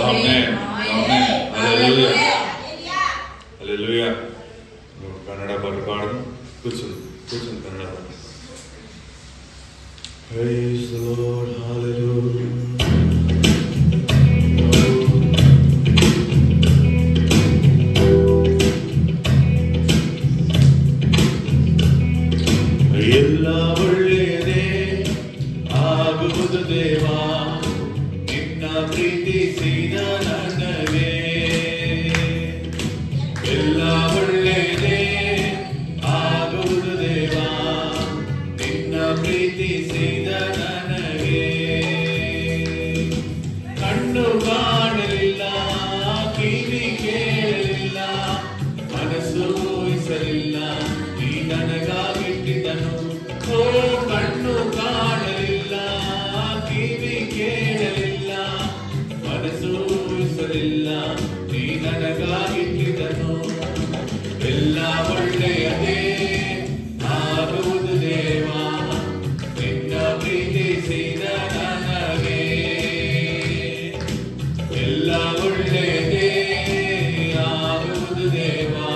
Amen amen hallelujah hallelujah. Kannada ಬರಬಾರ್ದು, ಕೂರ್ಚೊಂದು ಕನ್ನಡ ಬರ. Praise the Lord, hallelujah. ಎಲ್ಲ ಒಳ್ಳೆಯದೇ ಆಗುವುದು ದೇವಾ, ನಿನ್ನ ಪ್ರೀತಿಸಿದ ನನಗೆ. ಎಲ್ಲ ಒಳ್ಳೆಯದೇ ಆಗುವುದು ದೇವಾ, ನಿನ್ನ ಪ್ರೀತಿಸಿದ ನನಗೆ. ಕಣ್ಣು ಕಾಣಲಿಲ್ಲ, ಕಿವಿ ಕೇಳಲಿಲ್ಲ, ಮನಸ್ಸು ಊಹಿಸಲಿಲ್ಲ, ನೀ ನನಗಾಗಿಟ್ಟಿದ್ದನು. ಓ ಕಣ್ಣು ಕಾಣಲಿಲ್ಲ, ಕಿವಿ ಕೇಳಲಿಲ್ಲ, ಮನಸ್ಸು ಊಹಿಸಲಿಲ್ಲ, ನೀ ನನಗಾಗಿಟ್ಟಿದ್ದನು. ಎಲ್ಲ ಒಳ್ಳೆಯದೇ ಆಗುವುದು ದೇವಾ, ನಿನ್ನ ಪ್ರೀತಿಸಿದ ನನಗೆ. ಎಲ್ಲ ಒಳ್ಳೆಯದೇ ಆಗುವುದು ದೇವಾ,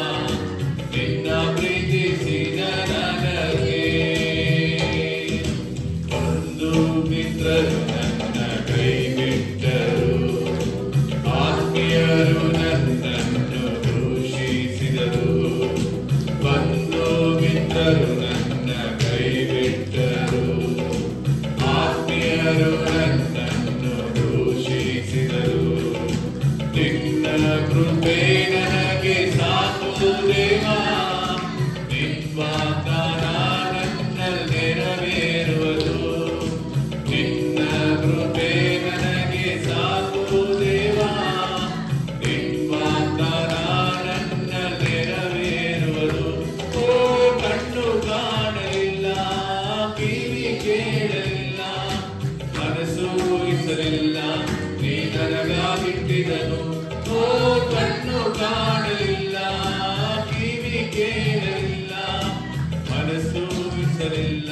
ನಿನ್ನ ಪ್ರೀತಿಸಿದ ನನಗೆ. ಒಂದು ಮಿತ್ರರು ನನ್ನ ಕೈ ಬಿಟ್ಟರು, ಆತ್ಮೀಯರು ನನ್ನನ್ನು ದೂಷಿಸಿದರು. ಒಂದು ಮಿತ್ರರು ನನ್ನ ಕೈ ಬಿಟ್ಟರು, ಆತ್ಮೀಯರು ನನ್ನನ್ನು ದೂಷಿಸಿದರು. ನಿನ್ನ ಕೃಪೆ ನನಗೆ ಸಾಕು ದೇವಾ, ನಿನ್ನ ವಾಗ್ದಾನ ನನ್ನಲ್ಲಿ ನೆರವೇರುವುದು. ನಿನ್ನ ಕೃಪೆ ನನಗೆ ಸಾಕು ದೇವಾ, ನಿನ್ನ ವಾಗ್ದಾನ ನನ್ನಲ್ಲಿ ನೆರವೇರುವುದು. ಓ ಕಣ್ಣು ಕಾಣಲಿಲ್ಲ, ಕಿವಿ ಕೇಳಲಿಲ್ಲ, ಮನಸ್ಸು ಊಹಿಸಲಿಲ್ಲ, ನೀ ನನಗಾಗಿಟ್ಟಿದ್ದನು. ಓ ಕಣ್ಣು ಕಾಣಲಿಲ್ಲ, ಕಿವಿ ಕೇಳಲಿಲ್ಲ, ಮನಸ್ಸು ಊಹಿಸಲಿಲ್ಲ,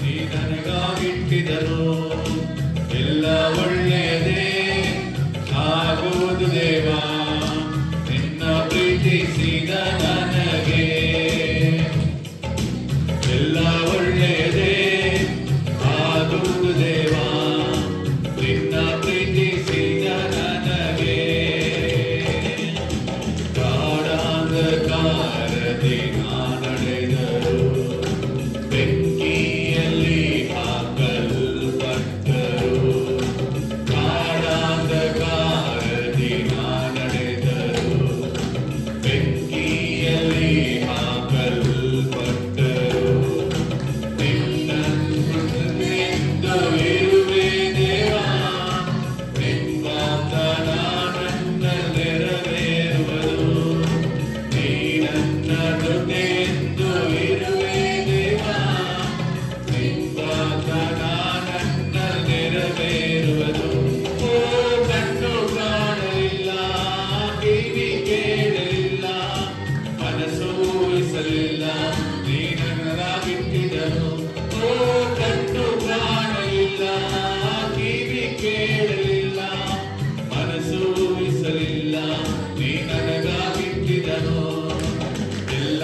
ನೀ ನನಗಾಗಿಟ್ಟಿದ್ದನು. ಎಲ್ಲ ಒಳ್ಳೆಯದೇ ಆಗುವುದು ದೇವಾ, ನಿನ್ನ ಪ್ರೀತಿಸಿದ ನನಗೆ. ಎಲ್ಲ ಒಳ್ಳೆಯದೇ ಆಗುವುದು ದೇವಾ, ನಿನ್ನ ಪ್ರೀತಿಸಿದ ನನಗೆ. ಗಾಢಾಂಧಕಾರದಿ ನಡೆದರು, ಬೆಂಕಿಯಲ್ಲಿ ಹಾಕಲ್ಪಟ್ಟರು. ಗಾಢಾಂಧಕಾರದಿ ನಡೆದರು, ಬೆಂಕಿಯಲ್ಲಿ ಹಾಕಲ್ಪಟ್ಟರು. ನಿನ್ನನ್ನು ಇರುವೆ ದೇವಾ, ನಿನ್ನ ವಾಗ್ದಾನ ನನ್ನಲ್ಲಿ ನೆರವೇರುವುದು. ನೀ ನನ್ನ ಜೊತೆಯೆಂದು ಇರುವೆ ದೇವಾ, ನಿನ್ನ ವಾಗ್ದಾನ ನನ್ನಲ್ಲಿ ನೆರವೇರುವುದು. ಓ ಕಣ್ಣು ಕಾಣಲಿಲ್ಲ, ಕಿವಿ ಕೇಳಲಿಲ್ಲ, ಮನಸ್ಸು ಊಹಿಸಲಿಲ್ಲ, ನೀ ನನಗಾಗಿಟ್ಟಿದ್ದನು. ಓ ಕಣ್ಣು ಕಾಣಲಿಲ್ಲ, ಕಿವಿ ಕೇಳಲಿಲ್ಲ, ಮನಸ್ಸು ಊಹಿಸಲಿಲ್ಲ, ನೀ ನನಗಾಗಿಟ್ಟಿದ್ದನು. ಎಲ್ಲ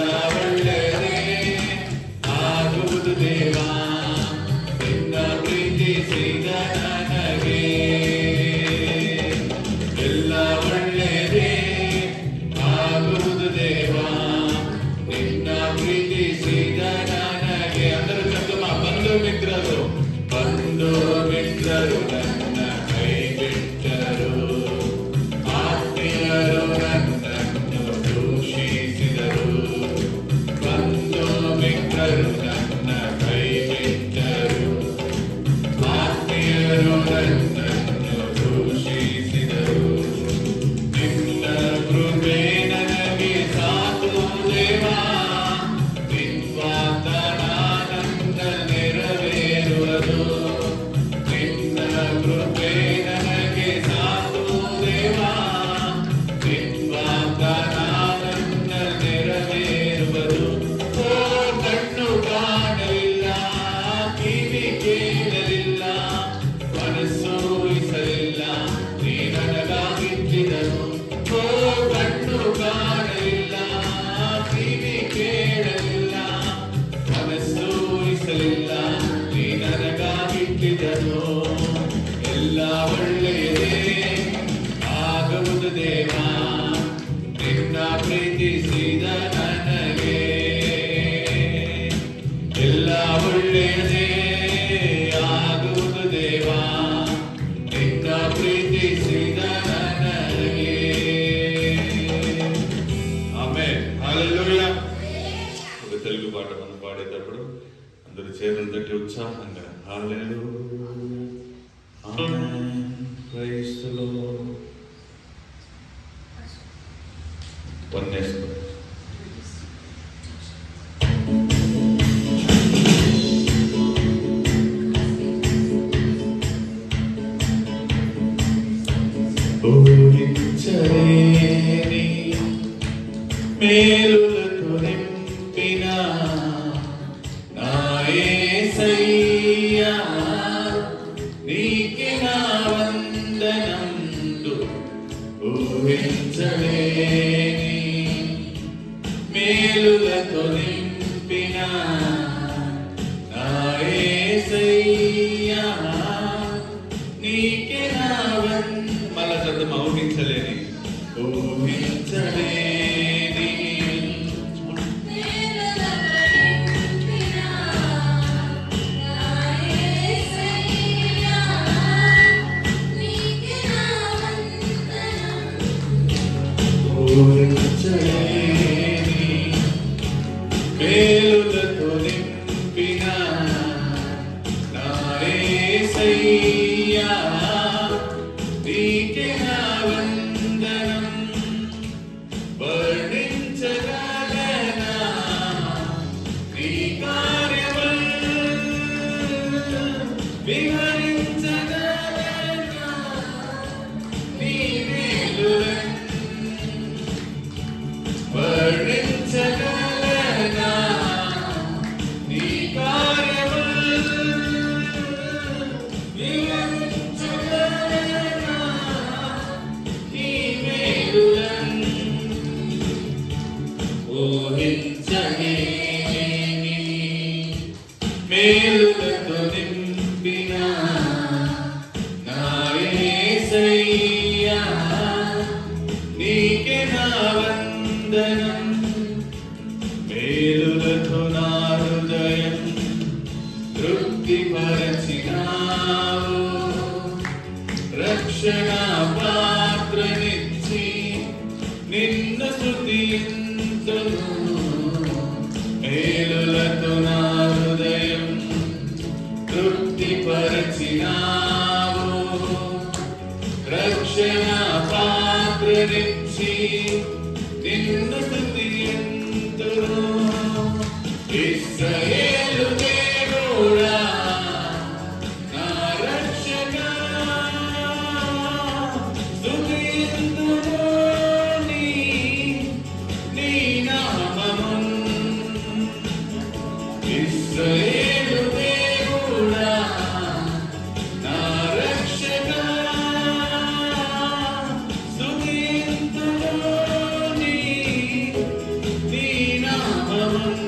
తెలుగు పాట మనం పాడేటప్పుడు అందరూ చేతులు తట్టి ఉత్సాహంగా హల్లెలూయా ఆమేన్ ప్రైజ్ ది లార్డ్ వన్నేసుకో. ఊహించలేని మేలులతో నింపిన నా యేసయ్యా నీకే నా వందనములు. ఊహించలేని మేలులతో నింపిన నా యేసయ్యా నీకే నా మళ్ళా చదువు ఊహించలేని ఊహించలేని ఊహించలేని మేలులతో నింపిన నా యేసయ్యా నీకే నా వందనం. వర్ణించగలనా నీ కార్యములు, వివరించగలనా నీ మేలులను. వర్ణించగలనా నీ కార్యములు, వివరించగలనా నీ మేలులను. ఊహించలేని మేలులతో నింపిన నా యేసయ్యా నీకే నా వందనం. మేలులతో నా హృదయం తృప్తిపరచినావు. రక్షణ పాత్రనిచ్చి నిన్ను స్తుతింతును. మేలులతో నా హృదయం తృప్తిపరచినావు. రక్షణ పాత్రనిచ్చి నిన్ను స్తుతింతును. ఇశ్రాయేలు దేవుడా నా రక్షకా స్తుతింతును నీ నామమున్. ఇశ్రాయేలు దేవుడా నా రక్షకా స్తుతింతును నీ నామమున్.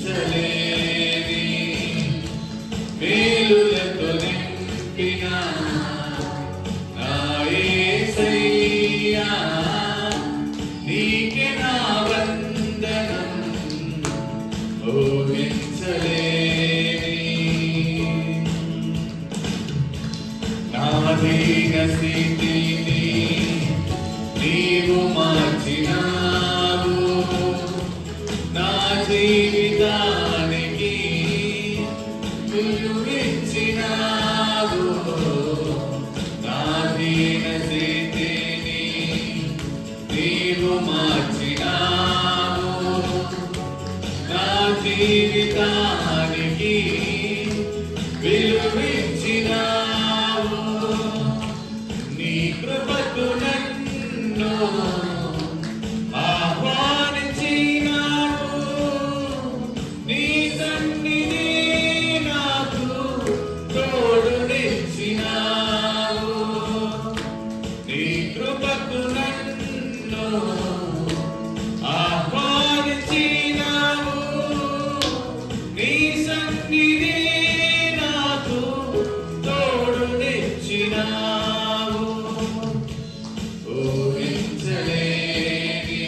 ఊహించలేని మేలులతో నింపిన నా యేసయ్యా నీకే నా వందనం. ఊహించలేని నా దీన స్థితిని నీవు మార్చినావు. నా జీవితానికి విలువిచ్చినావు. నా దీన స్థితిని నీవు మార్చినావు. నా జీవితానికి విలువిచ్చినావు. నీ కృపకు నన్ను ఆహ్వానించినావు. నీ సన్నిధి నాకు తోడునిచ్చినావు. నీ కృపకు నన్ను ఆహ్వానించినావు. నీ సన్నిధి నాకు తోడునిచ్చినావు. ఊహించలేని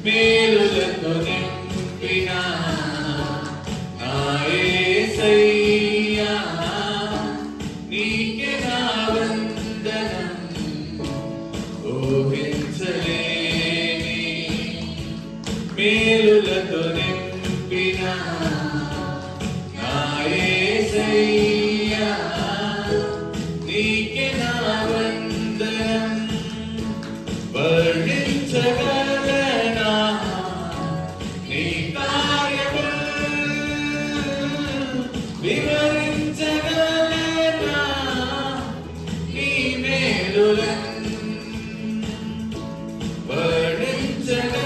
మేలులతో నింపిన నా యేసయ్యా నీకే నా వందనం. ఊహించలేని యేసయ్యా నీకే నా వందనం వర్ణించగలనా నీ కార్యములు వివరించగలనా నీ మేలులను వర్ణించగలనా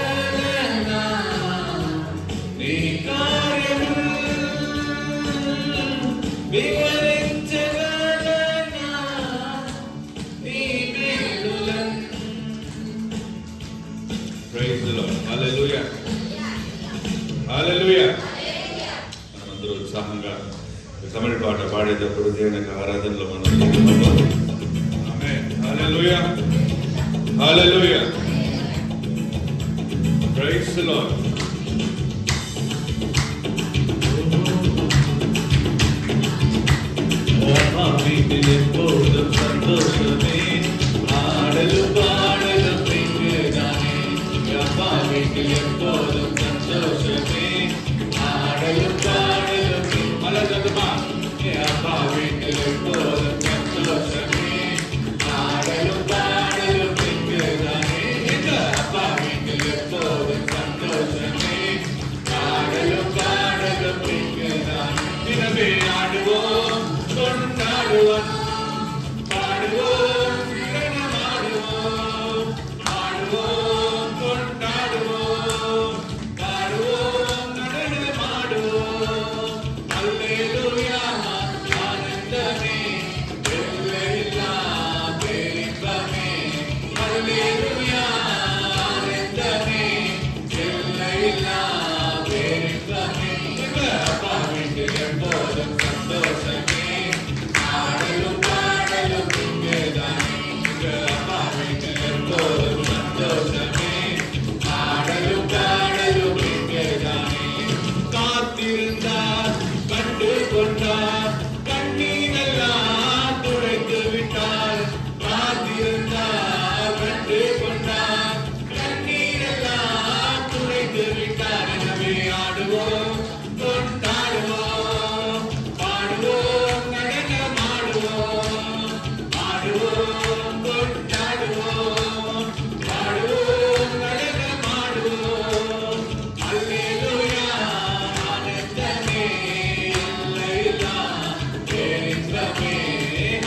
నీ కార్యములు వివరించగలనా నీ మేలులను. Praise the Lord. Hallelujah. Hallelujah. మనమందరూ ఉత్సాహంగా తమిళ పాట పాడేటప్పుడు దేవుని యొక్క ఆరాధనలో మనం ఆమేన్. Hallelujah. Hallelujah. Praise the Lord. வீட்டில் எப்போதும் சந்தோஷமே ஆடலு பாடலு பிங்குதானே அப்பா வீட்டில் எப்போதும் சந்தோஷமே ஆடலு பாடலு மலர்ந்ததுமா அப்பா வீட்டில் எப்போதும் சந்தோஷமே ஆடலு பாடலு பிங்குதானே எங்க அப்பா வீட்டில் எப்போதும் சந்தோஷமே ஆடலு பாடலு பிங்குதானே தினமே ஆடுவோம் கொண்டாடுவோம் பாடுவோம் நடனமாடுவோம் ஆடுவோம் கொண்டாடுவோம் பாடுவோம் நடனமாடுவோம் அல்லேலூயா ஆனந்தமே எல்லையில்லா பேரின்பமே அல்லேலூயா ஆனந்தமே எல்லையில்லா பேரின்பமே அப்பா வீட்டில் எப்போதும் சந்தோஷமே ஆடலும் பாடலும் இங்கேதானே அப்பா வீட்டில் எப்போதும் சந்தோஷமே ஆடலும் பாடலும் இங்கேதானே காத்திருந்தார் கண்டு கொண்டார் கண்ணீரெல்லாம் துடைத்து விட்டார் காத்திருந்தார் கண்டு கொண்டார் கண்ணீரெல்லாம் துடைத்து விட்டார் எனவே ஆடுவோம் கொண்டாடுவோம் பாடுவோம் நடனமாடுவோம் ஆடுவோம் கொண்டாடுவோம் பாடுவோம் நடனமாடுவோம் அல்லேலூயா ஆனந்தமே எல்லையில்லா பேரின்பமே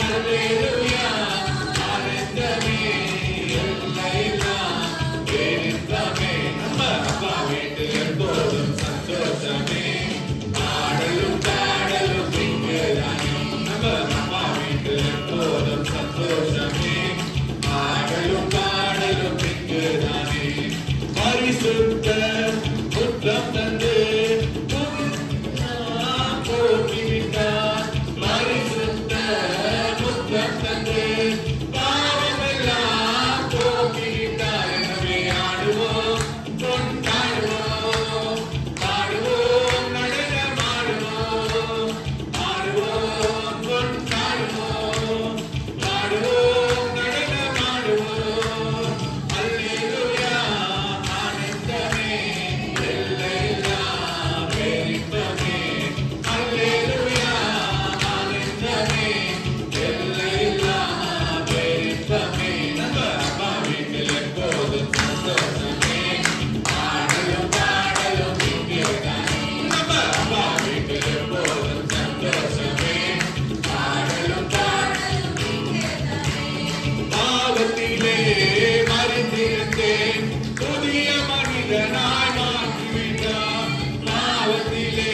அல்லேலூயா ஆனந்தமே எல்லையில்லா பேரின்பமே நம்ம அப்பா வீட்டில் எப்போதும் சந்தோஷமே ஆடலும் பாடலும் இங்குதானே நம்ம அப்பா வீட்டில் எப்போதும் சந்தோஷமே ஆடலும் பாடலும் இங்குதானே பரிசுத்த குற்றம் தந்து போக்கிவிட்டார் பரிசுத்த குற்றம் தந்து பாவமெல்லாம் போக்கிவிட்டார் எனவே ஆடுவோம் கொண்டாடுவோம் பாடுவோம் நடனமாடுவோம் ஆடுவோம் கொண்டாடுவோம் பாடுவோம் நடனமாடுவோம் அல்லேலூயா ஆனந்தமே எல்லையில்லா பேரின்பமே அல்லேலூயா ஆனந்தமே எல்லையில்லா பேரின்பமே நம்ம அப்பா வீட்டில் எப்போதும் சந்தோஷமே ஆடலும் பாடலும் இங்கேதானே நம்ம அப்பா வீட்டில் எப்போதும் சந்தோஷமே ஆடலும் பாடலும் இங்கேதானே பாவத்திலே மறிந்திருந்தேன் புதிய மனிதனாய் மாற்றிவிட்டார் பாவத்திலே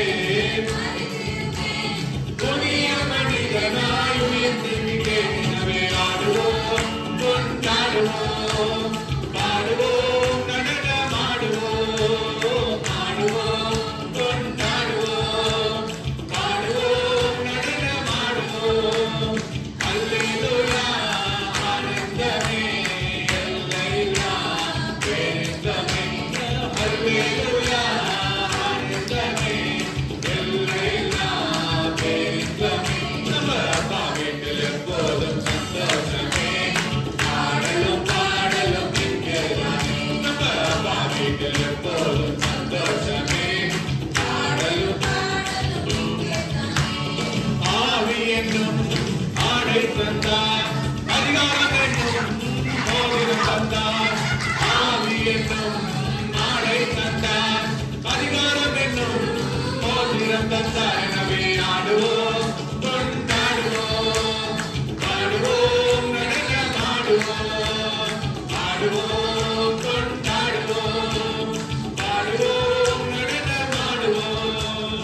புதிய மனிதனாய் உயர்த்திவிட்டேன் எனவே ஆடுவோம் கொண்டாடுவோம் பாடுவோம் நடனமாடுவோம் ஆடுவோம் கொண்டாடுவோம் பாடுவோம் நடனமாடுவோம் அல்லேலூயா ஆனந்தமே எல்லையில்லா பேரின்பமே வந்தானவே ஆடுவோம் கொண்டாடுவோம் பாடுவோம் நடனமாடுவோம் ஆடுவோம் கொண்டாடுவோம் பாடுவோம் நடனமாடுவோம்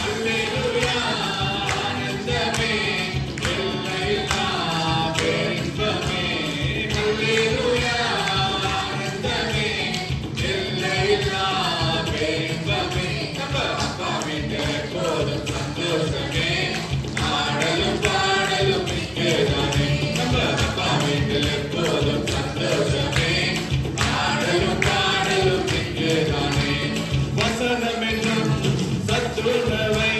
அல்லேலூயா ஆனந்தமே எல்லையில்லா பேரின்பமே அல்லேலூயா ஆனந்தமே எல்லையில்லா பேரின்பமே நம்ம அப்பா வீட்டில் எப்போதும் சந்தோஷமே ஆடலும் பாடலும் இங்கேதானே நம்ம அப்பா வீட்டில் எப்போதும் சந்தோஷமே ஆடலும் பாடலும் இங்கேதானே வசனம் என்னும் சத்துருவை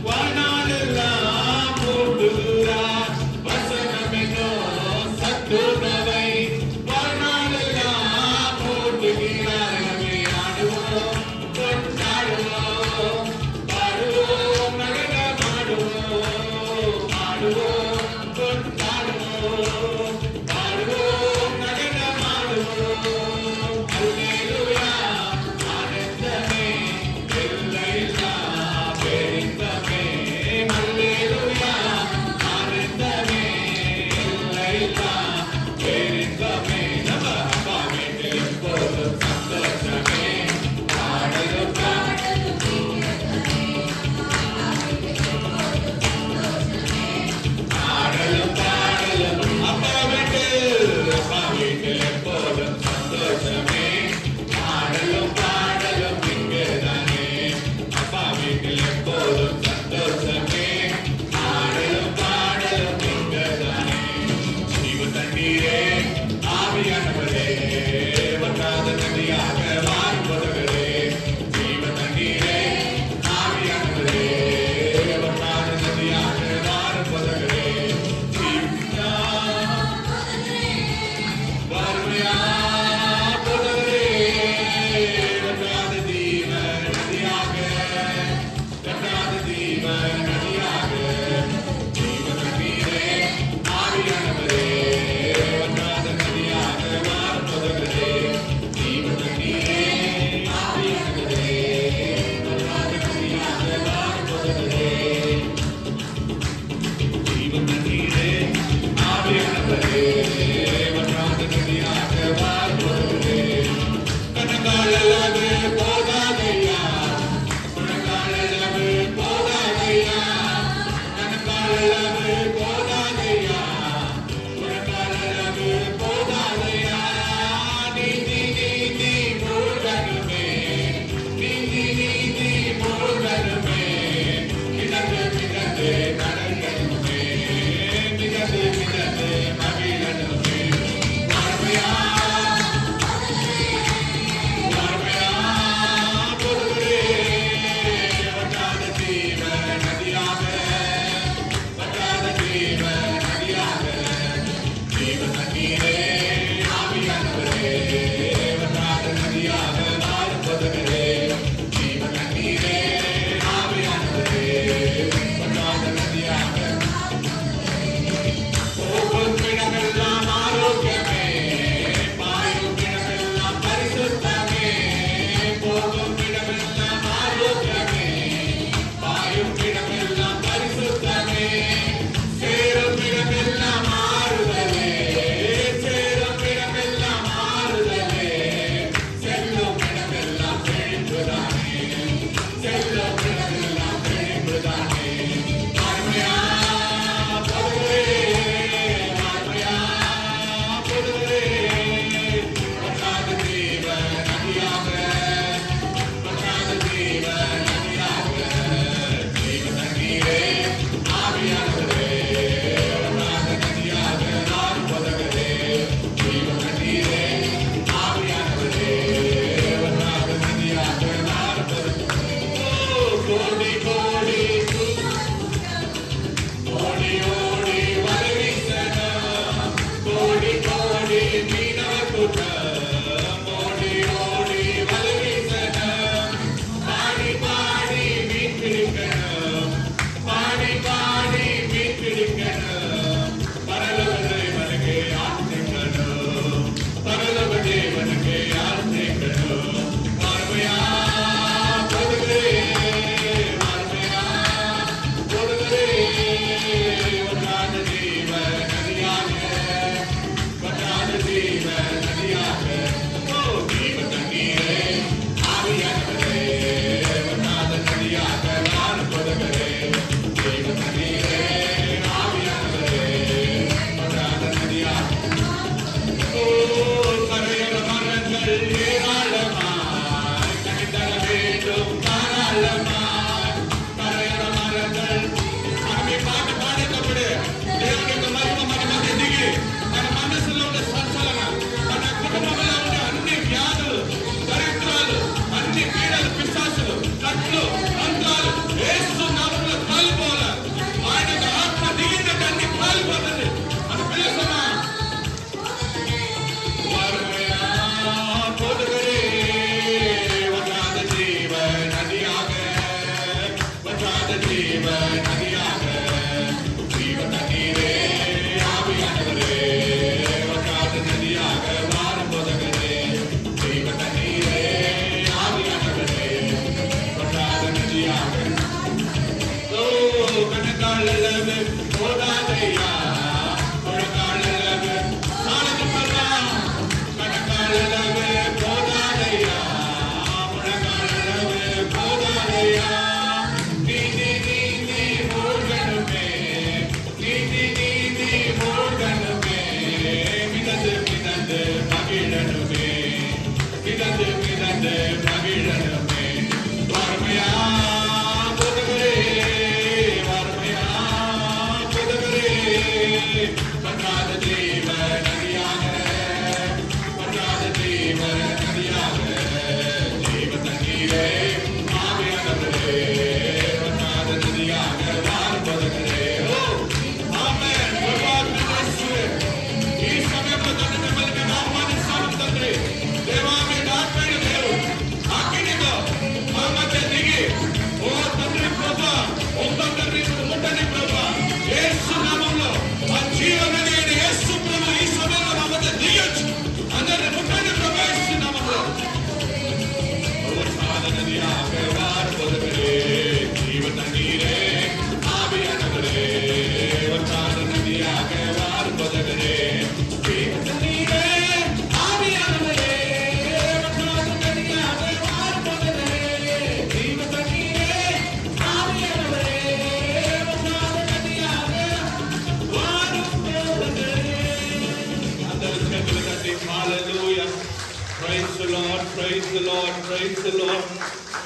வானாலெல்லாம் போட்டுகிறார் வசனம் என்னும் சத்துருவை வானாலெல்லாம் போட்டுகிறார் எனவே ஆடுவோம் கொண்டாடுவோம் பாடுவோம் நடனமாடுவோம் ஆடுவோம் கொண்டாடுவோம் பாடுவோம் நடனமாடுவோம் அல்லேலூயா ஆனந்தமே எல்லையில்லா பேரின்பமே அல்லேலூயா ஆனந்தமே எல்லையில்லா பேரின்பமே நம்ம அப்பா வீட்டில் எப்போதும் சந்தோஷமே ஆடலும் ஆடலும் பாடலும் அப்பா வீட்டில் எப்போதும் சந்தோஷமே ஏராளமாய் கனிதர வேண்டும் தாராளமாய் கரையற மரங்கள் ஆமே பாட்டு பாடினప్పుడు దేవునికి మహిమ మన మధ్య దిగి మన మనసులో ఉన్న సంచలన మన కుటుంబంలో ఉన్న అన్ని వ్యాధులు దరిద్రాలు అన్ని పీడలు పిశాచులు కట్లు తంత్రాలు యేసు నామములో కాలిపోవాలి ఆయన ఆత్మ దిగినట్టు అన్ని కాలిపోతుంది మన పిల్లసమా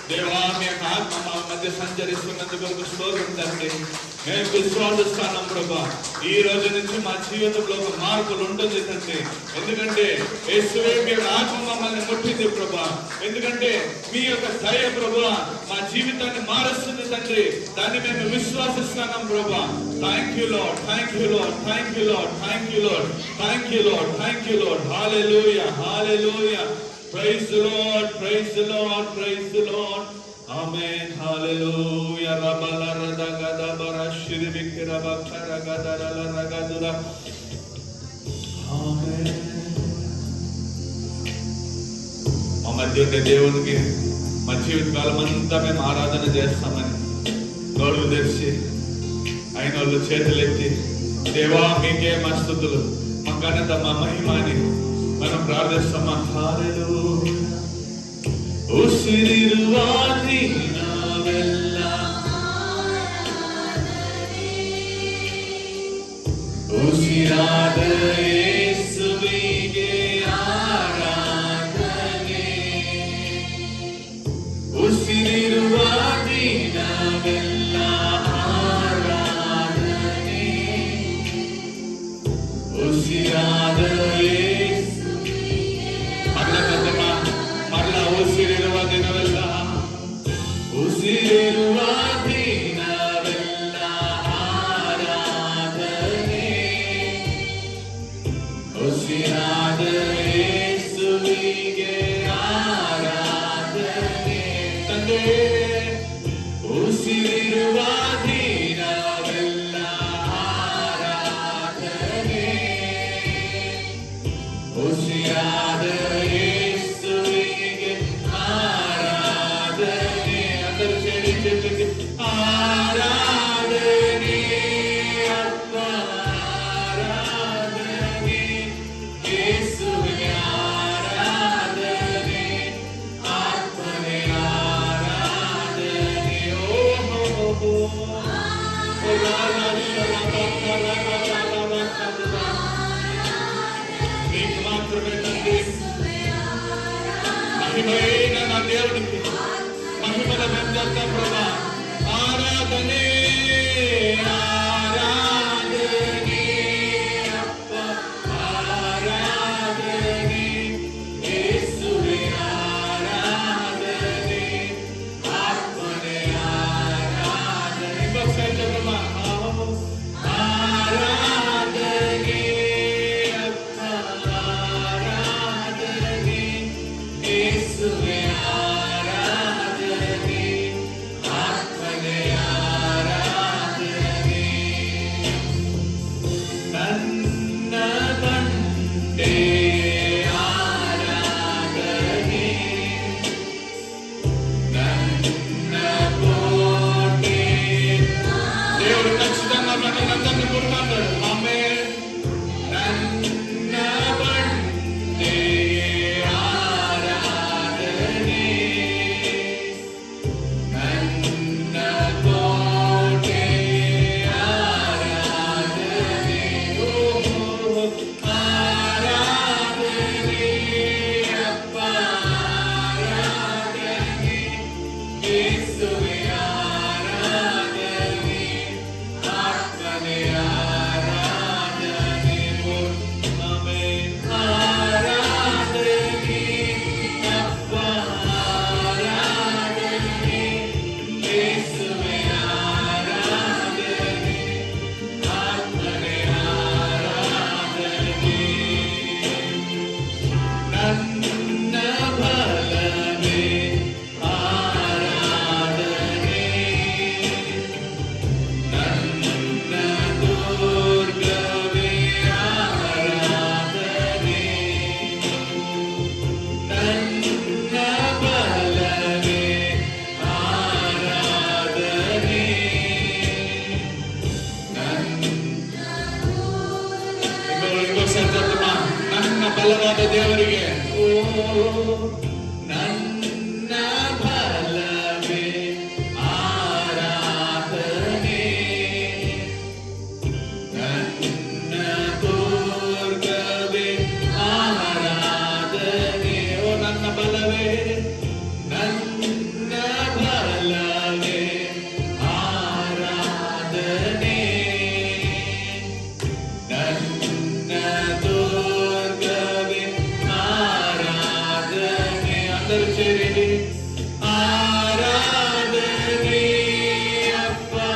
దేవా మీ ఆత్మ మా మధ్య సంచరిస్తున్నందుకు స్తోత్రం తండ్రి. మేము విశ్వాసిస్తున్నాం ప్రభా, ఈ రోజు నుంచి మా జీవితంలో ఒక మార్పులు ఉంటుంది తండ్రి. ఎందుకంటే యేసువే మీ ఆత్మ మమ్మల్ని ముట్టింది ప్రభా. ఎందుకంటే మీ యొక్క దయ ప్రభా మా జీవితాన్ని మారుస్తుంది తండ్రి. దాన్ని మేము విశ్వాసిస్తున్నాం ప్రభా. Thank you lord, thank you lord, thank you lord, thank you lord, thank you lord, thank you lord. Hallelujah, hallelujah. Praise the Lord, praise the Lord, praise the Lord. Amen, hallelujah. Rabala radagada barashiri bikira bakara gadara ragadura. Amen. మా మధ్య ఉండే దేవునికి మా జీవితకాలం అంతా మేము ఆరాధన చేస్తామని గౌరవ తెరిచి అయిన వాళ్ళు చేతులెత్తి దేవా మీకే మా స్తుతులు, మా ఘనత, మా మహిమని మనం ప్రార్థిస్తామా. హల్లెలూయా. ఉసిరిరువాది నావెల్ల ఉసిరాద యేసువిಗೆ ಆರಾಧನೆ. ಉಸಿರಿರುವಾದಿ ನಾವೆಲ್ಲ ಆರಾಧನೆ. ಉಸಿರಾದ ಉಸಿರಿರುವ ದಿನವೆಲ್ಲ ಉಸಿರಿರುವ ದಿನವೆಲ್ಲ ಆರಾಧನೆ. ಉಸಿರಾದ ಯೇಸುವಿಗೆ ಆರಾಧನೆ. ತಂದೆ ಉಸಿರಿರುವ ದಿನವೆಲ್ಲ ಆರಾಧನೆ. ಉಸಿರಾದ Oh మహిమైన నా దేవుడికి మహిమల మేము చెప్తాం ప్రభా. ఆరాధనే ఆరాధనే అప్పా ఆరాధనే యేసువే ఆరాధనే ఆత్మనే ఆరాధనే. ఇంకొకసారి చెప్పమ్మా. ఆరాధనే అప్పా ఆరాధనే యేసువే ఆరాధనే ఆత్మనే ఆరాధనే. నన్న బండే ఆరాధనే నన్న కోటే. దేవుడు ఖచ్చితంగా మనల్ని కోరుకుంటాడు. ఆమేన్. నన్న బండే ఆరాధనే నన్న కోటే ఆరాధనే. ఓహో ఆరాధనే అప్పా ఆరాధనే యేసువే ఆరాధనే ఆత్మనే ఆరాధనే. ఆమేన్. ఆరాధనే అప్పా ఆరాధనే యేసువే ఆరాధనే ఆత్మనే ఆరాధనే. నన్న బలమే ఆరాధనే నన్న దుర్గమే ఆరాధనే నన్న బలమే ఆరాధనే ఇంకొకసారి చెప్తామా. నన్న బలవాದ ದೇವರಿಗೆ ಓ ನನ್ನ ಬಲವೇ ಆರಾಧನೆ ನನ್ನ ದುರ್ಗವೇ ಆರಾಧನೆ. ಓ ನನ್ನ ಬಲವೇ ನನ್ನ ಬಲವೇ ಆರಾಧನೆ ನನ್ನ ದುರ್ಗವೇ ಆರಾಧನೆ. అందరూ చేరి ఆరాధనే అప్పా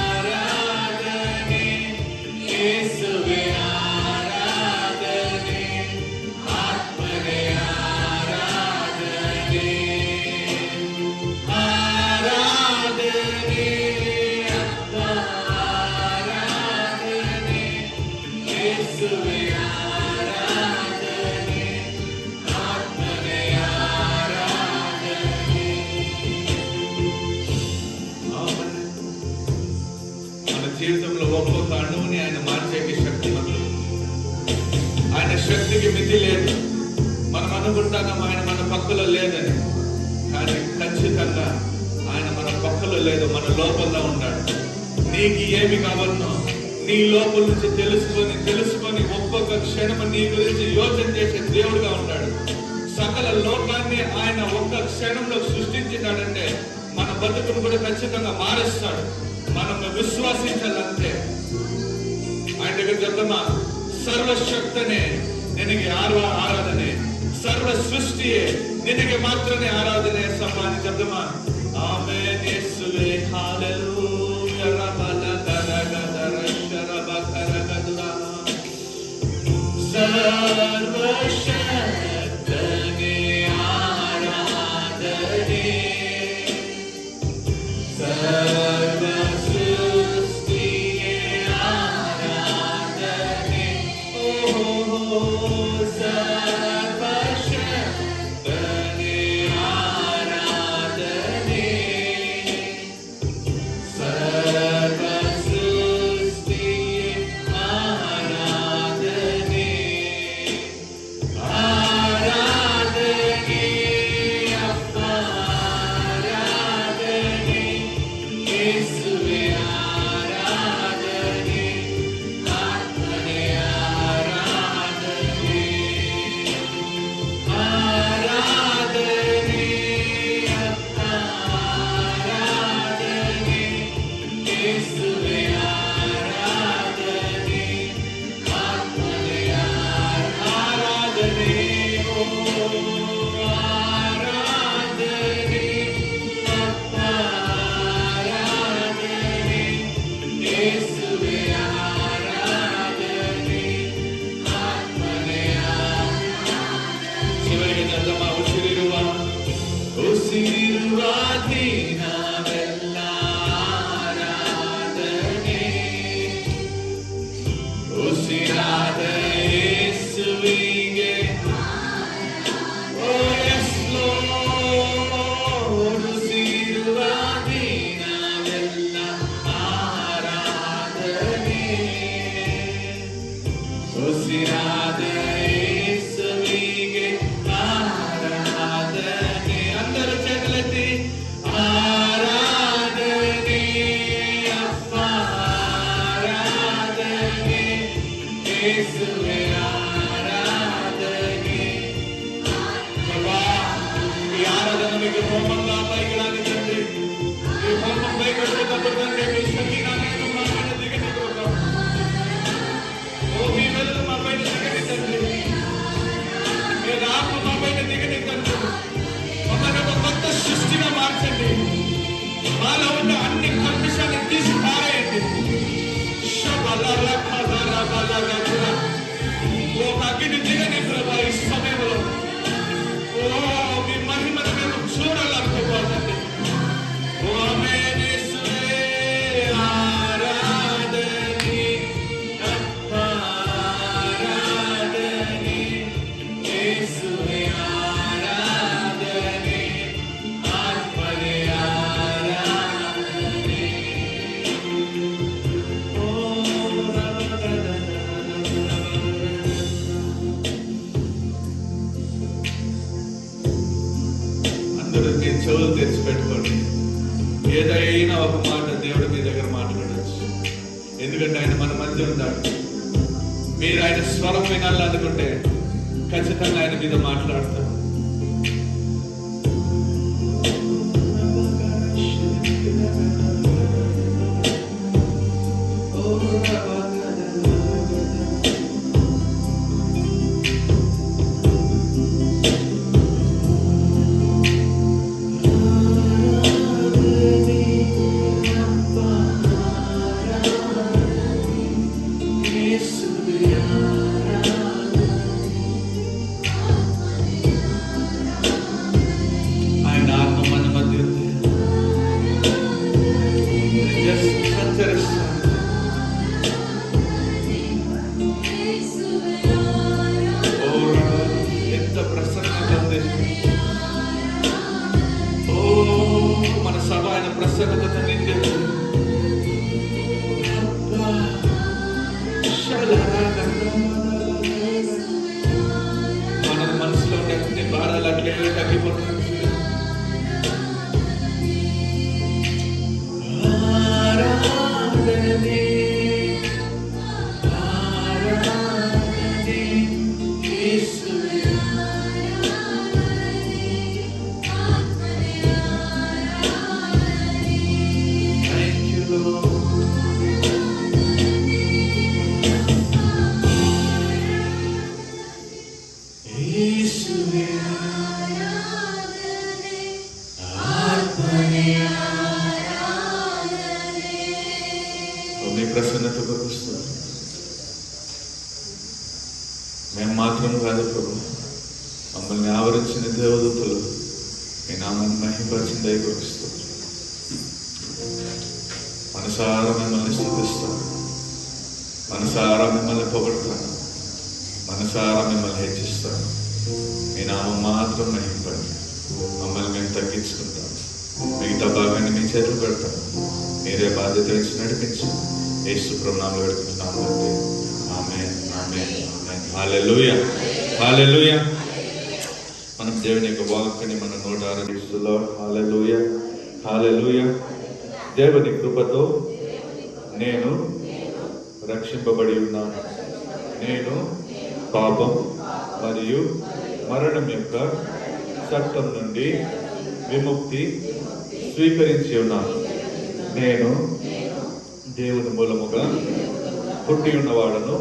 ఆరాధనే యేసువే ఆరాధనే ఆత్మనే ఆరాధనే ఆరాధనే అప్పా ఆరాధనే యేసువే ఆరాధనే ఆత్మనే ఆరాధనే. ఆమేన్. మన జీవితంలో ఒక్కొక్క అణువుని ఆయన మార్చేకి శక్తిమంతుడు. ఆయన శక్తికి మితి లేదు. మనం అనుకుంటాం ఆయన మన పక్కలో లేదని, కానీ ఖచ్చితంగా ఆయన మన పక్కలో లేదు, మన లోపల ఉన్నాడు. నీకు ఏమి కావాలనో నీ లోపల నుంచి తెలుసుకొని ఒక్కొక్క క్షణం నీ గురించి యోచన చేసే దేవుడుగా ఉన్నాడు. సకల లోకాన్ని ఆయన ఒక్క క్షణంలో సృష్టించినాడంటే మన బతుకును కూడా ఖచ్చితంగా మారుస్తాడు. మనం విశ్వాసించాలంటే ఆయన దగ్గర చెప్తామా. ಸರ್ವಶಕ್ತನೇ ನಿನಗೆ ಆರಾಧನೆ, ಸರ್ವ ಸೃಷ್ಟಿಯೇ ನಿನಗೆ ಮಾತ್ರನೇ ಆರಾಧನೆ ಸಮಾನ ಶಬ್ದಮ. ಆಮೆನ್ ಯೇಸುವೇ ಹಲ್ಲೆಲೂಯಾ ರಬಲ ದರಗದರ ಶರಬ ಕರಗದುರ ಸರ್ವಶಕ್ತನೇ ಆರಾಧನೆ ಸರ್ವ ಸೃಷ್ಟಿಯೇ ಆರಾಧನೆ. ಸರ್ವಶಕ್ತನೇ ಆರಾಧನೆ ಸರ್ವ ಸೃಷ್ಟಿಯೇ ಆರಾಧನೆ. ఇది హోమంగా పైకి రాని తండ్రి. ఈ హోమం పైకి వచ్చేటప్పుడు తండ్రి మీ సకీనా మీద మా పైన దిగని ప్రభా. ఓ మీ వెలుగు మా పైన దిగని తండ్రి. మీరు ఆత్మ మా పైన దిగని తండ్రి. మమ్మల్ని ఒక కొత్త సృష్టిగా మార్చండి. మాలో ఉన్న అన్ని కల్పిషాన్ని తీసి పారేయండి. ఒక అగ్ని దిగని ప్రభా ఈ సమయంలో. ఓ మీ మహిమను మేము చూడాలనుకోవాలండి. ఓ ఆమేనేసువే ఆరాధని ఆరాధని యేసువే ఆరాధని ఆత్మనే ఆరాధని. ఓ అందరూ మీ చెవులు తెచ్చి పెట్టుకోండి. ఏదైనా ఒక మాట దేవుడు మీ దగ్గర మాట్లాడచ్చు. ఎందుకంటే ఆయన మన మధ్య ఉన్నాడు. మీరు ఆయన స్వరం వినాలనుకుంటే ఖచ్చితంగా ఆయన మీద మాట్లాడతారు. ఆయన ఆత్మ మన మధ్య ఉంది. Just సంచరిస్తాడు. ఓ రబ్బా, ఎంత ప్రసన్నత ఉంది. ఓ మన సభ ఆయన ప్రసన్నతతో నిండింది. మన మనసులో ఉండే అన్ని భారాలు అట్లే తగ్గిపోతాయి. ఆరాధనే ఆరాధనే యేసువే థాంక్ యూ లార్డ్. యేసువే మీ ప్రసన్నత కొరుకుస్తుంది. మేము మాత్రం కాదు ప్రభు, మమ్మల్ని ఆవరించిన దేవదూతలు మీ నామాన్ని మహిమపరిచిన దయ కొరుకుస్తుంది. మనసారా మిమ్మల్ని స్తుతిస్తాను, మనసారా మిమ్మల్ని పొగడతాను, మనసారా మిమ్మల్ని హెచ్చిస్తాను. మీ నామం మాత్రం మహిమపడి మమ్మల్ని మేము తగ్గించుకుంటాం. మిగతా భాగాన్ని మీ చేతులు పెడతాను. మీరే బాధ్యత ఇచ్చి నడిపించు. యేసు ప్రభువు నామములో వేడుకుంటున్నాము తండ్రి. ఆమేన్ ఆమేన్ ఆమేన్. హల్లెలూయా హల్లెలూయా. మనం దేవుని యొక్క వాక్కుని మన నోట ఆరాధిస్తున్నాం. హల్లెలూయా హల్లెలూయా. దేవుని కృపతో నేను రక్షింపబడి ఉన్నాను. నేను పాపం మరియు మరణం యొక్క చట్టం నుండి విముక్తి స్వీకరించి ఉన్నాను. నేను దేవుని మూలముగా పుట్టి ఉన్నవాడను.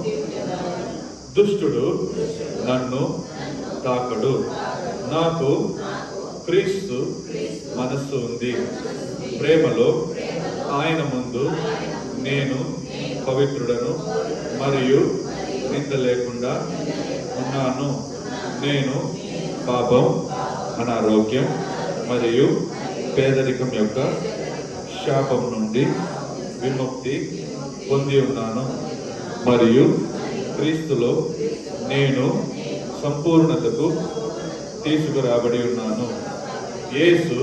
దుష్టుడు నన్ను తాకడు. నాకు క్రీస్తు మనస్సు ఉంది. ప్రేమలో ఆయన ముందు నేను పవిత్రుడను మరియు నింద లేకుండా ఉన్నాను. నేను పాపం, అనారోగ్యం మరియు పేదరికం యొక్క శాపం నుండి విముక్తి పొంది ఉన్నాను మరియు క్రీస్తులో నేను సంపూర్ణతకు తీసుకురాబడి ఉన్నాను. యేసు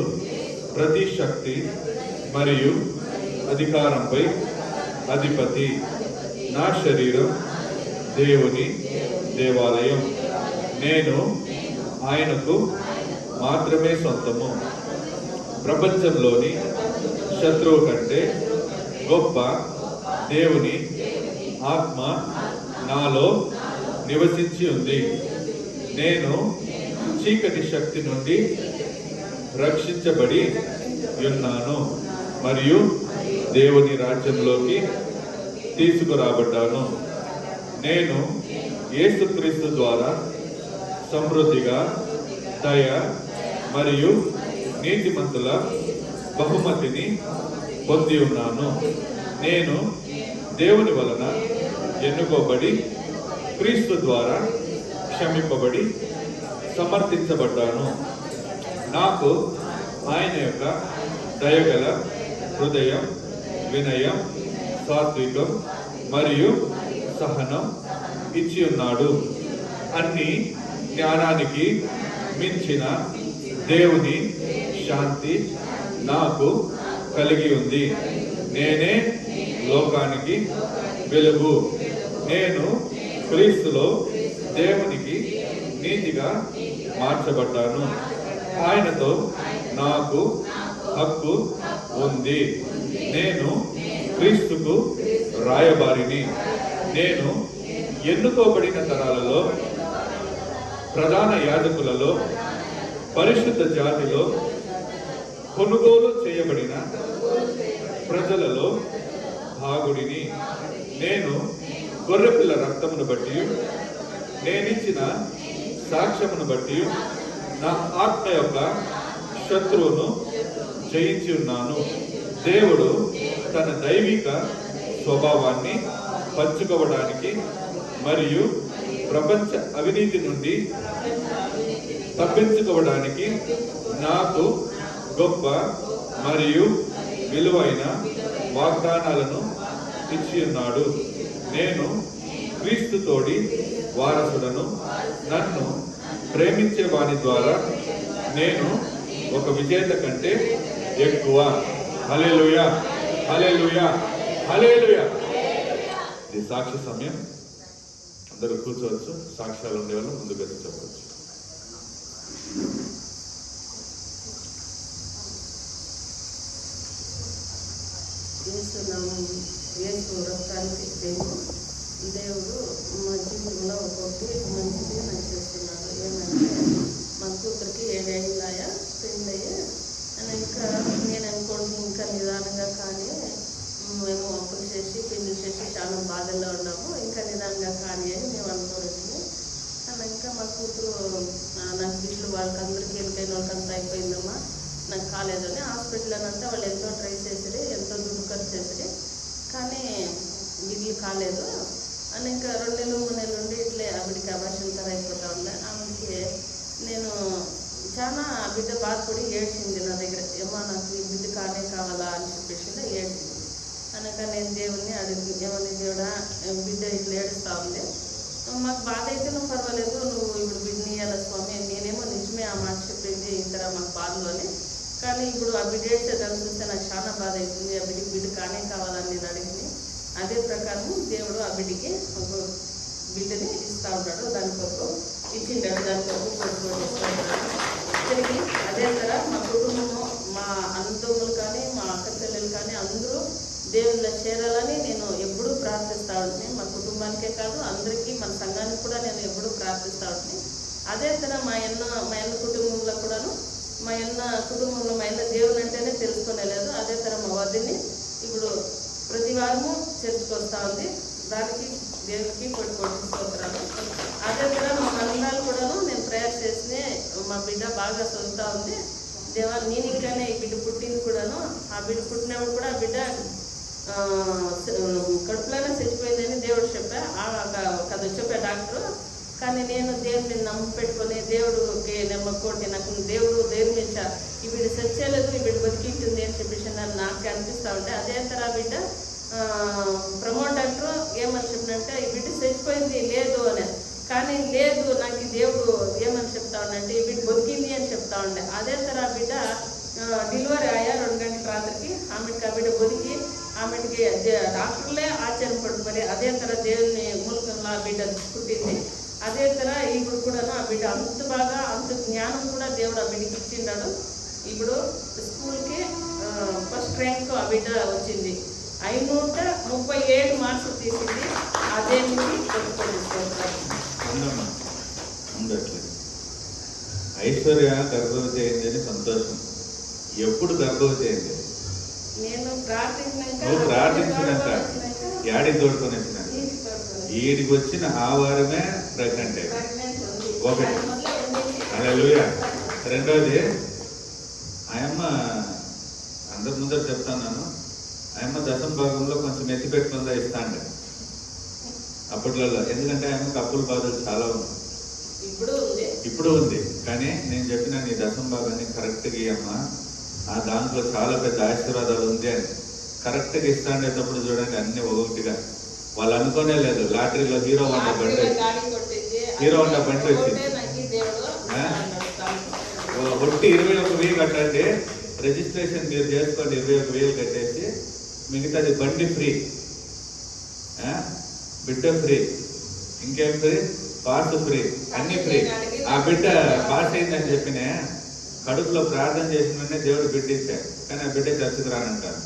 ప్రతి శక్తి మరియు అధికారంపై అధిపతి. నా శరీరం దేవుని దేవాలయం. నేను ఆయనకు మాత్రమే సొంతము. ప్రపంచంలోని శత్రువు కంటే గొప్ప దేవుని ఆత్మ నాలో నివసించి ఉంది. నేను చీకటి శక్తి నుండి రక్షించబడి ఉన్నాను మరియు దేవుని రాజ్యంలోకి తీసుకురాబడ్డాను. నేను యేసుక్రీస్తు ద్వారా సమృద్ధిగా దయ మరియు నీతిమంతుల బహుమతిని పొంది ఉన్నాను. నేను దేవుని వలన ఎన్నుకోబడి క్రీస్తు ద్వారా క్షమింపబడి సమర్థించబడ్డాను. నాకు ఆయన యొక్క దయగల హృదయం, వినయం, సాత్వికం మరియు సహనం ఇచ్చి ఉన్నాడు. అన్ని జ్ఞానానికి మించిన దేవుని శాంతి నాకు కలిగి ఉంది. నేనే లోకానికి వెలుగు. నేను క్రీస్తులో దేవునికి నీతిగా మార్చబడ్డాను. ఆయనతో నాకు హక్కు ఉంది. నేను క్రీస్తుకు రాయబారిని. నేను ఎన్నుకోబడిన తరాలలో, ప్రధాన యాజకులలో, పరిశుద్ధ జాతిలో, కొనుగోలు చేయబడిన ప్రజలలో భాగుడిని. నేను గొర్రెపిల్ల రక్తమును బట్టి, నేనిచ్చిన సాక్ష్యమును బట్టి నా ఆత్మ యొక్క శత్రువును జయించి ఉన్నాను. దేవుడు తన దైవిక స్వభావాన్ని పంచుకోవడానికి మరియు ప్రపంచ అవినీతి నుండి తప్పించుకోవడానికి నాకు గొప్ప మరియు విలువైన వాగ్దానాలను ఇచ్చి ఉన్నాడు. నేను క్రీస్తు తోడి వారసుడను. నన్ను ప్రేమించే వాని ద్వారా నేను ఒక విజేత కంటే ఎక్కువ. హల్లెలూయా, హల్లెలూయా, హల్లెలూయా. ఇది సాక్షి సమయం. అందరూ కూర్చోవచ్చు. సాక్ష్యాలు ఉండేవాళ్ళు ముందుగా చెప్పవచ్చు. యేసు రక్తానికి దేవుడు మా జీవితంలో ఒక్కొక్కటి మంచిది నాకు చేస్తున్నాడు. ఏమంటే మా కూతురికి 7 ఏళ్ళాయా పెళ్ళయ్యి, ఇంకా నేను అనుకోండి ఇంకా నిదానంగా కానీ మేము అప్పులు చేసి పెళ్లి చేసి చాలా బాధల్లో ఉన్నాము. ఇంకా నిదానంగా కానీ అని మేము అనుకోవచ్చు. ఇంకా మా కూతురు నాకు బిడ్డలు వాళ్ళకి అందరికీ వెళ్ళిపోయిన వాళ్ళకంతా అయిపోయిందమ్మా, నాకు కాలేదని హాస్పిటల్ అంతా వాళ్ళు ఎంతో ట్రై చేసిరి, ఎంతో దుడ్డు ఖర్చు చేసిరి, కానీ బిడ్డలు కాలేదు అని ఇంకా 2 నెలలు 3 నెలలు ఉండి ఇట్లే ఆవిడికి అబార్షన్ తర అయిపోతా ఉన్నాయి. ఆమెకి నేను చాలా బిడ్డ బాధపడి ఏడ్చింది నా దగ్గర. ఏమో నాకు ఈ బిడ్డ కానే కావాలా అని చెప్పేసి ఏడ్చింది. అనక నేను దేవుణ్ణి అడిగి, ఏమని దేవుడా బిడ్డ ఇట్లా ఏడుస్తూ ఉంది, మాకు బాధ అయితే నువ్వు పర్వాలేదు, నువ్వు ఇప్పుడు బిడ్డని ఇవ్వాలి స్వామి. నేనేమో నిజమే ఆ మాట చెప్పింది ఇంతరా మాకు బాధలు అని, కానీ ఇప్పుడు ఆ బిడ్డ ఏడ్చేదాన్ని చూస్తే నాకు చాలా బాధ అవుతుంది. ఆ బిడ్డకి బిడ్డ కానే కావాలని నేను అడిగింది. అదే ప్రకారం దేవుడు ఆ బిడ్డకి ఒక బిడ్డని ఇస్తూ ఉంటాడు. దాని కొరకు ఇచ్చింటాడు, దాని కొరకు ఇస్తూ ఉంటాడు తిరిగి. అదే తర మా కుటుంబము, మా అన్నదమ్ములు కానీ మా అక్క చెల్లెలు కానీ అందరూ దేవుళ్ళ చేరాలని నేను ఎప్పుడూ ప్రార్థిస్తూ ఉంటుంది. మా కుటుంబానికే కాదు అందరికీ, మన సంఘానికి కూడా నేను ఎప్పుడూ ప్రార్థిస్తూ ఉంటుంది. అదే తర మా అన్న కుటుంబంలో కూడాను, మా అన్న కుటుంబంలో మా అన్న దేవుని అంటేనే తెలుసుకునేలేదు. అదే తర మా వదిని ఇప్పుడు ప్రతి వారము చర్చకు వస్తూ ఉంది. దానికి దేవునికి కొట్టి స్తోత్రాలు. అదే తర మా మరణాలు కూడాను నేను ప్రేయర్ చేసి మా బిడ్డ బాగా చదువుతూ ఉంది. దేవా నేను ఇంకానే ఈ బిడ్డ పుట్టింది కూడాను, ఆ బిడ్డ పుట్టినప్పుడు కూడా ఆ బిడ్డ కడుపులోనే చచ్చిపోయిందని దేవుడు చెప్పా, కథ చెప్పా డాక్టరు. కానీ నేను దేవుడిని నమ్ము పెట్టుకొని దేవుడికి నమ్మకోటి నాకు దేవుడు ధైర్యించా, ఈ బిడ్డ చచ్చేలేదు, ఈ బిడ్డ బతికింటుంది అని చెప్పేసి నాకు అనిపిస్తూ ఉంటే. అదే తర బిడ్డ ప్రమోట్ డాక్టర్ ఏమని చెప్పినంటే ఈ బిడ్డ చచ్చిపోయింది లేదు అని, కానీ లేదు నాకు ఈ దేవుడు ఏమని చెప్తా ఉండంటే ఈ బిడ్డ బతికింది అని చెప్తా ఉండే. అదే తర బిడ్డ డెలివరీ అయ్యా 2 గంటల రాత్రికి ఆమెకి ఆ బిడ్డ బతికి ఆమెకి డాక్టర్లే ఆశ్చర్యపడుతుంది. అదే తర దేవుని మూలకంలో ఆ బిడ్డ పుట్టింది. అదే తర ఇప్పుడు కూడా ఆ బిడ్డ అంత బాగా అంత జ్ఞానం కూడా దేవుడు ఆ బిడ్డకి ఇచ్చిండాడు. ఇప్పుడు స్కూల్కి ఫస్ట్ ర్యాంక్ ఆ బిడ్డ వచ్చింది. 537 మార్కులు తీసింది. అదే ఐశ్వర్య గర్భవతి అయింది అని సంతోషం. ఎప్పుడు గర్భవతి అయింది? నేను ప్రార్థించినాక నువ్వు ప్రార్థించినాక యాడికి తోడుకొని వచ్చిన? ఈడికి వచ్చిన ఆ వారమే ప్రెగ్నెంట్ అయింది. ఒకటి. హల్లెలూయా. రెండోది, ఆయమ్మ అందరి ముందర చెప్తాను, ఆయమ్మ దశమ భాగంలో కొంచెం ఎత్తి పెట్టుకుందా ఇస్తాండి అప్పట్లో. ఎందుకంటే ఆయమ్మకి అప్పుల బాధలు చాలా ఉన్నాయి. ఇప్పుడు ఉంది. కానీ నేను చెప్పిన నీ దశమ భాగాన్ని కరెక్ట్గా ఇయ్యమ్మా, ఆ దాంట్లో చాలా పెద్ద ఆశీర్వాదాలు ఉంది అని కరెక్ట్గా ఇస్తాండేటప్పుడు చూడండి అన్ని ఒకటిగా. వాళ్ళు అనుకోనే లేదు లాటరీలో హీరో హోండా బండి వచ్చింది. ఒట్టి 21,000 కట్టండి, రిజిస్ట్రేషన్ మీరు చేసుకోండి, 21,000 కట్టేసి మిగతాది బండి ఫ్రీ, బిడ్డ ఫ్రీ, ఇంకేం ఫ్రీ, పాస్ ఫ్రీ, అన్ని ఫ్రీ. ఆ బిడ్డ పాస్ అయిందని చెప్పిన కడుపులో ప్రార్థన చేసిన దేవుడు బిడ్డ ఇచ్చాడు. కానీ ఆ బిడ్డ చర్చకు రానంటారు.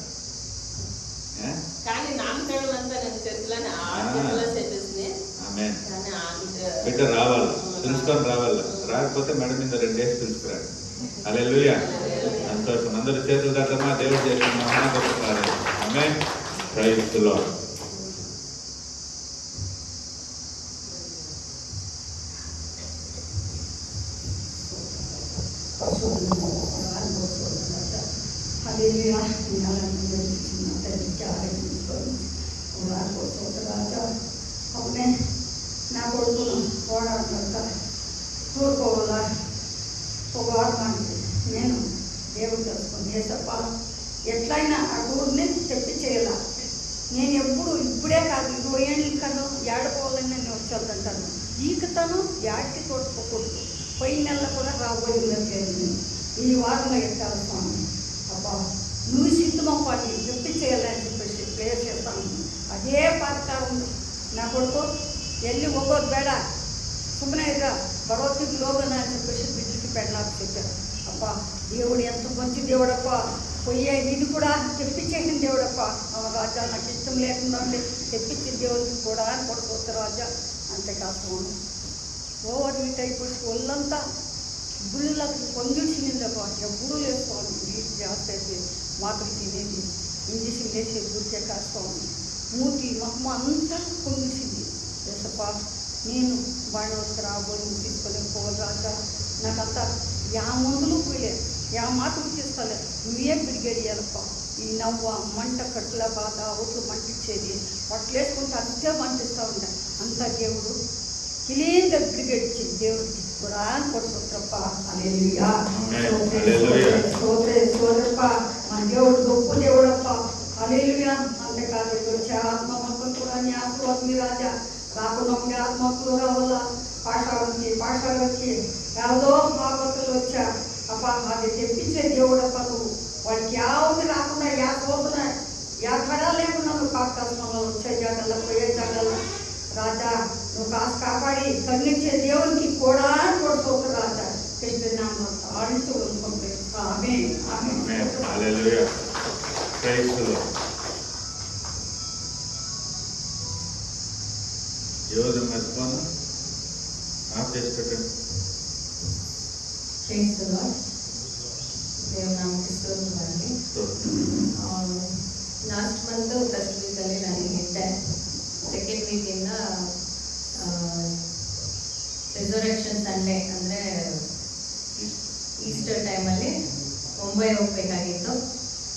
బిడ్డ రావాలి, తెలుసుకొని రావాలి. రాకపోతే మేడం మీద 2 డేస్ తెలుసుకురాడు. హల్లెలూయా. సంతోషం. అందరూ చేతులు తట్టమా, దేవుడు చేసిన మహాగొప్ప. ఆమేన్. Praise the lord. నా కొడుకును పోరాడుతా ఊరుకోవాలా ఒక వారమానికి నేను దేవుడు తెలుసుకుని ఏసప్ప ఎట్లయినా ఆ ఊరిని తెప్పించేయాల. నేను ఎప్పుడు ఇప్పుడే కాదు 20 ఏళ్ళు కను ఏడపోవాలని నేను వచ్చేదంటాను. ఈకుతాను యాడికి తోడుకోకూడదు. పోయిన నెలలో కూడా రాబోయేది ఈ వారంలో ఎట్టాలి స్వామి. అబ్బా నువ్వు సిద్ధమప్ప నేను తెప్పించేయాలని చెప్పేసి ప్రేయర్ చేస్తాను. అదే పాత్కారం నా కొడుకు వెళ్ళి ఒక్కొక్క బేడ సుమ్మనయ్యగా భగవద్గీత లోగన అని చెప్పేసి బిడ్డకి పెళ్ళాకు చెప్పారు. అప్ప దేవుడు ఎంత మంచి దేవుడప్ప, పోయే నిన్ను కూడా తెప్పించేసిన దేవుడప్ప. రాజా నాకు ఇష్టం లేకుండా ఉండి తెప్పించిన దేవుడికి కూడా కొడుకోవచ్చు రాజా. అంతేకాదు ఓవర్ హీట్ అయిపోయి ఒళ్ళంతా గుళ్ళకి పొంగిల్చిందప్ప. ఎప్పుడూ వేసుకోవాలి నీటి జాగ్రత్త అయితే మాటలు తినేది ఇంజక్షన్ వేసే గురికే కాసుకోవాలి. మూతి మొహం అంతా పొంగిసింది. వేసప్ప నేను బాణవలసి రాబోయి తీసుకొని పోరాక నాకంతా మందులు పోయలేదు, మాటలు తీసుకోలేదు. నువ్వే బిడిగడియాలప్ప. ఈ నవ్వ మంట కట్ల బాధ ఒట్లు మంటిచ్చేది వాటిలు వేసుకుంటే అంతే మంటిస్తూ ఉంటాయి. అంతా దేవుడు క్లీన్గా బిడిగడిచ్చింది. దేవుడికి కూడా కొడుకుట్రప్ప. హల్లెలూయా. సోదరప్ప మన దేవుడు గొప్ప దేవుడప్ప. హల్లెలూయా. అంతేకాదు వచ్చే ఆత్మ మొత్తం కూడా నీ ఆత్మ రాజా రాకుండా ఆత్మకులు రావాల. పాఠాలు వచ్చి యావదో భాగవతులు వచ్చా అప్ప. అది తెప్పించే దేవుడప్ప. నువ్వు వాడికి యావది రాకుండా పోతున్నా కడా లేకుండా నువ్వు కాకస్మంలో వచ్చే జాగల్లో పోయే జాగల్లో రాజా నువ్వు కాస్త కాపాడి కన్నించే దేవునికి కూడా కొడుకోకు రాజా. కృష్ణనామ ఆడించు అనుకుంటే ఆమేన్. హల్లెలూయా. Praise the lord. ఎవరు మర్చిపోను ఆఫ్ చేసి పెట్టండి. Praise the lord. దేవుని నామముకి స్తోత్రమండి. లాస్ట్ మంత్ ಫಸ್ಟ್ ವೀಕಲ್ಲಿ ನನಗಿದ್ದೆ. ಸೆಕೆಂಡ್ ವೀಕಿಂದ ರಿಸರ್ವೇಷನ್ ಸಂಡೇ ಅಂದರೆ ಈಸ್ಟರ್ ಟೈಮಲ್ಲಿ ಮುಂಬೈ ಹೋಗ್ಬೇಕಾಗಿತ್ತು.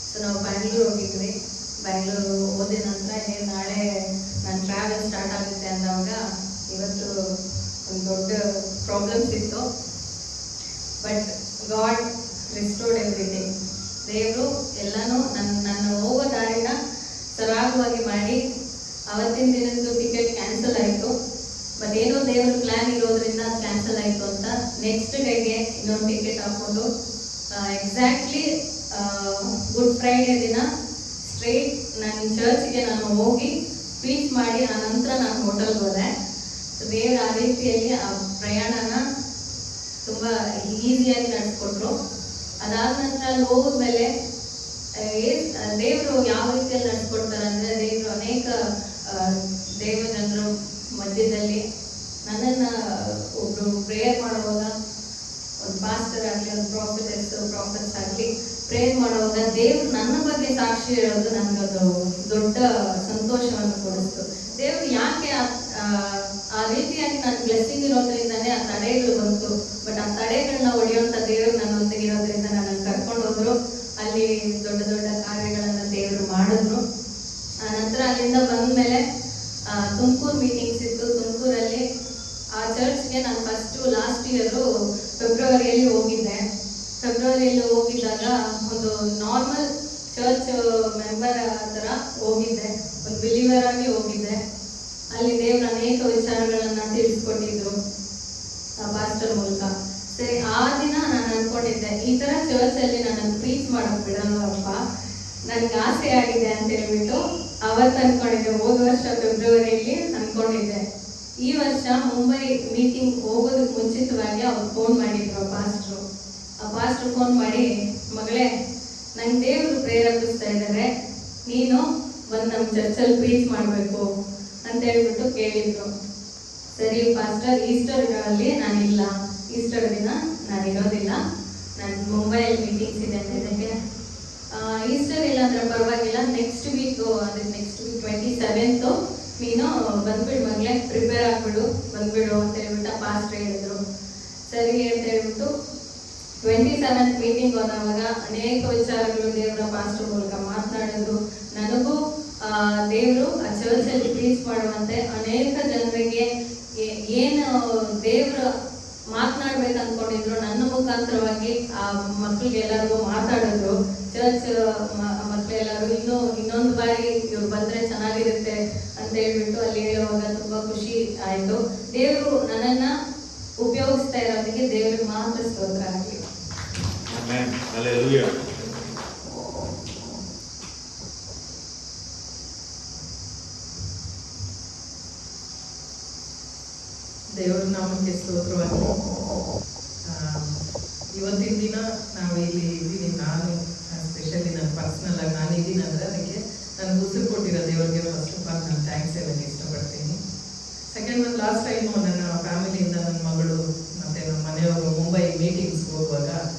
ಸೊ ನಾವು ಬ್ಯಾಂಗ್ಳೂರು ಹೋಗಿದ್ವಿ. ಬ್ಯಾಂಗ್ಳೂರು ಹೋದ ನಂತರ ನಾಳೆ ನನ್ನ ಟ್ರಾವೆಲ್ ಸ್ಟಾರ್ಟ್ ಆಗುತ್ತೆ ಅಂದಾಗ ಇವತ್ತು ಒಂದು ದೊಡ್ಡ ಪ್ರಾಬ್ಲಮ್ಸ್ ಇತ್ತು. But god restored everything. ದೇವರು ಎಲ್ಲನೂ ನನ್ನ ಹೋಗೋ ದಾರಿನ ಸರಾಗವಾಗಿ ಮಾಡಿ ಅವತ್ತಿನ ದಿನದ್ದು ಟಿಕೆಟ್ ಕ್ಯಾನ್ಸಲ್ ಆಯಿತು. ಬಟ್ ಏನೋ ದೇವ್ರ ಪ್ಲ್ಯಾನ್ ಇರೋದ್ರಿಂದ ಅದು ಕ್ಯಾನ್ಸಲ್ ಆಯಿತು ಅಂತ ನೆಕ್ಸ್ಟ್ ಡೇಗೆ ಇನ್ನೊಂದು ಟಿಕೆಟ್ ಹಾಕ್ಕೊಂಡು ಎಕ್ಸಾಕ್ಟ್ಲಿ ಗುಡ್ ಫ್ರೈಡೇ ದಿನ ಸ್ಟ್ರೈಟ್ ನನ್ನ ಚರ್ಚ್ಗೆ ನಾನು ಹೋಗಿ ಸ್ಪೀಚ್ ಮಾಡಿ ಆ ನಂತರ ನಾನು ಹೋಟೆಲ್ಗೆ ಹೋದೆ. ಸೊ ದೇವ್ರ ಆ ರೀತಿಯಲ್ಲಿ ಆ ಪ್ರಯಾಣನ ತುಂಬ ಈಸಿಯಾಗಿ ನಡೆಸ್ಕೊಟ್ರು. ಅದಾದ ನಂತರ ಅಲ್ಲಿ ಹೋದ್ಮೇಲೆ ದೇವರು ಯಾವ ರೀತಿಯಲ್ಲಿ ನಡೆಸ್ಕೊಡ್ತಾರೆ ಅಂದರೆ ದೇವರು ಅನೇಕ ದೇವ ಜನರು ಮಧ್ಯದಲ್ಲಿ ನನ್ನನ್ನು ಒಬ್ರು ಪ್ರೇಯರ್ ಮಾಡುವಾಗ ಒಂದು ಪಾಸ್ಟರ್ ಆಗಲಿ, ಒಂದು ಪ್ರಾಫಿಟ್ಸ್ ಆಗಲಿ ಪ್ರೇಯರ್ ಮಾಡುವಾಗ ದೇವ್ರು ನನ್ನ ಬಗ್ಗೆ ಸಾಕ್ಷಿ ಹೇಳೋದು ನನಗದು ದೊಡ್ಡ ಸಂತೋಷವನ್ನು ಕೊಡಿಸ್ತು. ದೇವ್ರು ಯಾಕೆ ಆ ರೀತಿಯಾಗಿ ನಾನು ಬ್ಲೆಸ್ಸಿಂಗ್ ಇರೋದ್ರಿಂದನೇ ಆ ತಡೆಗಳು ಬಂತು. ಬಟ್ ಆ ತಡೆಗಳನ್ನ ಹೊಡೆಯುವಂಥ ದೇವ್ರು ನನ್ನೊಂದಿಗೆ ಇರೋದ್ರಿಂದ ನನ್ನನ್ನು ಕರ್ಕೊಂಡು ಹೋದ್ರು. ಅಲ್ಲಿ ದೊಡ್ಡ ದೊಡ್ಡ ಕಾರ್ಯಗಳನ್ನ ದೇವರು ಮಾಡಿದ್ರು. ಆ ನಂತರ ಅಲ್ಲಿಂದ ಬಂದ್ಮೇಲೆ ತುಮಕೂರು ಮೀಟಿಂಗ್ಸ್ ಇತ್ತು. ತುಮಕೂರಲ್ಲಿ ಆ ಚರ್ಚ್ಗೆ ನಾನು ಲಾಸ್ಟ್ ಇಯರು ಫೆಬ್ರವರಿಯಲ್ಲಿ ಹೋಗಿದ್ದೆ. ಫೆಬ್ರವರಿಯಲ್ಲಿ ಹೋಗಿದ್ದಾಗ ಒಂದು ನಾರ್ಮಲ್ ಚರ್ಚ್ ಮೆಂಬರ್ ಆ ಥರ ಹೋಗಿದ್ದೆ, ಒಂದು ಬಿಲೀವರ್ ಆಗಿ ಹೋಗಿದ್ದೆ. ಅಲ್ಲಿ ದೇವ್ರ ಅನೇಕ ವಿಚಾರಗಳನ್ನ ತಿಳಿಸ್ಕೊಟ್ಟಿದ್ರು ಆ ಪಾಸ್ಟರ್ ಮೂಲಕ. ಸರಿ, ಆ ದಿನ ನಾನು ಅನ್ಕೊಂಡಿದ್ದೆ, ಈ ಥರ ಚರ್ಚಲ್ಲಿ ನನ್ನನ್ನು ಪ್ರೀಚ್ ಮಾಡೋಕೆ ಬಿಡಲ್ಲಪ್ಪ, ನನಗೆ ಆಸೆ ಆಗಿದೆ ಅಂತ ಹೇಳ್ಬಿಟ್ಟು ಅವತ್ತು ಅನ್ಕೊಂಡಿದ್ದೆ. ಹೋದ ವರ್ಷ ಫೆಬ್ರವರಿಯಲ್ಲಿ ಅನ್ಕೊಂಡಿದ್ದೆ. ಈ ವರ್ಷ ಮುಂಬೈ ಮೀಟಿಂಗ್ ಹೋಗೋದಕ್ಕೆ ಮುಂಚಿತವಾಗಿ ಅವ್ರು ಫೋನ್ ಮಾಡಿದ್ರು ಆ ಪಾಸ್ಟ್ರು ಫೋನ್ ಮಾಡಿ, ಮಗಳೇ ನಂಗೆ ದೇವರು ಪ್ರೇರೇಪಿಸ್ತಾ ಇದ್ದಾರೆ, ನೀನು ಬಂದು ನಮ್ಮ ಚರ್ಚಲ್ಲಿ ಪ್ರೀಚ್ ಮಾಡಬೇಕು ಅಂತ ಹೇಳ್ಬಿಟ್ಟು ಕೇಳಿದ್ರು. ಸರಿ ಪಾಸ್ಟರ್, ಈಸ್ಟರ್ಗಳಲ್ಲಿ ನಾನಿಲ್ಲ, ಈಸ್ಟರ್ ದಿನ ನಾನು ಇರೋದಿಲ್ಲ, ನಾನು ಮುಂಬೈಯಲ್ಲಿ ಮೀಟಿಂಗ್ಸ್ ಇದೆ ಅಂತ ಇದಕ್ಕೆ. ಈಸ್ಟರ್ ಇಲ್ಲ ಅಂದ್ರೆ ಪರವಾಗಿಲ್ಲ, ನೆಕ್ಸ್ಟ್ ವೀಕ್ 27th ನೀನು ಬಂದ್ಬಿಡು ಮಗಳೇ, ಪ್ರಿಪೇರ್ ಆಗ್ಬಿಡು, ಬಂದ್ಬಿಡು ಅಂತ ಹೇಳ್ಬಿಟ್ಟು ಪಾಸ್ಟರ್ ಹೇಳಿದ್ರು. ಸರಿ ಅಂತ ಹೇಳ್ಬಿಟ್ಟು 27th ಮೀಟಿಂಗ್ ಹೋದಾಗ ಅನೇಕ ವಿಚಾರಗಳು ದೇವರ ಪಾಸ್ಟರ್ ಮೂಲಕ ಮಾತನಾಡಿದ್ರು. ನನಗೂ ದೇವರು ಆ ಚರ್ಚಲ್ಲಿ ಪ್ರೀಚ್ ಮಾಡುವಂತೆ ಅನೇಕ ಜನರಿಗೆ ಏನು ದೇವರು ಮಾತನಾಡ್ಬೇಕು ಅನ್ಕೊಂಡಿದ್ರು ನನ್ನ ಮುಖಾಂತರವಾಗಿ ಆ ಮಕ್ಕಳಿಗೆ ಎಲ್ಲರಿಗೂ ಮಾತಾಡಿದ್ರು. ಚರ್ಚ್ ಮಕ್ಕಳೆಲ್ಲರೂ ಇನ್ನೊಂದು ಬಾರಿ ಇವ್ರು ಬಂದ್ರೆ ಚೆನ್ನಾಗಿರುತ್ತೆ ಅಂತ ಹೇಳ್ಬಿಟ್ಟು ಅಲ್ಲಿ ಹೇಳುವಾಗ ತುಂಬಾ ಖುಷಿ ಆಯ್ತು. ದೇವರು ನನ್ನನ್ನ ಉಪಯೋಗಿಸ್ತಾ ಇರೋದಕ್ಕೆ ದೇವ್ರಿಗೆ ಮಾತ್ರ ಸ್ತೋತ್ರ ಆಗಲಿ. ದೇವರ ನಾಮಕ್ಕೆ ಸ್ತೋತ್ರವಾಗಲಿ. ಇವತ್ತಿನ ದಿನ ನಾವು ಇಲ್ಲಿ ಇದ್ದೀನಿ. ನಾನು ಸ್ಪೆಷಲಿ ನನ್ನ ಪರ್ಸ್ನಲ್ ಆಗಿ ನಾನು ಇದ್ದೀನಿ ಅಂದರೆ ಅದಕ್ಕೆ ನನಗೆ ಉಸಿರು ಕೊಟ್ಟಿರೋ ದೇವರಿಗೆ ಫಸ್ಟ್ ಆಫ್ ಆಲ್ ನಾನು ಥ್ಯಾಂಕ್ಸ್ ಹೇಳೋಕ್ಕೆ ಇಷ್ಟಪಡ್ತೀನಿ. ಸೆಕೆಂಡ್ ಒಂದು ಲಾಸ್ಟ್ ಟೈಮು ನನ್ನ ಫ್ಯಾಮಿಲಿಯಿಂದ ನನ್ನ ಮಗಳು ಮತ್ತು ನಮ್ಮ ಮನೆಯವರು ಮುಂಬೈ ಮೀಟಿಂಗ್ಸ್ ಹೋಗುವಾಗ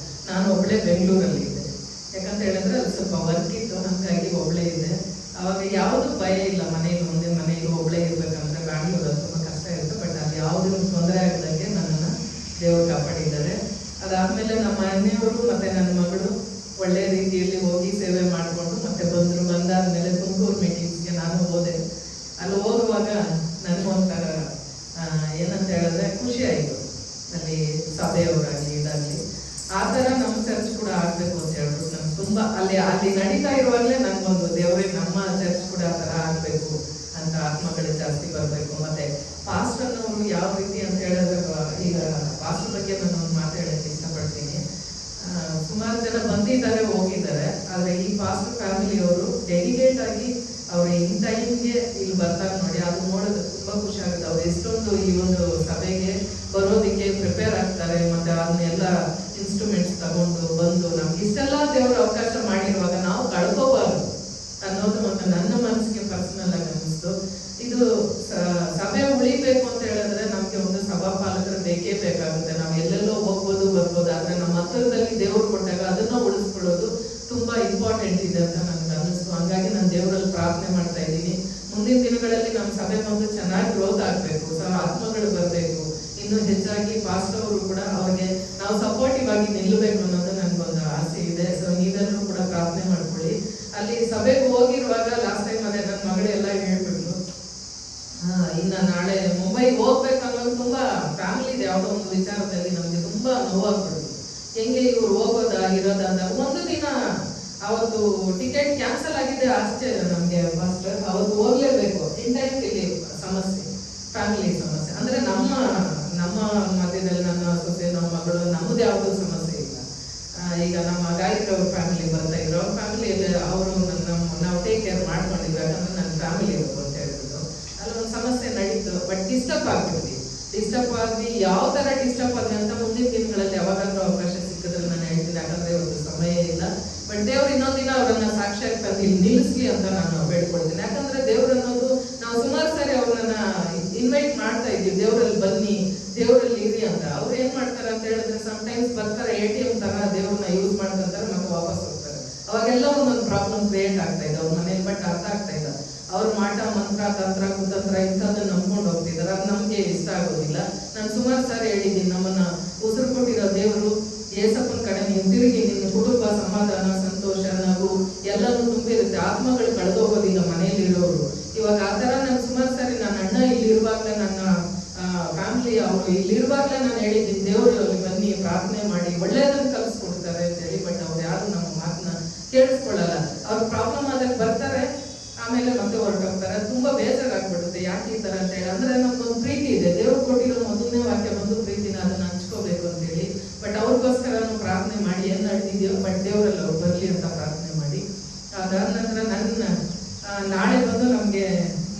ನಾನು ಒಬ್ಬಳೇ ಬೆಂಗಳೂರಲ್ಲಿ ಇದ್ದೆ. ಯಾಕಂತ ಹೇಳಿದ್ರೆ ಅದು ಸ್ವಲ್ಪ ವರ್ಕ್ ಇತ್ತು, ಹಾಗಾಗಿ ಒಬ್ಬಳೇ ಇದ್ದೆ. ಆವಾಗ ಯಾವುದು ಭಯ ಇಲ್ಲ, ಮನೆಯಲ್ಲಿ ಮುಂದೆ ಮನೆಯಲ್ಲಿ ಒಬ್ಬಳೇ ಇರಬೇಕಂದ್ರೆ ಬ್ಯಾಂಗ್ಳೂರಲ್ಲಿ ತುಂಬ ಕಷ್ಟ ಇರುತ್ತೆ. ಬಟ್ ಅದು ಯಾವುದೂ ತೊಂದರೆ ಆಗದಂಗೆ ನನ್ನನ್ನು ದೇವರು ಕಾಪಾಡಿದ್ದಾರೆ. ಅದಾದಮೇಲೆ ನಮ್ಮ ಮನೆಯವರು ಮತ್ತು ನನ್ನ ಮಗಳು ಒಳ್ಳೆಯ ರೀತಿಯಲ್ಲಿ ಹೋಗಿ ಸೇವೆ ಮಾಡಿಕೊಂಡು ಮತ್ತೆ ಬಂದಾದ್ಮೇಲೆ ತುಮಕೂರು ಮೀಟಿಂಗ್ಸ್ಗೆ ನಾನು ಹೋದೆ. ಅಲ್ಲಿ ಹೋಗುವಾಗ ನನಗೊಂಥರ ಏನಂತ ಹೇಳಿದ್ರೆ ಖುಷಿ ಆಯಿತು. ಅಲ್ಲಿ ಸಭೆಯವರಾಗಲಿ ಇದಾಗಲಿ ಆ ಥರ ನಮ್ಮ ಚರ್ಚ್ ಕೂಡ ಆಗಬೇಕು ಅಂತ ಹೇಳ್ಬಿಟ್ಟು ನಂಗೆ ತುಂಬ ಅಲ್ಲಿ ನಡೀತಾ ಇರುವಾಗಲೇ ನನಗೊಂದು ದೇವರೇ ನಮ್ಮ ಚರ್ಚ್ ಕೂಡ ಆ ಥರ ಆಗಬೇಕು ಅಂತ ಆತ್ಮಗಳು ಜಾಸ್ತಿ ಬರಬೇಕು. ಮತ್ತೆ ಪಾಸ್ಟರ್ ಅನ್ನೋರು ಯಾವ ರೀತಿ ಅಂತ ಹೇಳಿದ್ರೆ, ಈಗ ಪಾಸ್ಟರ್ ಬಗ್ಗೆ ನಾನು ಒಂದು ಮಾತಾಡೋಕ್ಕೆ ಇಷ್ಟಪಡ್ತೀನಿ. ಸುಮಾರು ಜನ ಬಂದಿದ್ದಾರೆ, ಹೋಗಿದ್ದಾರೆ. ಆದರೆ ಈ ಪಾಸ್ಟರ್ ಫ್ಯಾಮಿಲಿಯವರು ಡೆಡಿಕೇಟ್ ಆಗಿ ಅವ್ರು ಇನ್ ಟೈಮ್ಗೆ ಇಲ್ಲಿ ಬರ್ತಾರೆ ನೋಡಿ, ಅದು ನೋಡೋದು ತುಂಬ ಖುಷಿ ಆಗುತ್ತೆ. ಅವ್ರು ಎಷ್ಟೊಂದು ಈ ಒಂದು ಸಭೆಗೆ ಬರೋದಕ್ಕೆ ಪ್ರಿಪೇರ್ ಆಗ್ತಾರೆ. ಮತ್ತೆ ಅದನ್ನೆಲ್ಲ ಇನ್ಸ್ಟ್ರೂಮೆಂಟ್ಸ್ ತಗೊಂಡು ಬಂದು ನಮ್ಗೆ ಇಷ್ಟೆಲ್ಲ ದೇವರು ಅವಕಾಶ ಮಾಡಿರುವಾಗ ನಾವು ಕಳ್ಕೋಬಾರ್ದು ಅನ್ನೋದು ಮತ್ತೆ ನನ್ನ ಮನಸ್ಸಿಗೆ ಪರ್ಸನಲ್ ಆಗಿ ಅನ್ನಿಸ್ತು. ಇದು ಸಭೆ ಉಳಿಬೇಕು ಅಂತ ಹೇಳಿದ್ರೆ ನಮ್ಗೆ ಒಂದು ಸಭಾಪಾಲಕರು ಬೇಕೇ ಬೇಕಾಗುತ್ತೆ. ನಾವು ಎಲ್ಲೆಲ್ಲೋ ಹೋಗ್ಬೋದು ಬರ್ಬೋದು, ಆದ್ರೆ ನಮ್ಮ ಹತ್ತಿರದಲ್ಲಿ ದೇವ್ರು ಕೊಟ್ಟಾಗ ಅದನ್ನ ಉಳಿಸ್ಕೊಳ್ಳೋದು ತುಂಬಾ ಇಂಪಾರ್ಟೆಂಟ್ ಇದೆ ಅಂತ ನನ್ಗೆ ಅನ್ನಿಸ್ತು. ಹಂಗಾಗಿ ನಾನು ದೇವರಲ್ಲಿ ಪ್ರಾರ್ಥನೆ ಮಾಡ್ತಾ ಇದ್ದೀನಿ, ಮುಂದಿನ ದಿನಗಳಲ್ಲಿ ನಮ್ಮ ಸಭೆ ಬಂದು ಚೆನ್ನಾಗಿ ಗ್ರೋತ್ ಆಗ್ಬೇಕು, ಆತ್ಮಗಳು ಬರಬೇಕು, ಇನ್ನು ಹೆಚ್ಚಾಗಿ ಪಾಸ್ಟರ್ ಅವರು ಕೂಡ ಅವ್ರಿಗೆ ನಾವು ಸಪೋರ್ಟಿವ್ ಆಗಿ ನಿಲ್ಲಬೇಕು ಅನ್ನೋದು ನನ್ಗೊಂದು ಆಸೆ ಇದೆ. ಸೊ ನೀವೆಲ್ಲರೂ ಕೂಡ ಪ್ರಾರ್ಥನೆ ಮಾಡ್ಕೊಳ್ಳಿ. ಅಲ್ಲಿ ಸಭೆಗೆ ಹೋಗಿರುವಾಗ ಲಾಸ್ಟ್ ಟೈಮ್ ಅದೇ ನನ್ನ ಮಗಳೆಲ್ಲ ಹೇಳ್ಬಿಟ್ರು, ಇನ್ನ ನಾಳೆ ಮುಂಬೈ ಹೋಗ್ಬೇಕನ್ನೋದು ತುಂಬಾ ಫ್ಯಾಮಿಲಿ ಇದೆ. ಯಾವುದೋ ಒಂದು ವಿಚಾರದಲ್ಲಿ ನಮ್ಗೆ ತುಂಬಾ ನೋವಾಗ್ಬಿಡುದು, ಹೆಂಗೆ ಇವ್ರು ಹೋಗೋದಾ ಇರೋದಾ ಅಂತ. ಒಂದು ದಿನ ಅವತ್ತು ಟಿಕೆಟ್ ಕ್ಯಾನ್ಸಲ್ ಆಗಿದೆ ಅಷ್ಟೇ ನಮ್ಗೆ ಮಾಸ್ಟರ್, ಅವತ್ತು ಹೋಗ್ಲೇಬೇಕು. ಇಲ್ಲಿ ಸಮಸ್ಯೆ, ಫ್ಯಾಮಿಲಿ ಸಮಸ್ಯೆ ಅಂದ್ರೆ ನಮ್ಮ ಮಧ್ಯದಲ್ಲಿ ನನ್ನ ಸೊಸೆ, ನಮ್ಮ ಮಗಳು, ನಮ್ಮದು ಯಾವುದೂ ಸಮಸ್ಯೆ ಇಲ್ಲ. ಈಗ ನಮ್ಮ ಗಾಯತ್ರಿಯವ್ರ ಫ್ಯಾಮಿಲಿ ಬರ್ತಾ ಇದ್ರು, ಅವ್ರ ಫ್ಯಾಮಿಲಿಯಲ್ಲಿ ಅವರು ನಾವು ಟೇಕ್ ಕೇರ್ ಮಾಡ್ಕೊಂಡಿದ್ವಿ. ಯಾಕಂದ್ರೆ ನನ್ನ ಫ್ಯಾಮಿಲಿ ಇರೋದು ಅಂತ ಹೇಳ್ಬಿಟ್ಟು ಅಲ್ಲೊಂದು ಸಮಸ್ಯೆ ನಡೀತು. ಬಟ್ ಡಿಸ್ಟರ್ಬ್ ಆದ್ವಿ. ಯಾವ ತರ ಡಿಸ್ಟರ್ಬ್ ಆದ್ವಿ ಅಂತ ಮುಂದಿನ ದಿನಗಳಲ್ಲಿ ಯಾವಾಗಾದ್ರೂ ಅವಕಾಶ ಸಿಕ್ಕಿದ್ರೆ ನಾನು ಹೇಳ್ತೀನಿ. ಯಾಕಂದ್ರೆ ಇವತ್ತು ಸಮಯ ಇಲ್ಲ. ಬಟ್ ದೇವ್ರು ಇನ್ನೊಂದಿನ ಅವರನ್ನ ಸಾಕ್ಷಾತ್ ತಂದು ಇಲ್ಲಿ ನಿಲ್ಲಿಸ್ಲಿ ಅಂತ ನಾನು ಬೇಡ್ಕೊಳ್ತೀನಿ. ಯಾಕಂದ್ರೆ ದೇವ್ರು ಅನ್ನೋದು ನಾವು ಸುಮಾರು ಸಾರಿ ಅವ್ರನ್ನ ಇನ್ವೈಟ್ ಮಾಡ್ತಾ ಇದ್ದೀವಿ, ದೇವರಲ್ಲಿ ಬನ್ನಿ, ದೇವರಲ್ಲಿ ಇರಿ ಅಂತ. ಅವ್ರು ಏನ್ ಮಾಡ್ತಾರೆ ಅಂತ ಹೇಳಿದ್ರೆ, ಸಮ್ ಟೈಮ್ಸ್ ಬರ್ತಾರೆ, ATM ತರ ದೇವ್ರನ್ನ ಯೂಸ್ ಮಾಡ್ಕೊಂತಾರೆ, ಮತ್ತೆ ವಾಪಸ್ ಹೋಗ್ತಾರೆ. ಅವಾಗೆಲ್ಲ ಒಂದೊಂದು ಪ್ರಾಬ್ಲಮ್ ಕ್ರಿಯೇಟ್ ಆಗ್ತಾ ಇದೆ ಅವ್ರ ಮನೇಲಿ. ಬಟ್ ಅರ್ಥ ಆಗ್ತಾ ಇಲ್ಲ, ಅವ್ರ ಮಾಟ ಮಂತ್ರ ತಂತ್ರ ಕುತಂತ್ರ ಇಂಥದ್ದನ್ನ ನಂಬ್ಕೊಂಡು ಹೋಗ್ತಿದ್ದಾರೆ. ಅದು ನಮ್ಗೆ ಇಷ್ಟ ಆಗೋದಿಲ್ಲ. ನಾನು ಸುಮಾರು ಸಾರಿ ಹೇಳಿದ್ದೀನಿ, ನಮ್ಮನ್ನ ಉಸಿರು ಕೊಟ್ಟಿರೋ ದೇವರು ಏಸಪ್ಪನ ಕಡೆ ನೀವು ತಿರುಗಿ, ನಿನ್ನ ಕುಟುಂಬ ಸಮಾಧಾನ, ಸಂತೋಷ, ನಗು ಎಲ್ಲನೂ ತುಂಬಿರುತ್ತೆ. ಆತ್ಮಗಳು ಕಳೆದೋಗೋದಿಲ್ಲ ಮನೆಯಲ್ಲಿರೋರು. ಇವಾಗ ಆ ಥರ ನಾನು ಸುಮಾರು ಸಾರಿ ನನ್ನ ಅಣ್ಣ ಇಲ್ಲಿ ಇರುವಾಗಲೇ, ನನ್ನ ಫ್ಯಾಮಿಲಿ ಅವರು ಇಲ್ಲಿ ಇರುವಾಗಲೇ ನಾನು ಹೇಳಿದ್ದೀನಿ, ದೇವರು ಅಲ್ಲಿ ಬನ್ನಿ ಪ್ರಾರ್ಥನೆ ಮಾಡಿ ಒಳ್ಳೆಯದನ್ನು ಕಲಿಸ್ಕೊಡ್ತಾರೆ ಅಂತೇಳಿ. ಬಟ್ ಅವ್ರು ಯಾರು ನಮ್ಮ ಮಾತನ್ನ ಕೇಳಿಸ್ಕೊಳ್ಳಲ್ಲ. ಅವ್ರ ಪ್ರಾಬ್ಲಮ್ ಆದಾಗ ಬರ್ತಾರೆ, ಆಮೇಲೆ ಮತ್ತೆ ಹೊರಟೋಗ್ತಾರೆ. ತುಂಬಾ ಬೇಜಾರಾಗ್ಬಿಡುತ್ತೆ, ಯಾಕೆ ಈ ತರ ಅಂತ ಹೇಳಿ. ಅಂದ್ರೆ ನಮ್ಗೊಂದು ಪ್ರೀತಿ ಇದೆ, ದೇವ್ರು ಕೊಟ್ಟಿರೋ ಮೊದಲನೇ ವಾಕ್ಯ ಬಂದು ಪ್ರೀತಿನ, ಅದನ್ನ ಹಂಚ್ಕೋಬೇಕು ಅಂತ ಹೇಳಿ. ಬಟ್ ಅವ್ರಿಗೋಸ್ಕರ ಪ್ರಾರ್ಥನೆ ಮಾಡಿ ಏನ್ ನಡೆದಿದೆಯೋ, ಬಟ್ ದೇವರಲ್ಲಿ ಅವ್ರು ಬರ್ಲಿ ಅಂತ ಪ್ರಾರ್ಥನೆ ಮಾಡಿ. ಅದಾದ ನಂತರ ನಾಳೆ ಬಂದು ನಮ್ಗೆ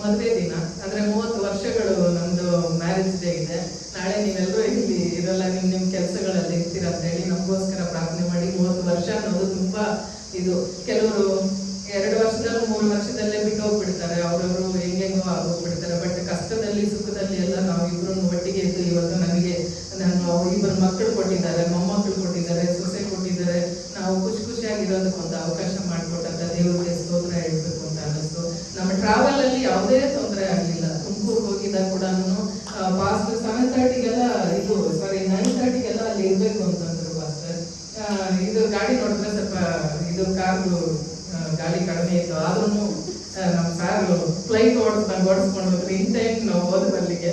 ಮದುವೆ ದಿನ, ಅಂದ್ರೆ 30 ವರ್ಷಗಳು ನಮ್ದು ಮ್ಯಾರೇಜ್ ಡೇ ಇದೆ. ನಾಳೆ ನೀವೆಲ್ಲರೂ ಇಲ್ಲಿ ಇರಲ್ಲ, ನಿಮ್ ಕೆಲಸಗಳಲ್ಲಿ ಇರ್ತೀರ ಅಂತ ಹೇಳಿ ನಮಗೋಸ್ಕರ ಪ್ರಾರ್ಥನೆ ಮಾಡಿ. 30 ವರ್ಷ ಅನ್ನೋದು ತುಂಬಾ ಇದು. ಕೆಲವರು 2 ವರ್ಷದಲ್ಲಿ 3 ವರ್ಷದಲ್ಲೇ ಬಿಟ್ಟು ಹೋಗ್ಬಿಡ್ತಾರೆ, ಅವ್ರವರು ಹೆಂಗೆಂಗೋ ಆಗೋಗ್ಬಿಡ್ತಾರೆ. ಬಟ್ ಕಷ್ಟದಲ್ಲಿ ಸುಖದಲ್ಲಿ ಎಲ್ಲ ನಾವಿಬ್ರು ಒಟ್ಟಿಗೆ ಇದ್ದು ಇವತ್ತು ನನಗೆ ಇಬ್ಬರು ಮಕ್ಕಳು ಕೊಟ್ಟಿದ್ದಾರೆ, ಮೊಮ್ಮಕ್ಕಳು ಕೊಟ್ಟಿದ್ದಾರೆ, ಸೊಸೆ ಕೊಟ್ಟಿದ್ದಾರೆ. ನಾವು ಖುಷಿಯಾಗಿರೋದಕ್ಕೆ ಒಂದು ಅವಕಾಶ ಮಾಡಿಕೊಟ್ಟಂತ ದೇವರಿಗೆ ಸ್ತೋತ್ರ ಹೇಳ್ಬೇಕು ಅಂತ ಅನ್ನಿಸ್ತು. ನಮ್ಮ ಟ್ರಾವೆಲ್ ಅಲ್ಲಿ ಯಾವುದೇ ತೊಂದರೆ ಆಗಲಿಲ್ಲ. ತುಮಕೂರು ಹೋಗಿದ್ದಾಗ ಕೂಡ ಪಾಸ್ಟ್ 7:30ಗೆಲ್ಲ 9:30ಗೆಲ್ಲ ಅಲ್ಲಿ ಇರ್ಬೇಕು ಅಂತಂದ್ರು ಪಾಸ್ಟರ್. ಇದು ಗಾಡಿ ನೋಡಿದ್ರೆ ಸ್ವಲ್ಪ ಇದು ಕಾರ್ದು ಗಾಳಿ ಕಡಿಮೆ ಇತ್ತು, ಆದ್ರೂ ನಮ್ಮ ಸಾರ್ ಫ್ಲೈಟ್ ಓಡಿಸ್ಕೊಂಡು ಹೋಗ್ರಿ. ಇನ್ ಟೈಮ್ ನಾವು ಹೋದ್ರಲ್ಲಿಗೆ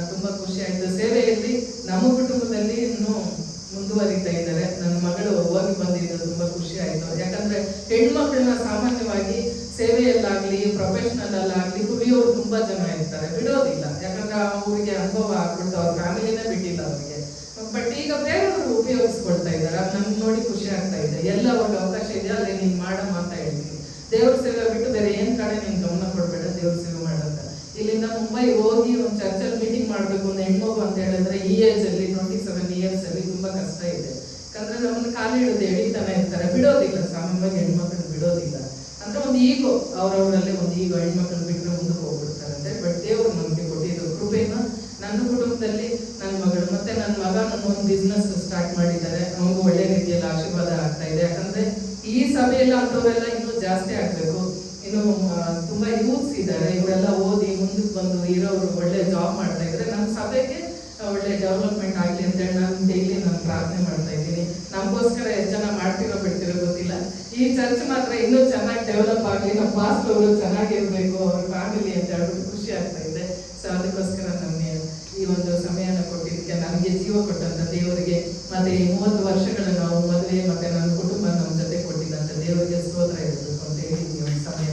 ತುಂಬಾ ಖುಷಿ ಆಯ್ತು. ಸೇವೆಯಲ್ಲಿ ನಮ್ಮ ಕುಟುಂಬದಲ್ಲಿ ಇನ್ನೂ ಮುಂದುವರಿತಾ ಇದ್ದಾರೆ. ನನ್ನ ಮಗಳು ಹೋಗಿ ಬಂದಿದ್ದು ತುಂಬಾ ಖುಷಿ ಆಯ್ತು. ಯಾಕಂದ್ರೆ ಹೆಣ್ಮಕ್ಳನ್ನ ಸಾಮಾನ್ಯವಾಗಿ ಸೇವೆಯಲ್ಲಾಗ್ಲಿ ಪ್ರೊಫೆಷನಲ್ ಅಲ್ಲಾಗ್ಲಿ ಕುಡಿಯೋರು ತುಂಬಾ ಜನ ಇರ್ತಾರೆ, ಬಿಡೋದಿಲ್ಲ. ಯಾಕಂದ್ರೆ ಅವ್ರಿಗೆ ಅನುಭವ ಆಗ್ಬಿಟ್ಟು ಅವ್ರ ಫ್ಯಾಮಿಲಿನೇ ಬಿಟ್ಟಿಲ್ಲ ಅವ್ರಿಗೆ. ಬಟ್ ಈಗ ಬೇರೆಯವರು ಉಪಯೋಗಿಸ್ಕೊಳ್ತಾ ಇದ್ದಾರೆ, ಅದು ನಮ್ಗೆ ನೋಡಿ ಖುಷಿ ಆಗ್ತಾ ಇದೆ. ಎಲ್ಲ ಅವ್ರಿಗೆ ಅವಕಾಶ ಇದೆ, ಅಲ್ಲೇ ನೀನ್ ಮಾಡಮ್ಮ ಅಂತ ಹೇಳ್ತೀನಿ. ದೇವ್ರ ಸೇವೆ ಬಿಟ್ಟು ಬೇರೆ ಏನ್ ಕಡೆ ನೀನ್ ಗಮನ ಕೊಡ್ಬೇಡ, ದೇವ್ರ ಸೇವೆ ಮಾಡಂತ. ಇಲ್ಲಿಂದ ಮುಂಬೈ ಹೋಗಿ ಒಂದು ಚರ್ಚಲ್ಲಿ ಮೀಟಿಂಗ್ ಮಾಡ್ಬೇಕು ಒಂದು ಹೆಣ್ಮಗು ಅಂತ ಹೇಳಿದ್ರೆ ಈ ಏಜ್ ಅಲ್ಲಿ 27 years ಅಲ್ಲಿ ತುಂಬಾ ಕಷ್ಟ ಇದೆ. ಯಾಕಂದ್ರೆ ನಮ್ಮನ್ನ ಕಾಲು ಹಿಡಿದು ಎಳಿತಾನೆ ಇರ್ತಾರೆ, ಬಿಡೋದಿಲ್ಲ. ಸಾಮಾನ್ಯವಾಗಿ ಹೆಣ್ಮಕ್ಳು ಬಿಡೋದಿಲ್ಲ. ಅಂದ್ರೆ ಒಂದು ಈಗೋ ಅವ್ರವರಲ್ಲಿ ಒಂದು ಈಗೋ, ಹೆಣ್ಮಕ್ಳು ಬಿಟ್ಟರೆ ಮುಂದಕ್ಕೆ ಹೋಗ್ಬಿಡ್ತಾರೆ ಅಂತ. ಬಟ್ ದೇವ್ರು ನಮ್ಗೆ ಕೊಟ್ಟಿದ್ದು ಕೃಪೆನ. ನನ್ನ ಕುಟುಂಬದಲ್ಲಿ ನನ್ನ ಮಗಳು ಮತ್ತೆ ನನ್ನ ಮಗ ಒಂದು ಬಿಸ್ನೆಸ್ ಸ್ಟಾರ್ಟ್ ಮಾಡಿದ್ದಾರೆ. ನಮಗೂ ಒಳ್ಳೆ ರೀತಿಯಲ್ಲಿ ಆಶೀರ್ವಾದ ಆಗ್ತಾ ಇದೆ. ಯಾಕಂದ್ರೆ ಈ ಸಭೆಯಲ್ಲ ಅಂಥವೆಲ್ಲ ಇನ್ನೂ ಜಾಸ್ತಿ ಆಗ್ಬೇಕು. ಇನ್ನು ತುಂಬಾ ಯೂತ್ಸ್ ಇದ್ದಾರೆ, ಇವರೆಲ್ಲ ಓದಿ ಮುಂದಕ್ಕೆ ಬಂದು ಇರೋರು ಒಳ್ಳೆ ಜಾಬ್ ಮಾಡ್ತಾ ಇದ್ರೆ ನಮ್ಮ ಸಭೆಗೆ ಒಳ್ಳೆ ಡೆವಲಪ್ಮೆಂಟ್ ಆಗ್ಲಿ ಅಂತ ಹೇಳಿ ನಾನು ಡೈಲಿ ನಾನು ಪ್ರಾರ್ಥನೆ ಮಾಡ್ತಾ ಇದ್ದೀನಿ. ನಮಗೋಸ್ಕರ ಎಷ್ಟು ಜನ ಮಾಡ್ತಿರೋ ಬಿಡ್ತಿರೋ ಗೊತ್ತಿಲ್ಲ. ಈ ಚರ್ಚ್ ಮಾತ್ರ ಇನ್ನೂ ಚೆನ್ನಾಗಿ ಡೆವಲಪ್ ಆಗಲಿ, ನಮ್ಮ ಪಾಸ್ಟರ್ ಅವರು ಚೆನ್ನಾಗಿರ್ಬೇಕು, ಅವ್ರ ಫ್ಯಾಮಿಲಿ ಅಂತ ಹೇಳ್ಬಿಟ್ಟು ಖುಷಿ ಆಗ್ತಾ ಇದೆ. ಸೊ ಅದಕ್ಕೋಸ್ಕರ ನಮಗೆ ಈ ಒಂದು ಸಮಯನ ಕೊಟ್ಟಿದ್ದಕ್ಕೆ, ನನಗೆ ಜೀವ ಕೊಟ್ಟಂತ ದೇವರಿಗೆ, ಮತ್ತೆ ಈ 30 ವರ್ಷಗಳ ನಾವು ಮದುವೆ ಮತ್ತೆ ನನ್ನ ಕುಟುಂಬ ನಮ್ಮ ಜೊತೆ ಕೊಟ್ಟಿದ್ದಂತ ದೇವರಿಗೆ ಸ್ತೋತ್ರ ಇರಬೇಕು ಅಂತ ಹೇಳಿ ಈ ಒಂದು ಸಮಯ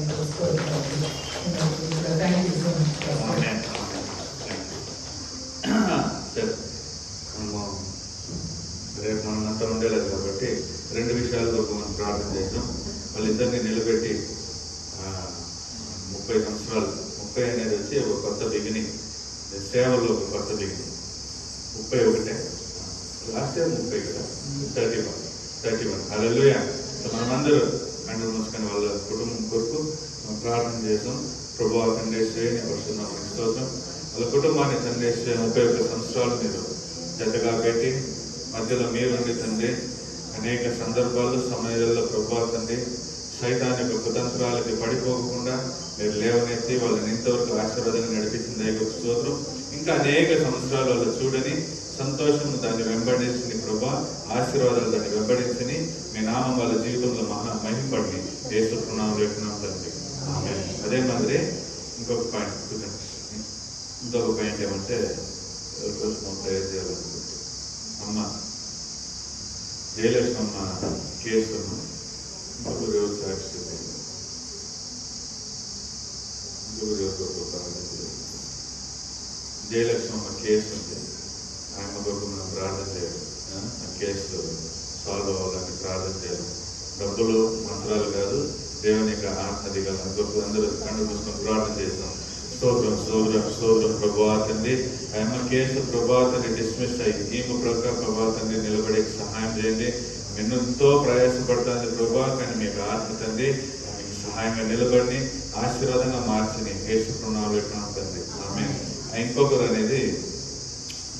ಥ್ಯಾಂಕ್ ಯು ಸೊ ಮಚ್. రేపు మనంతా ఉండేలేదు కాబట్టి 2 విషయాల వరకు మనం ప్రార్థన చేసాం. వాళ్ళిద్దరిని నిలబెట్టి 30 సంవత్సరాలు, 30 అనేది వచ్చి ఒక కొత్త బిగినింగ్, సేవలో ఒక కొత్త బిగినింగ్. 31 లాస్ట్ ఇయర్ 30 కదా, 31 హల్లెలూయా. మనమందరూ కంటి మూసుకొని వాళ్ళ కుటుంబం కొరకు ప్రార్థన చేసాం. ప్రభువా తండ్రి శ్రేణి పరిశుద్ధనామమునకు స్తోత్రం. వాళ్ళ కుటుంబాన్ని తండ్రి 31 సంవత్సరాలు మీరు జతగా పెట్టి మధ్యలో మీరుండి తండ్రి అనేక సందర్భాల్లో సమయాల్లో ప్రభువా తండ్రి సైతాన్ యొక్క కుతంత్రాలకి పడిపోకుండా మీరు లేవనెత్తి వాళ్ళని ఇంతవరకు ఆశీర్వాదాన్ని నడిపించిన దైవ స్తోత్రం. ఇంకా అనేక సంవత్సరాలు వాళ్ళు చూడని సంతోషం దాన్ని వెంబడించిన ప్రభా, ఆశీర్వాదాలు దాన్ని వెంబడించని మీ నామం వాళ్ళ జీవితంలో మహింపడి యేసు నామములో వేడుకుంటున్నాం తండ్రి. ఆమేన్. అదే మాదిరి ఇంకొక పాయింట్ ఏమంటే మనం తయారు చేయాలనుకుంటే అమ్మ జయలక్ష్మి అమ్మ కేసు ఇంకొకరు సాక్షి జయలక్ష్మి అమ్మ కేసు ఉంది. ఆయన కొరకు మనం ప్రార్థన చేయడం, ఆ కేసు సాల్వ్ అవ్వాలని ప్రార్థన చేయడం. డబ్బులు మంత్రాలు కాదు, దేవుని యొక్క ఆత్మది కాదు. అందుకు అందరూ కళ్ళు మూసుకొని ప్రార్థన చేస్తాం. స్తోత్రం స్తోత్రం స్తోత్రం ప్రభువా తండ్రి. ఆయన కేసు ప్రభువా తండ్రి డిస్మిస్ అయ్యి ఈమె ప్రకార ప్రభువా తండ్రి నిలబడే సహాయం చేయండి. ఎంతో ప్రయాసపడుతుంది ప్రభువా, కానీ మీకు ఆత్మ తండ్రి మీకు సహాయంగా నిలబడి ఆశీర్వాదంగా మార్చిని యేసు నామములో వేడుకుంటున్నాం తండ్రి. ఆమేన్. ఇంకొకరు అనేది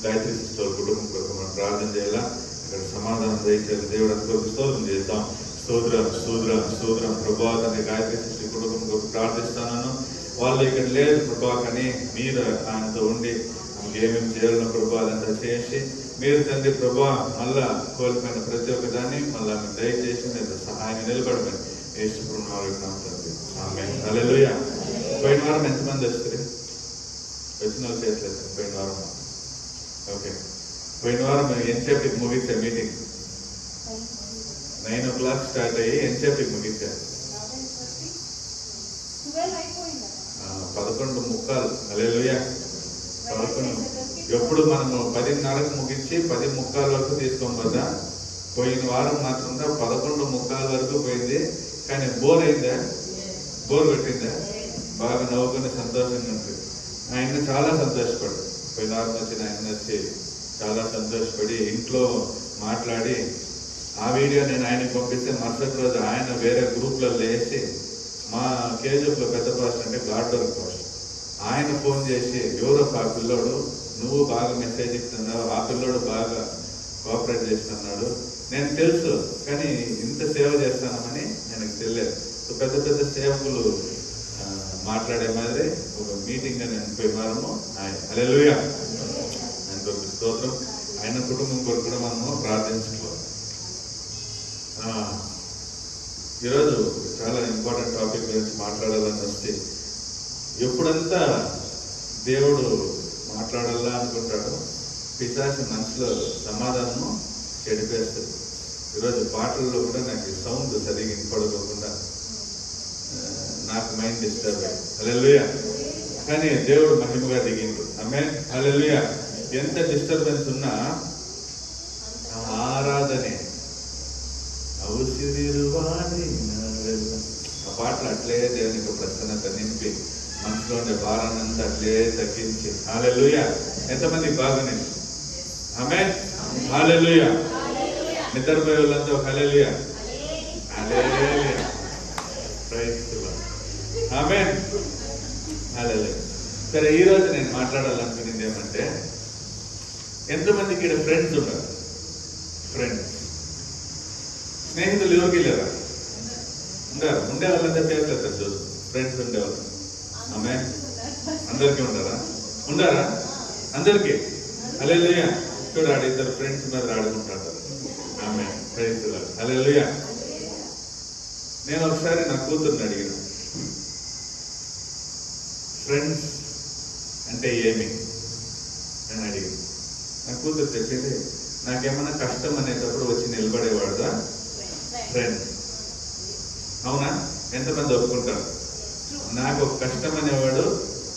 గాయత్రి సిస్టర్ కుటుంబం కొరకు మనం ప్రార్థన చేయాలా. ఇక్కడ సమాధానం దయచేసి దేవుడు అందరికీ స్తోత్రం చేద్దాం. స్తోత్రం స్తోత్రం స్తోత్రం ప్రభా. తండ్రి గాయత్రి సృష్టి కుటుంబం కొరకు ప్రార్థిస్తున్నాను. వాళ్ళు ఇక్కడ లేదు ప్రభా, కానీ మీరు ఆయనతో ఉండి ఏమేమి చేయాలన్న ప్రభా అదంతా చేసి మీరు తండ్రి ప్రభా మళ్ళా కోల్పోయిన ప్రతి ఒక్క దాన్ని మళ్ళా మీరు దయచేసి మీరు సహాయం నిలబడమని యేసుప్రభువునామమున తండ్రి ఆమేన్. హల్లెలూయా. పోయిన వారం ఎంతమంది వస్తారు? వచ్చిన వాళ్ళు చేయట్లేదు. పోయిన వారం ఓకే. పోయిన వారం ఎంతసేపటికి ముగిస్తే మీటింగ్ 9 o'clock స్టార్ట్ అయ్యి ఎంతసేపటికి ముగించారు? 11:15. హల్లెలూయా. 11. ఎప్పుడు మనము 10:30కు ముగించి 10:15 వరకు తీసుకోబోదా? పోయిన వారం మాత్రం 11:15 వరకు పోయింది. కానీ బోర్ అయిందా? బోర్ పెట్టిందా? బాగా నవ్వుకుని సంతోషంగా ఉంటుంది. ఆయన చాలా సంతోషపడు. పోయిన వారం వచ్చిన ఆయన వచ్చి చాలా సంతోషపడి ఇంట్లో మాట్లాడి ఆ వీడియో నేను ఆయనకి పంపిస్తే మరుసటి రోజు ఆయన వేరే గ్రూప్లలో వేసి మా కేజీఎఫ్లో పెద్ద పాస్టర్ అంటే గాడ్డోర్ పాస్టర్ ఆయన ఫోన్ చేసి ఎవరో ఆ పిల్లోడు నువ్వు బాగా మెసేజ్ ఇస్తున్నావు, ఆ పిల్లోడు బాగా కోఆపరేట్ చేస్తున్నాడు. నేను తెలుసు కానీ ఇంత సేవ చేస్తానని నాకు తెలియదు. సో పెద్ద పెద్ద సేవకులు మాట్లాడే మాదిరి ఒక మీటింగ్ అని పోయి వారము ఆయన హల్లెలూయా. ఆయన కొరకు స్తోత్రం. ఆయన కుటుంబం కొరకు కూడా మనము ప్రార్థించుకోవాలి. ఈరోజు చాలా ఇంపార్టెంట్ టాపిక్ గురించి మాట్లాడాలని వస్తే ఎప్పుడంతా దేవుడు మాట్లాడాలా అనుకుంటాడు, పిశాచి మనసులో సమాధానము చెడిపేస్తుంది. ఈరోజు పాటల్లో కూడా నాకు సౌండ్ సరిగ్గా వినపడకుండా నాకు మైండ్ డిస్టర్బ్ అయ్యింది. హల్లెలూయా. కానీ దేవుడు మహిమగా దిగిండు. ఆమేన్. హల్లెలూయా. ఎంత డిస్టర్బెన్స్ ఉన్నా ఆరాధనే అవసిరిరువాని ఆ పాటలు అట్లే దేవునికి ప్రసన్నత నింపి మనసులో ఉండే భారాన్నంతా అట్లే తగ్గించి హల్లెలూయా. ఎంతమంది బాగానే ఆమేన్. హల్లెలూయా. నిద్రపోయే వాళ్ళంతా హల్లెలూయా హల్లెలూయా ప్రైజ్ ది లార్డ్. ఆమేన్. హల్లెలూయా. సరే, ఈరోజు నేను మాట్లాడాలనుకునేది ఏమంటే ఎంతమందికి ఇక్కడ ఫ్రెండ్స్ ఉన్నారు? ఫ్రెండ్స్ స్నేహితులు ఎవరికి లేరా? ఉండరు. ఉండే వాళ్ళంతా పేర్లేదు చూసు ఫ్రెండ్స్ ఉండేవాళ్ళు. ఆమె అందరికీ ఉండరా? ఉండారా అందరికీ? హల్లెలూయా. చూడు ఆడ ఇద్దరు ఫ్రెండ్స్ మీద ఆడుకుంటాడు. ఆమె ప్రైజ్ ది లార్డ్. హల్లెలూయా. నేను ఒకసారి నా కూతుర్ని అడిగిన, ఫ్రెండ్స్ అంటే ఏమి అని అడిగి, నా కూతురు చెప్పింది నాకేమన్నా కష్టం అనేటప్పుడు వచ్చి నిలబడేవాడుదా ఫ్రెండ్. అవునా? ఎంతమంది ఒప్పుకుంటారు? నాకు ఒక కష్టం అనేవాడు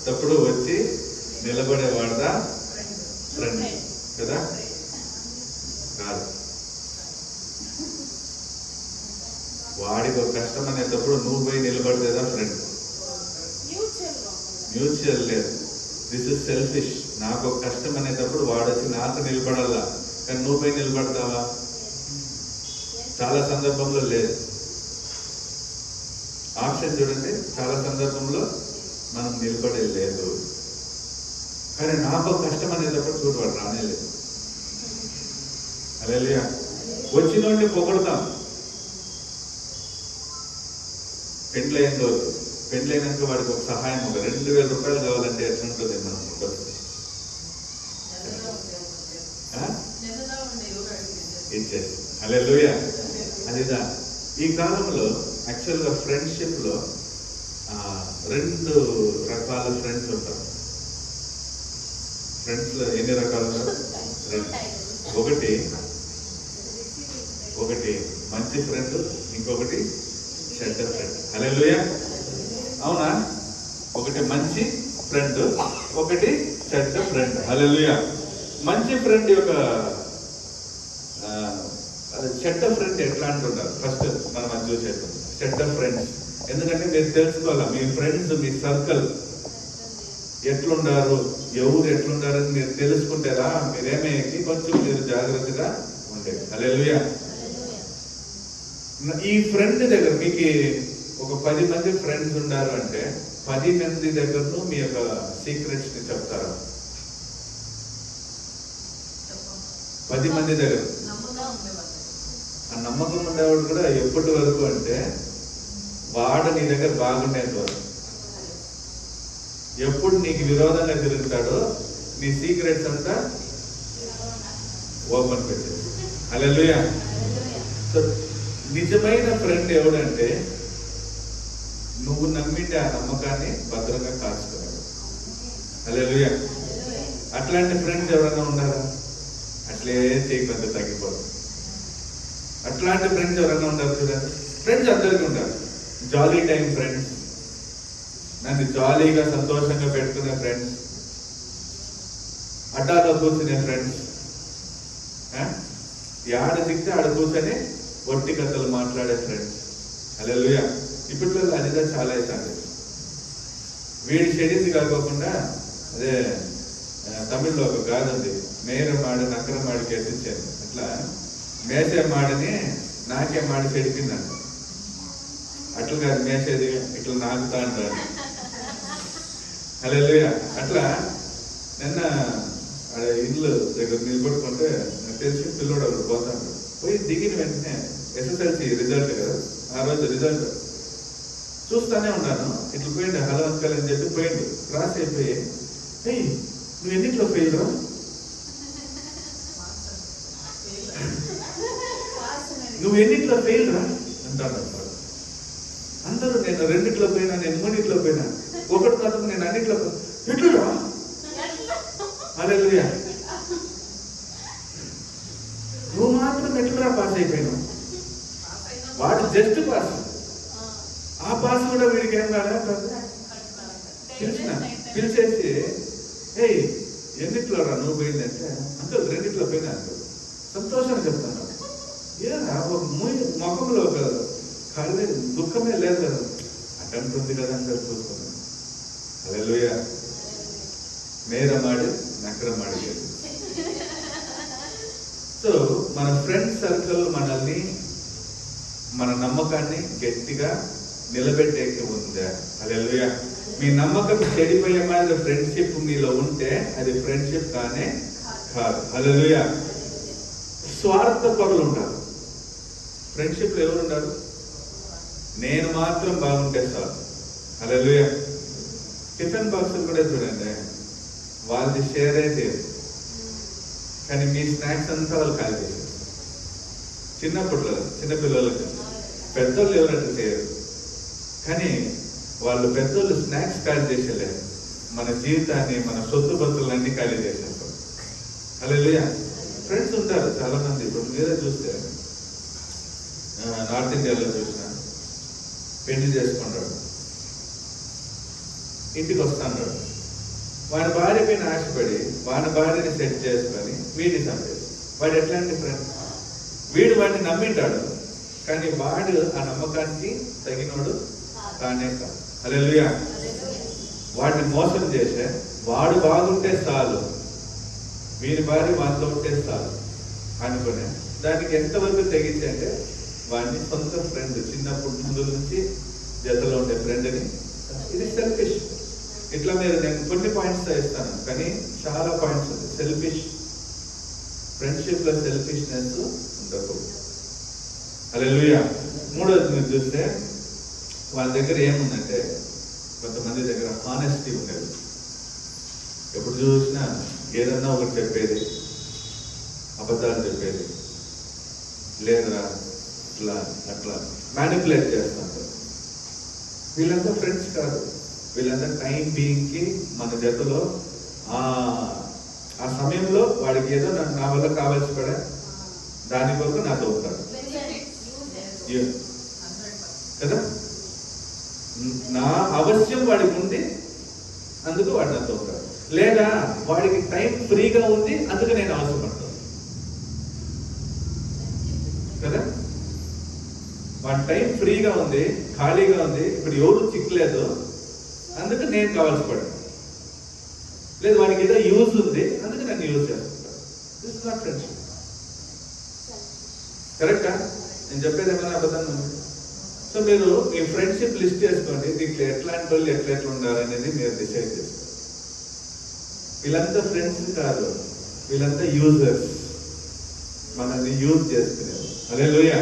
తప్పుడు వచ్చి నిలబడేవాడుదా ఫ్రెండ్ కదా? కాదు. వాడికి ఒక కష్టం అనేటప్పుడు నువ్వు పోయి నిలబడేదా ఫ్రెండ్? మ్యూచువల్ లేదు. This is selfish. నాకు ఒక కష్టం అనేటప్పుడు వాడు వచ్చి నాకు నిలబడాలా, కానీ నువ్వు పోయి నిలబడతావా? చాలా సందర్భంలో లేదు. ఆప్షన్ చూడండి, చాలా సందర్భంలో మనం నిలబడే లేదు. కానీ నాకు కష్టం అనేటప్పుడు చూడవాడు రానే లేదు. హల్లెలూయా. వచ్చినోడిని పొగడతాం. పెండ్లైన వరకు, పెండ్లైనాక వాడికి ఒక సహాయం ఒక 2,000 రూపాయలు కావాలంటే ఎట్లుంటుంది మనం ఇచ్చేసి. హల్లెలూయా. అదిదా ఈ కాలంలో యాక్చువల్గా ఫ్రెండ్షిప్ లో 2 రకాల ఫ్రెండ్స్ ఉంటారు. ఫ్రెండ్స్ లో ఎన్ని రకాలు? ఒకటి మంచి ఫ్రెండ్, ఇంకొకటి చెడ్డ ఫ్రెండ్. హల్లెలూయా. అవునా? ఒకటి మంచి ఫ్రెండ్, ఒకటి చెడ్డ ఫ్రెండ్. హల్లెలూయా. మంచి ఫ్రెండ్ యొక్క చెడ్డ ఫ్రెండ్ ఎట్లా అంటున్నారు ఫస్ట్ మనం అది చూసేస్తాం. చెడ్డ ఫ్రెండ్స్ ఎందుకంటే మీరు తెలుసుకోవాలా మీ ఫ్రెండ్స్, మీ సర్కిల్ ఎట్లుండారు, ఎవరు ఎట్లుండారని మీరు తెలుసుకుంటారా మీరేమేకి కొంచెం మీరు జాగ్రత్తగా ఉండేది. హల్లెలూయా. ఈ ఫ్రెండ్ దగ్గర మీకు ఒక 10 మంది ఫ్రెండ్స్ ఉన్నారు అంటే 10 మంది దగ్గరను మీ యొక్క సీక్రెట్స్ ని చెప్తారా? 10 మంది దగ్గర ఆ నమ్మకం ఉండేవాడు కూడా ఎప్పటి వరకు అంటే వాడు నీ దగ్గర బాగుండేంత వరకు. ఎప్పుడు నీకు విరోధంగా తిరుగుతాడో నీ సీక్రెట్స్ అంతా ఓపెన్ పెట్టేది. హల్లెలూయా. సో నిజమైన ఫ్రెండ్ ఎవడంటే నువ్వు నమ్మిండే ఆ నమ్మకాన్ని భద్రంగా కాచుకున్నాడు. హల్లెలూయా. అట్లాంటి ఫ్రెండ్స్ ఎవరైనా ఉన్నారా? అట్లే చేయకుండా తగ్గిపోదు. అట్లాంటి ఫ్రెండ్స్ ఎవరైనా ఉంటారు చూడండి. ఫ్రెండ్స్ అందరికీ ఉంటారు. జాలీ టైం ఫ్రెండ్స్, నన్ను జాలీగా సంతోషంగా పెట్టుకునే ఫ్రెండ్స్, అడ్డాలో కూర్చునే ఫ్రెండ్స్, ఆడ దిగితే ఆడ కూర్చొని ఒట్టి కథలు మాట్లాడే ఫ్రెండ్స్. హల్లెలూయా. ఇప్పట్లో అదిగా చాలా అవుతుంది. వీడి చెడింది కాకోకుండా అదే తమిళ్లో ఒక గాథ ఉంది, మేరమాడు నక్కరమాడికి ఎత్తించాను. అట్లా మేసే మాడని నాకే మాడి చెడిపిందంట. అట్లా కాదు మేసేది, ఇట్లా నాకుతా అంటారు. హల్లెలూయా. అట్లా నిన్న ఇల్లు దగ్గర నిలబడుకుంటే నాకు తెలిసి పిల్లోడు అక్కడ పోతాడు. పోయి దిగిన వెంటనే SSLC రిజల్ట్ కదా, ఆ రోజు రిజల్ట్ చూస్తానే ఉన్నాను. ఇట్లా పోయిండు, హలో అంకల్ అని చెప్పి పోయిండు. క్రాస్ అయిపోయి, ఏయ్ నువ్వు ఎన్నిట్లో ఫెయిల్ రా, నువ్వు ఎన్నిట్లో ఫెయిల్ రా అంటాడు. అందరూ నేను 2 పోయినా, నేను 3 పోయినా, 1 మాత్రం నేను అన్నిట్లో ఎట్లురా. హల్లెలూయా. నువ్వు మాత్రం ఎట్లురా పాస్ అయిపోయినావు. వాడు జస్ట్ పాస్, ఆ పాస్ కూడా వీడికి ఏం కాదా. పిలిచేసి ఏయ్ ఎన్నిట్లో రా నువ్వు పోయిందంటే, అంకుల్ 2 పోయినా అంకుల్. సంతోషంగా చెప్తాను. ఏరా ముఖంలో ఒక కళ్ళే దుఃఖమే లేదు కదా. అటెంప్ట్ ఉంది కదా అని చూసుకున్నాను. హల్లెలూయా. మేరమాడి నక్కరమాడి. సో మన ఫ్రెండ్ సర్కిల్ మనల్ని, మన నమ్మకాన్ని గట్టిగా నిలబెట్టేకి ఉందా? హల్లెలూయా. మీ నమ్మకం చెడిపోయే మీద ఫ్రెండ్షిప్ మీలో ఉంటే అది ఫ్రెండ్షిప్ కానే కాదు. హల్లెలూయా. స్వార్థ పరులు ఉంటారు ఫ్రెండ్షిప్ లో. ఎవరు ఉన్నారు? నేను మాత్రం బాగుంటే సార్. హల్లెలూయా. టిఫిన్ బాక్సులు కూడా చూడండి, వాళ్ళది షేర్ అయితే, కానీ మీ స్నాక్స్ అంతా వాళ్ళు ఖాళీ చేశారు. చిన్నపిల్లలకి పెద్దోళ్ళు ఎవరంటే చేయరు, కానీ వాళ్ళు పెద్దోళ్ళు స్నాక్స్ ఖాళీ చేసేలేదు, మన జీవితాన్ని, మన సొత్తు బతులన్నీ ఖాళీ చేసేస్తారు. హల్లెలూయా. ఫ్రెండ్స్ ఉంటారు చాలా మంది. ఇప్పుడు మీరే చూస్తే నార్త్ ఇండియాలో చూసిన పెళ్లి చేసుకుంటాడు, ఇంటికి వస్తాడు, వాడి భార్య పైన ఆశపడి వాడి భార్యని సెట్ చేసుకొని వీడిని చంపేది. వాడు ఎట్లాంటి ఫ్రెండ్? వీడు వాడిని నమ్మింటాడు, కానీ వాడు ఆ నమ్మకానికి తగినోడు కానే కాదు. హల్లెలూయా. వాడిని మోసం చేసే, వాడు బాగుంటే చాలు, వీడి భార్య వాడితో ఉంటే చాలు అనుకునే దానికి ఎంతవరకు తెగించి అంటే వాడిని సొంత ఫ్రెండ్, చిన్నప్పుడు ముందు నుంచి జతలో ఉండే ఫ్రెండ్ని. ఇది సెల్ఫిష్. ఇట్లా మీరు నేను కొన్ని పాయింట్స్ ఇస్తాను, కానీ చాలా పాయింట్స్ ఉంది. సెల్ఫిష్ ఫ్రెండ్షిప్ లో సెల్ఫిష్నెస్ ఉండకూడదు. హల్లెలూయా. మూడోది మీరు చూస్తే వాళ్ళ దగ్గర ఏముందంటే, కొంతమంది దగ్గర హానెస్టీ ఉండేది. ఎప్పుడు చూసినా ఏదన్నా ఒకటి చెప్పేది, అబద్ధాలు చెప్పేది, లేదురా ఇట్లా అట్లా మ్యానిపులేట్ చేస్తుంటారు. వీళ్ళంతా ఫ్రెండ్స్ కాదు. వీళ్ళంతా టైం బీయింగ్ కి మన జతలో ఆ సమయంలో వాడికి ఏదో నా వల్ల కావాల్సి పడా దాని కొరకు నాతో ఉంటాడు కదా. నా అవశ్యం వాడికి ఉంది, అందుకు వాడు నాతో ఉంటాడు. లేదా వాడికి టైం ఫ్రీగా ఉంది, అందుకు నేను అవసరపడతాను కదా. వాడి టైం ఫ్రీగా ఉంది, ఖాళీగా ఉంది, ఇప్పుడు ఎవరు చిక్కలేదు, అందుకు నేను కావాల్సి పడ్డాను. లేదు వాడికి ఏదో యూజ్ ఉంది, అందుకు నేను యూజ్ చేస్తుంటాను. This is not friendship. కరెక్టా? నేను చెప్పేది ఏమైనా అబద్ధం? సో మీరు మీ ఫ్రెండ్షిప్ లిస్ట్ చేసుకోండి, దీంట్లో ఎట్లాంటి వాళ్ళు ఎట్లా ఉండాలనేది మీరు డిసైడ్ చేసుకోండి. వీళ్ళంతా ఫ్రెండ్స్ కాదు, వీళ్ళంతా యూజర్స్, మనల్ని యూజ్ చేసుకునేవారు. హల్లెలూయా.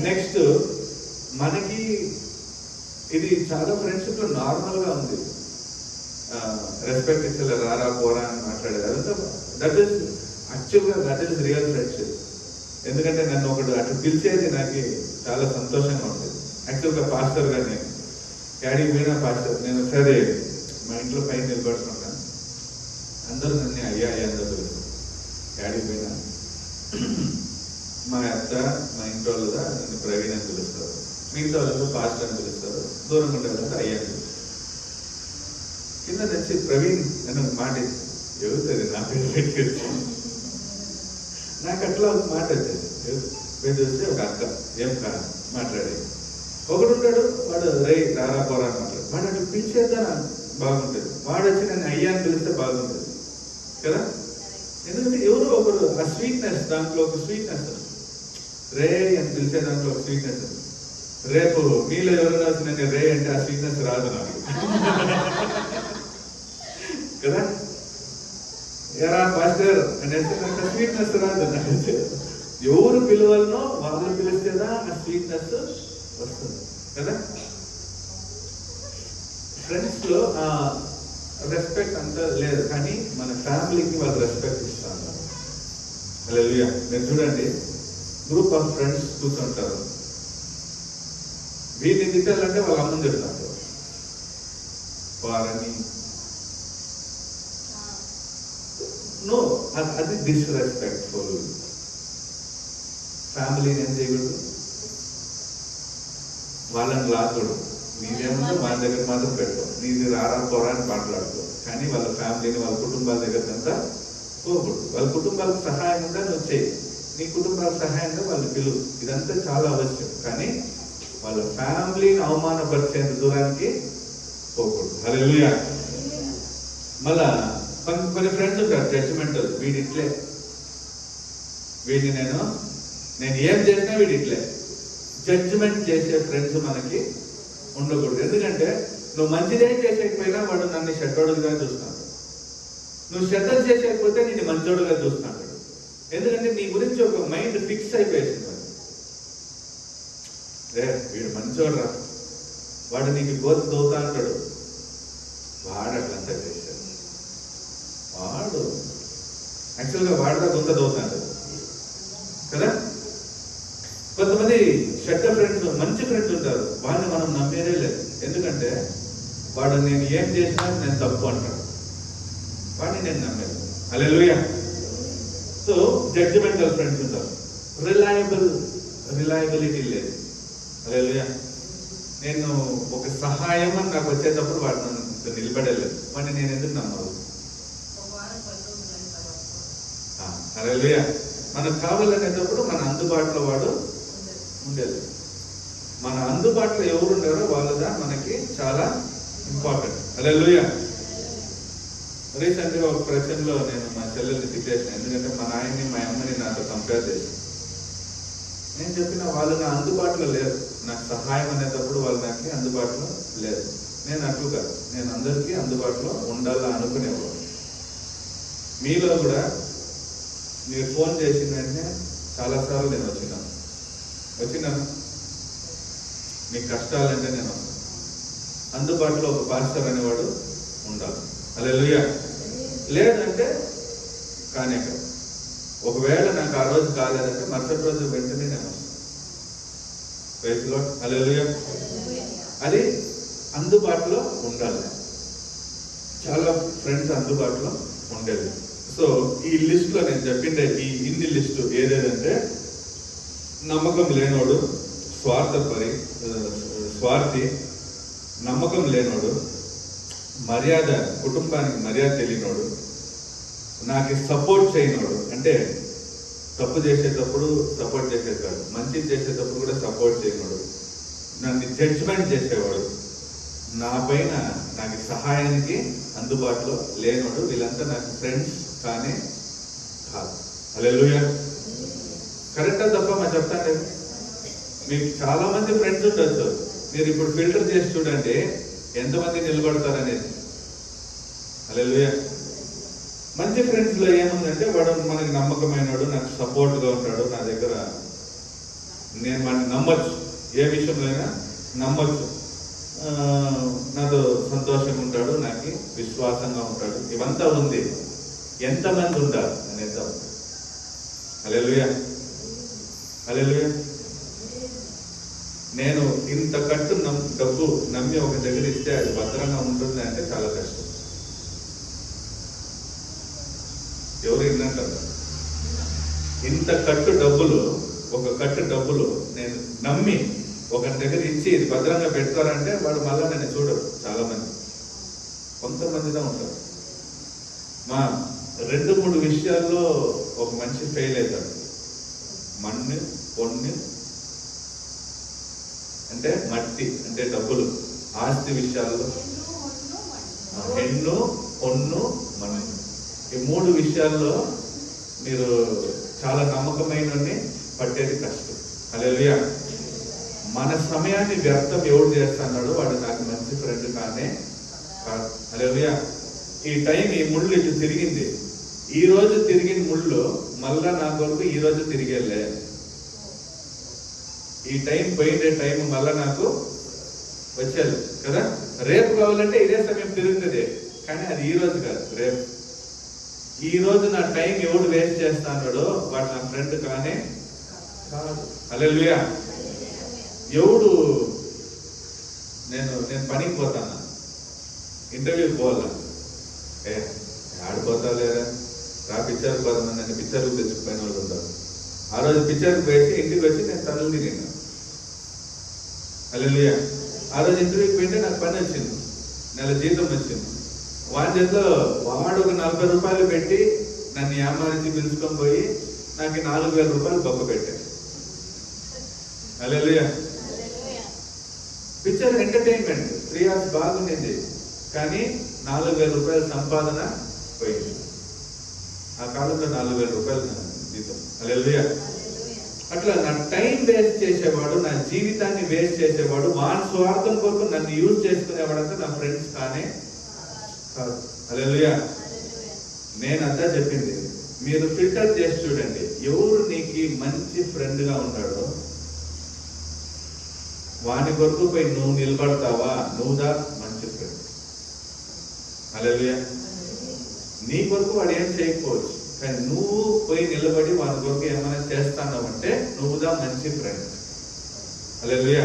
నెక్స్ట్ మనకి ఇది చాలా ఫ్రెండ్షిప్ లో నార్మల్ గా ఉంది. రెస్పెక్ట్ ఇచ్చలే రారా పోరా అని మాట్లాడేది అదంతా దట్ ఈస్ యాక్చువల్గా దట్ ఈస్ రియల్ ఫ్రెండ్షిప్. ఎందుకంటే నన్ను ఒకడు అట్లా పిలిచేది నాకు చాలా సంతోషంగా ఉంటుంది. యాక్చువల్గా పాస్టర్ గా నేను డాడీ పోయినా పాస్టర్ నేను సరే మా ఇంట్లో పైన నిలబడుతున్నా, అందరూ నన్ను అయ్యా అందరూ తెలుసు. డాడీ పోయినా మా అత్త మా ఇంట్లో వాళ్ళదా నన్ను ప్రవీణ్ అని పిలుస్తారు, మిగతా వాళ్ళతో పాస్టర్ అని పిలుస్తారు, దూరం ఉండే వాళ్ళతో అయ్యా అని పిలుస్తారు. కింద నచ్చి ప్రవీణ్ అని ఒక మాట ఎవరుతుంది నా పేరు పెట్టి నాకు అట్లా ఒక మాట వచ్చేది. పేరు వస్తే ఒక అక్క ఏం మాట్లాడేది. ఒకడు ఉంటాడు వాడు రై రారా పోరా అని మాట్లాడు, వాడు అట్లా పిలిచేద్దా బాగుంటుంది, వాడు వచ్చి నన్ను అయ్యా అని పిలిస్తే బాగుంటుంది కదా. ఎందుకంటే ఎవరో ఒకరు ఆ స్వీట్నెస్, దాంట్లో ఒక స్వీట్నెస్, రే అని పిలిచే దాంట్లో ఒక స్వీట్నెస్. రేపు మీలో ఎవరైనా వచ్చి నన్ను రే అంటే ఆ స్వీట్నెస్ రాదు నాకు కదా. ఎరా పాస్టర్ అనేసి నాకు ఆ స్వీట్నెస్ రాదు. ఎవరు పిలవాలనో వాళ్ళు పిలిస్తేదా ఆ స్వీట్నెస్ వస్తుంది కదా. ఫ్రెండ్స్ లో ఆ రెస్పెక్ట్ అంతా లేదు, కానీ మన ఫ్యామిలీకి వాళ్ళు రెస్పెక్ట్ ఇస్తాను. హల్లెలూయా. మీరు చూడండి, గ్రూప్ ఆఫ్ ఫ్రెండ్స్ కూర్చుంటారు, వీళ్ళని తిట్టాలంటే వాళ్ళ అమ్మని తిడతారు వారని. నో, అది డిస్రెస్పెక్ట్ఫుల్. ఫ్యామిలీని ఏం చేయకూడదు, వాళ్ళని రాకూడదు. నీదేముందో వాళ్ళ దగ్గర మాత్రం పెట్టు, నీది రారా పోరా అని మాట్లాడుకో, కానీ వాళ్ళ ఫ్యామిలీని వాళ్ళ కుటుంబాల దగ్గర అంతా పోకూడదు. వాళ్ళ కుటుంబాలకు సహాయం ఉందా నువ్వు చేయి, నీ కుటుంబాలకు సహాయంగా వాళ్ళు పిలువు, ఇదంతా చాలా అవశ్యం. కానీ వాళ్ళ ఫ్యామిలీని అవమానపరిచేంత దూరానికి పోకూడదు. హల్లెలూయా. మళ్ళా కొన్ని ఫ్రెండ్స్ ఉంటారు జడ్జిమెంటల్, వీడిట్లే, వీడిని నేను ఏం చేసినా వీడిట్లే. జడ్జిమెంట్ చేసే ఫ్రెండ్స్ మనకి ఉండకూడదు. ఎందుకంటే నువ్వు మంచిదేం చేసేకపోయినా వాడు నన్ను చెడ్డోడుగా చూస్తున్నాడు, నువ్వు శ్రద్ధ చేసేకపోతే నేను మంచోడుగా చూస్తున్నాడు. ఎందుకంటే నీ గురించి ఒక మైండ్ ఫిక్స్ అయిపోయింది. రే వీడు మంచోడురా, వాడు నీకు గోత దోతా అంటాడు, వాడు అట్లంతా చేశాడు. వాడు యాక్చువల్గా వాడుగా గొంత దోతాడు కదా. కొంతమంది చెడ్డ ఫ్రెండ్స్, మంచి ఫ్రెండ్స్ ఉంటారు, వాళ్ళని మనం నమ్మేదే లేదు. ఎందుకంటే వాడు నేను ఏం చేసినా నేను తప్పు అంటాడు, వాడిని నేను నమ్మేది. హల్లెలూయా. సో జడ్జిమెంటల్ ఫ్రెండ్స్ ఉంటారు, రిలయబిలిటీ లేదు. హల్లెలూయా. నేను ఒక సహాయం అని నాకు వచ్చేటప్పుడు వాడు నన్ను నిలబడలేదు, వాడిని నేను ఎందుకు నమ్మాలి? హల్లెలూయా. మనకు కావాలనేటప్పుడు మన అందుబాటులో వాడు ఉండేది. మన అందుబాటులో ఎవరు ఉండారో వాళ్ళదా మనకి చాలా ఇంపార్టెంట్. హల్లెలూయా. రీసెంట్గా ఒక ప్రశ్నలో నేను మా చెల్లెల్ని తిట్టేసాను, ఎందుకంటే మా నాయన్ని మా అమ్మని నాతో కంపేర్ చేసి నేను చెప్పిన వాళ్ళు నా అందుబాటులో లేరు, నాకు సహాయం అనేటప్పుడు వాళ్ళు నాకు అందుబాటులో లేదు. నేను అట్లు కాదు, నేను అందరికీ అందుబాటులో ఉండాలా అనుకునేవాడు. మీలో కూడా మీరు ఫోన్ చేసిన వెంటనే చాలాసార్లు నేను వచ్చినాను, మీ కష్టాలంటే నేను వస్తాను. అందుబాటులో ఒక పాస్టర్ అనేవాడు ఉండాలి. హల్లెలూయా. లేదంటే కానే కాదు. ఒకవేళ నాకు ఆ రోజు కాలేదంటే మరుసటి రోజు వెంటనే నేను వస్తాను. Praise the lord. హల్లెలూయా. అది అందుబాటులో ఉండాలి. చాలా ఫ్రెండ్స్ అందుబాటులో ఉండేది. సో ఈ లిస్ట్ లో నేను చెప్పిండే ఈ ఇన్ని లిస్టు ఏదేదంటే నమ్మకం లేనోడు, స్వార్థి, నమ్మకం లేనోడు, మర్యాద, కుటుంబానికి మర్యాద తెలియనోడు, నాకు సపోర్ట్ చేయనోడు, అంటే తప్పు చేసేటప్పుడు సపోర్ట్ చేసేది కాదు, మంచి చేసేటప్పుడు కూడా సపోర్ట్ చేయనోడు, నన్ను జడ్జిమెంట్ చేసేవాడు, నా పైన నాకు సహాయానికి అందుబాటులో లేనోడు, వీళ్ళంతా నాకు ఫ్రెండ్స్ కానీ కాదు. హల్లెలూయా. కరెక్టా తప్ప మా చెప్తాను. మీకు చాలా మంది ఫ్రెండ్స్ ఉండొచ్చు, మీరు ఇప్పుడు ఫిల్టర్ చేసి చూడండి ఎంతమంది నిలబడతారనేది. హల్లెలూయా. మంచి ఫ్రెండ్స్ లో ఏముందంటే వాడు మనకి నమ్మకమైనడు, నాకు సపోర్ట్గా ఉంటాడు, నా దగ్గర నేను వాడిని నమ్మొచ్చు, ఏ విషయంలో అయినా నమ్మొచ్చు. నాతో సంతోషంగా ఉంటాడు, నాకు విశ్వాసంగా ఉంటాడు, ఇవంతా ఉంది. ఎంతమంది ఉంటారు అనేది హల్లెలూయా, హల్లెలూయా. నేను ఇంత కట్టు డబ్బు నమ్మి ఒక దగ్గర ఇస్తే అది భద్రంగా ఉంటుంది అంటే చాలా కష్టం. ఎవరు విన్నంటారు? ఇంత కట్టు డబ్బులు, ఒక కట్టు డబ్బులు నేను నమ్మి ఒకరి దగ్గర ఇచ్చి ఇది భద్రంగా పెడతారంటే వాడు మళ్ళా నేను చూడరు. చాలా మంది, కొంతమందిగా ఉంటారు. మా 2-3 విషయాల్లో ఒక మనిషి ఫెయిల్ అవుతాడు. మన్ను, పొన్ను అంటే మట్టి అంటే డబ్బులు, ఆస్తి విషయాల్లో హెన్ను, పొన్ను, మన్ను, ఈ 3 విషయాల్లో మీరు చాలా నమ్మకమైనని పట్టేది కష్టం. హల్లెలూయా. మన సమయాన్ని వ్యర్థం ఎవడు చేస్తున్నాడో వాడు నాకు మంచి ఫ్రెండ్ కానే కాదు. హల్లెలూయా. ఈ టైం, ఈ ముళ్ళు ఇటు తిరిగింది, ఈ రోజు తిరిగిన ముళ్ళు మళ్ళా నా కొరకు ఈ రోజు తిరిగేలే. ఈ టైం పోయిండే టైం మళ్ళా నాకు వచ్చేది కదా. రేపు కావాలంటే ఇదే సమయం తిరుగుతుంది, కానీ అది ఈ రోజు కాదు, రేపు. ఈ రోజు నా టైం ఎవడు వేస్ట్ చేస్తాడో వాడు నా ఫ్రెండ్ కానే కాదు. హల్లెలూయా. ఎవడు నేను పనికి పోతాను, ఇంటర్వ్యూకి పోవాలా, ఆడిపోతా లేదా రా పిక్చర్కి పోతాను, నన్ను పిక్చర్కి తెచ్చుకుపోయిన వాళ్ళు ఉంటారు. ఆ రోజు పిక్చర్కి వేసి ఇంటికి వచ్చి నేను తల్లు తిరిగినా. హల్లెలూయా. ఆ రోజు ఇంటర్వ్యూకి పోయింటే నాకు పని వచ్చింది, నెల జీతం వచ్చింది. వాడి చేతిలో వాడు ఒక 40 రూపాయలు పెట్టి నన్ను ఏమారించి పిలుచుకొని పోయి నాకు 4,000 రూపాయలు బొక్క పెట్టాడు. హల్లెలూయా. పిక్చర్ ఎంటర్టైన్మెంట్ 3 hours బాగుండింది, కానీ 4,000 రూపాయల సంపాదన పోయింది. ఆ కాలంలో 4,000 రూపాయలు జీతం. హల్లెలూయా. అట్లా నా టైం వేస్ట్ చేసేవాడు, నా జీవితాన్ని వేస్ట్ చేసేవాడు, వాని స్వార్థం కొరకు నన్ను యూజ్ చేసుకునేవాడంతా నా ఫ్రెండ్స్ కానీ కాదు. హల్లెలూయా. నేను అంతా చెప్పింది, మీరు ఫిల్టర్ చేసి చూడండి, ఎవరు నీకు మంచి ఫ్రెండ్ గా ఉంటాడో వాని కొరకు పోయి నువ్వు నిలబడతావా, నువ్వుదా మంచి ఫ్రెండ్. హల్లెలూయా. నీ కొరకు వాడు ఏం చేయకపోవచ్చు, కానీ నువ్వు పోయి నిలబడి వాని కొరకు ఏమైనా చేస్తాన్నావంటే నువ్వుదా మంచి ఫ్రెండ్. హల్లెలూయా.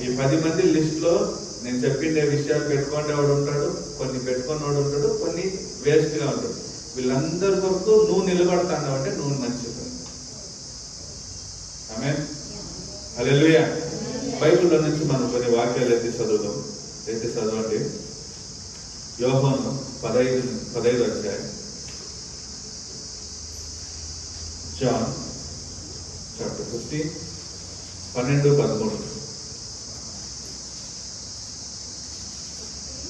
ఈ 10 మంది లిస్ట్ లో నేను చెప్పిండే విషయాలు పెట్టుకునేవాడు ఉంటాడు, కొన్ని పెట్టుకున్నవాడు ఉంటాడు, కొన్ని వేస్ట్ గా ఉంటాడు. వీళ్ళందరి కొరకు నువ్వు నిలబడతాన్నావంటే నువ్వు మంచి ఫ్రెండ్. ఆమేన్. హల్లెలూయా. బైబిల్లో నుంచి మనం కొన్ని వాక్యాలు ఎత్తి చదవండి. యోహాను 15 అధ్యాయం, జాన్ చాప్టర్ 15, 12-13.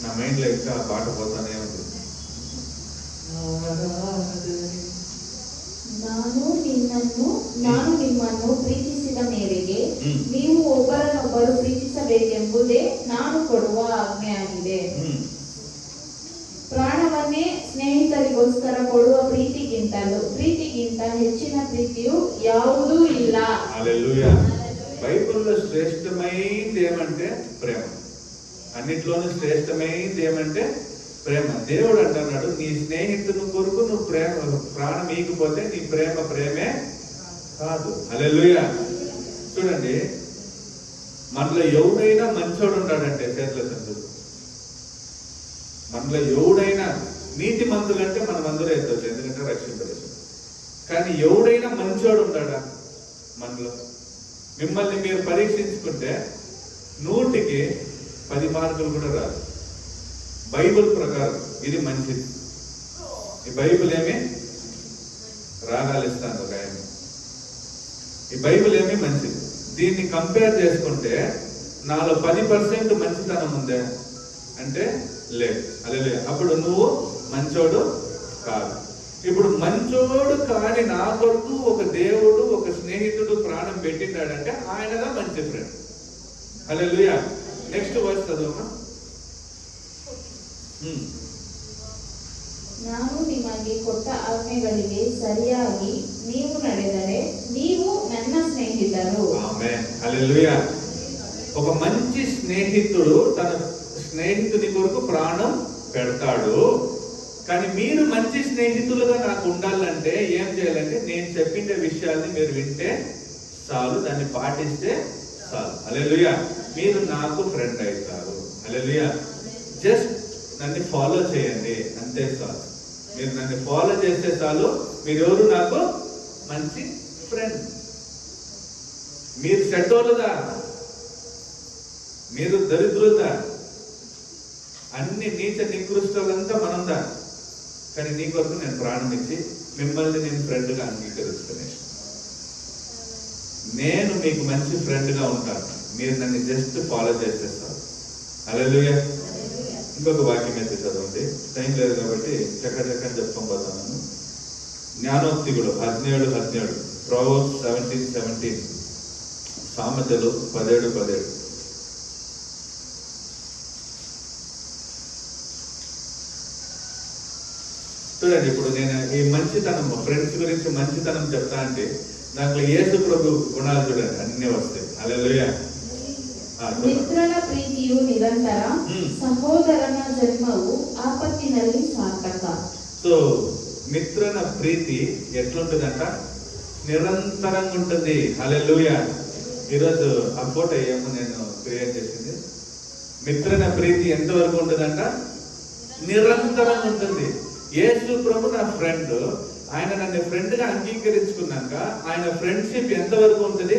నా మైండ్ లో ఇంకా పాట పోతానే ఉంది. ನಾನು ನಿಮ್ಮನ್ನು ಪ್ರೀತಿಸಿದ ಮೇರೆಗೆ ನೀವು ಒಬ್ಬರನ್ನೊಬ್ಬರು ಪ್ರೀತಿಸಬೇಕೆಂಬುದೇ ನಾನು ಕೊಡುವ ಆಜ್ಞೆಯಾಗಿದೆ. ಪ್ರಾಣವನ್ನೇ ಸ್ನೇಹಿತರಿಗೋಸ್ಕರ ಕೊಡುವ ಪ್ರೀತಿಗಿಂತ ಹೆಚ್ಚಿನ ಪ್ರೀತಿಯು ಯಾವುದೂ ಇಲ್ಲ. హల్లెలూయా. బైబిల్లో శ్రేష్టమైనది ఏమంటే ప్రేమ. అన్నిట్లోనూ శ్రేష్టమైనది ఏమంటే ప్రేమ. దేవుడు అంటున్నాడు, నీ స్నేహితుని కొరకు నువ్వు ప్రాణం ఈగిపోతే నీ ప్రేమే కాదు. హల్లెలూయా. చూడండి, మనలో ఎవడైనా మంచోడు ఉంటాడంటే చేతుల చంద్రుడు, మనలో ఎవడైనా నీతి మంతులంటే మనం అందరూ ఎత్తచ్చు, ఎందుకంటే రక్షింపలేదు. కానీ ఎవడైనా మంచోడు ఉంటాడా మనలో? మిమ్మల్ని మీరు పరీక్షించుకుంటే 100కి 10 మార్కులు కూడా రాదు. బైబిల్ ప్రకారం ఇది మంచిది. ఈ బైబిల్ ఏమి రాగాలు ఇస్తాను ఒక ఆయన. ఈ బైబిల్ ఏమి మంచిది. దీన్ని కంపేర్ చేసుకుంటే నాలో 10% మంచితనం ఉందే అంటే లేదు. హల్లెలూయా. అప్పుడు నువ్వు మంచోడు కాదు. ఇప్పుడు మంచోడు కాని నా కొరకు ఒక దేవుడు, ఒక స్నేహితుడు ప్రాణం పెట్టినాడంటే ఆయనగా మంచి ఫ్రెండ్. హల్లెలూయా. నెక్స్ట్ వర్స్ చదువుమా. ನಾನು ನಿಮಗೆ ಕೊಟ್ಟ ಆಜ್ಞೆಗಳಿಗೆ ಸರಿಯಾಗಿ ನೀವು ನಡೆದರೆ ನೀವು ನನ್ನ ಸ್ನೇಹಿತರು. ఆమేన్ హల్లెలూయా. ఒక మంచి స్నేహితుడు తన స్నేహితుని కొరకు ప్రాణం పెడతాడు. కానీ మీరు మంచి స్నేహితులుగా నాకు ఉండాలంటే ఏం చేయాలంటే నేను చెప్పిన విషయాల్ని మీరు వింటే చాలు, దాన్ని పాటిస్తే చాలు. హల్లెలూయా. మీరు నాకు ఫ్రెండ్ అవుతారు. హల్లెలూయా. జస్ట్ నన్ను ఫాలో చేయండి అంతే చాలు. మీరు నన్ను ఫాలో చేస్తే చాలు, మీరు ఎవరు నాకు మంచి ఫ్రెండ్. మీరు చెడ్డోళ్ళుదా, మీరు దరిద్రులుదా, అన్ని నీచ నికృష్టులంతా మనందా. కానీ నీ కొరకు నేను ప్రాణం ఇచ్చి మిమ్మల్ని నేను ఫ్రెండ్గా అంగీకరిస్తున్నాను. నేను మీకు మంచి ఫ్రెండ్గా ఉంటాను, మీరు నన్ను జస్ట్ ఫాలో చేసేస్తారు. హల్లెలూయా. ఇంకొక వాక్యం అయితే చదవండి, టైం లేదు కాబట్టి చక్కని చెప్పుకొని పోతాను. జ్ఞానోక్తిగుడు 17:17, Proverbs 17:17, సామెతలు 17:17. చూడండి, ఇప్పుడు నేను ఈ మంచితనం, ఫ్రెండ్స్ గురించి మంచితనం చెప్తా అంటే దాంట్లో యేసు ప్రభు గుణాలు చూడండి అన్ని వస్తాయి. హల్లెలూయా. ಮಿತ್ರನ ಪ್ರೀತಿಯು ನಿರಂತರ, ಸಹೋದರನ ಜನ್ಮವು ಆಪತ್ತಿನಲ್ಲಿ ಸಾರ್ಥಕ. సో మిత్రన ప్రీతి ఎట్లుంటుందంట? నిరంతరంగా ఉంటుంది. హల్లెలూయా. ఈరోజు ఆ ఫోటో ఏమో నేను క్రియేట్ చేసింది. మిత్రన ప్రీతి ఎంతవరకు ఉంటుందంట? నిరంతరంగా ఉంటుంది. యేసు ప్రభు నా ఫ్రెండ్, ఆయన నన్ను ఫ్రెండ్ గా అంగీకరించుకున్నాక ఆయన ఫ్రెండ్షిప్ ఎంతవరకు ఉంటుంది?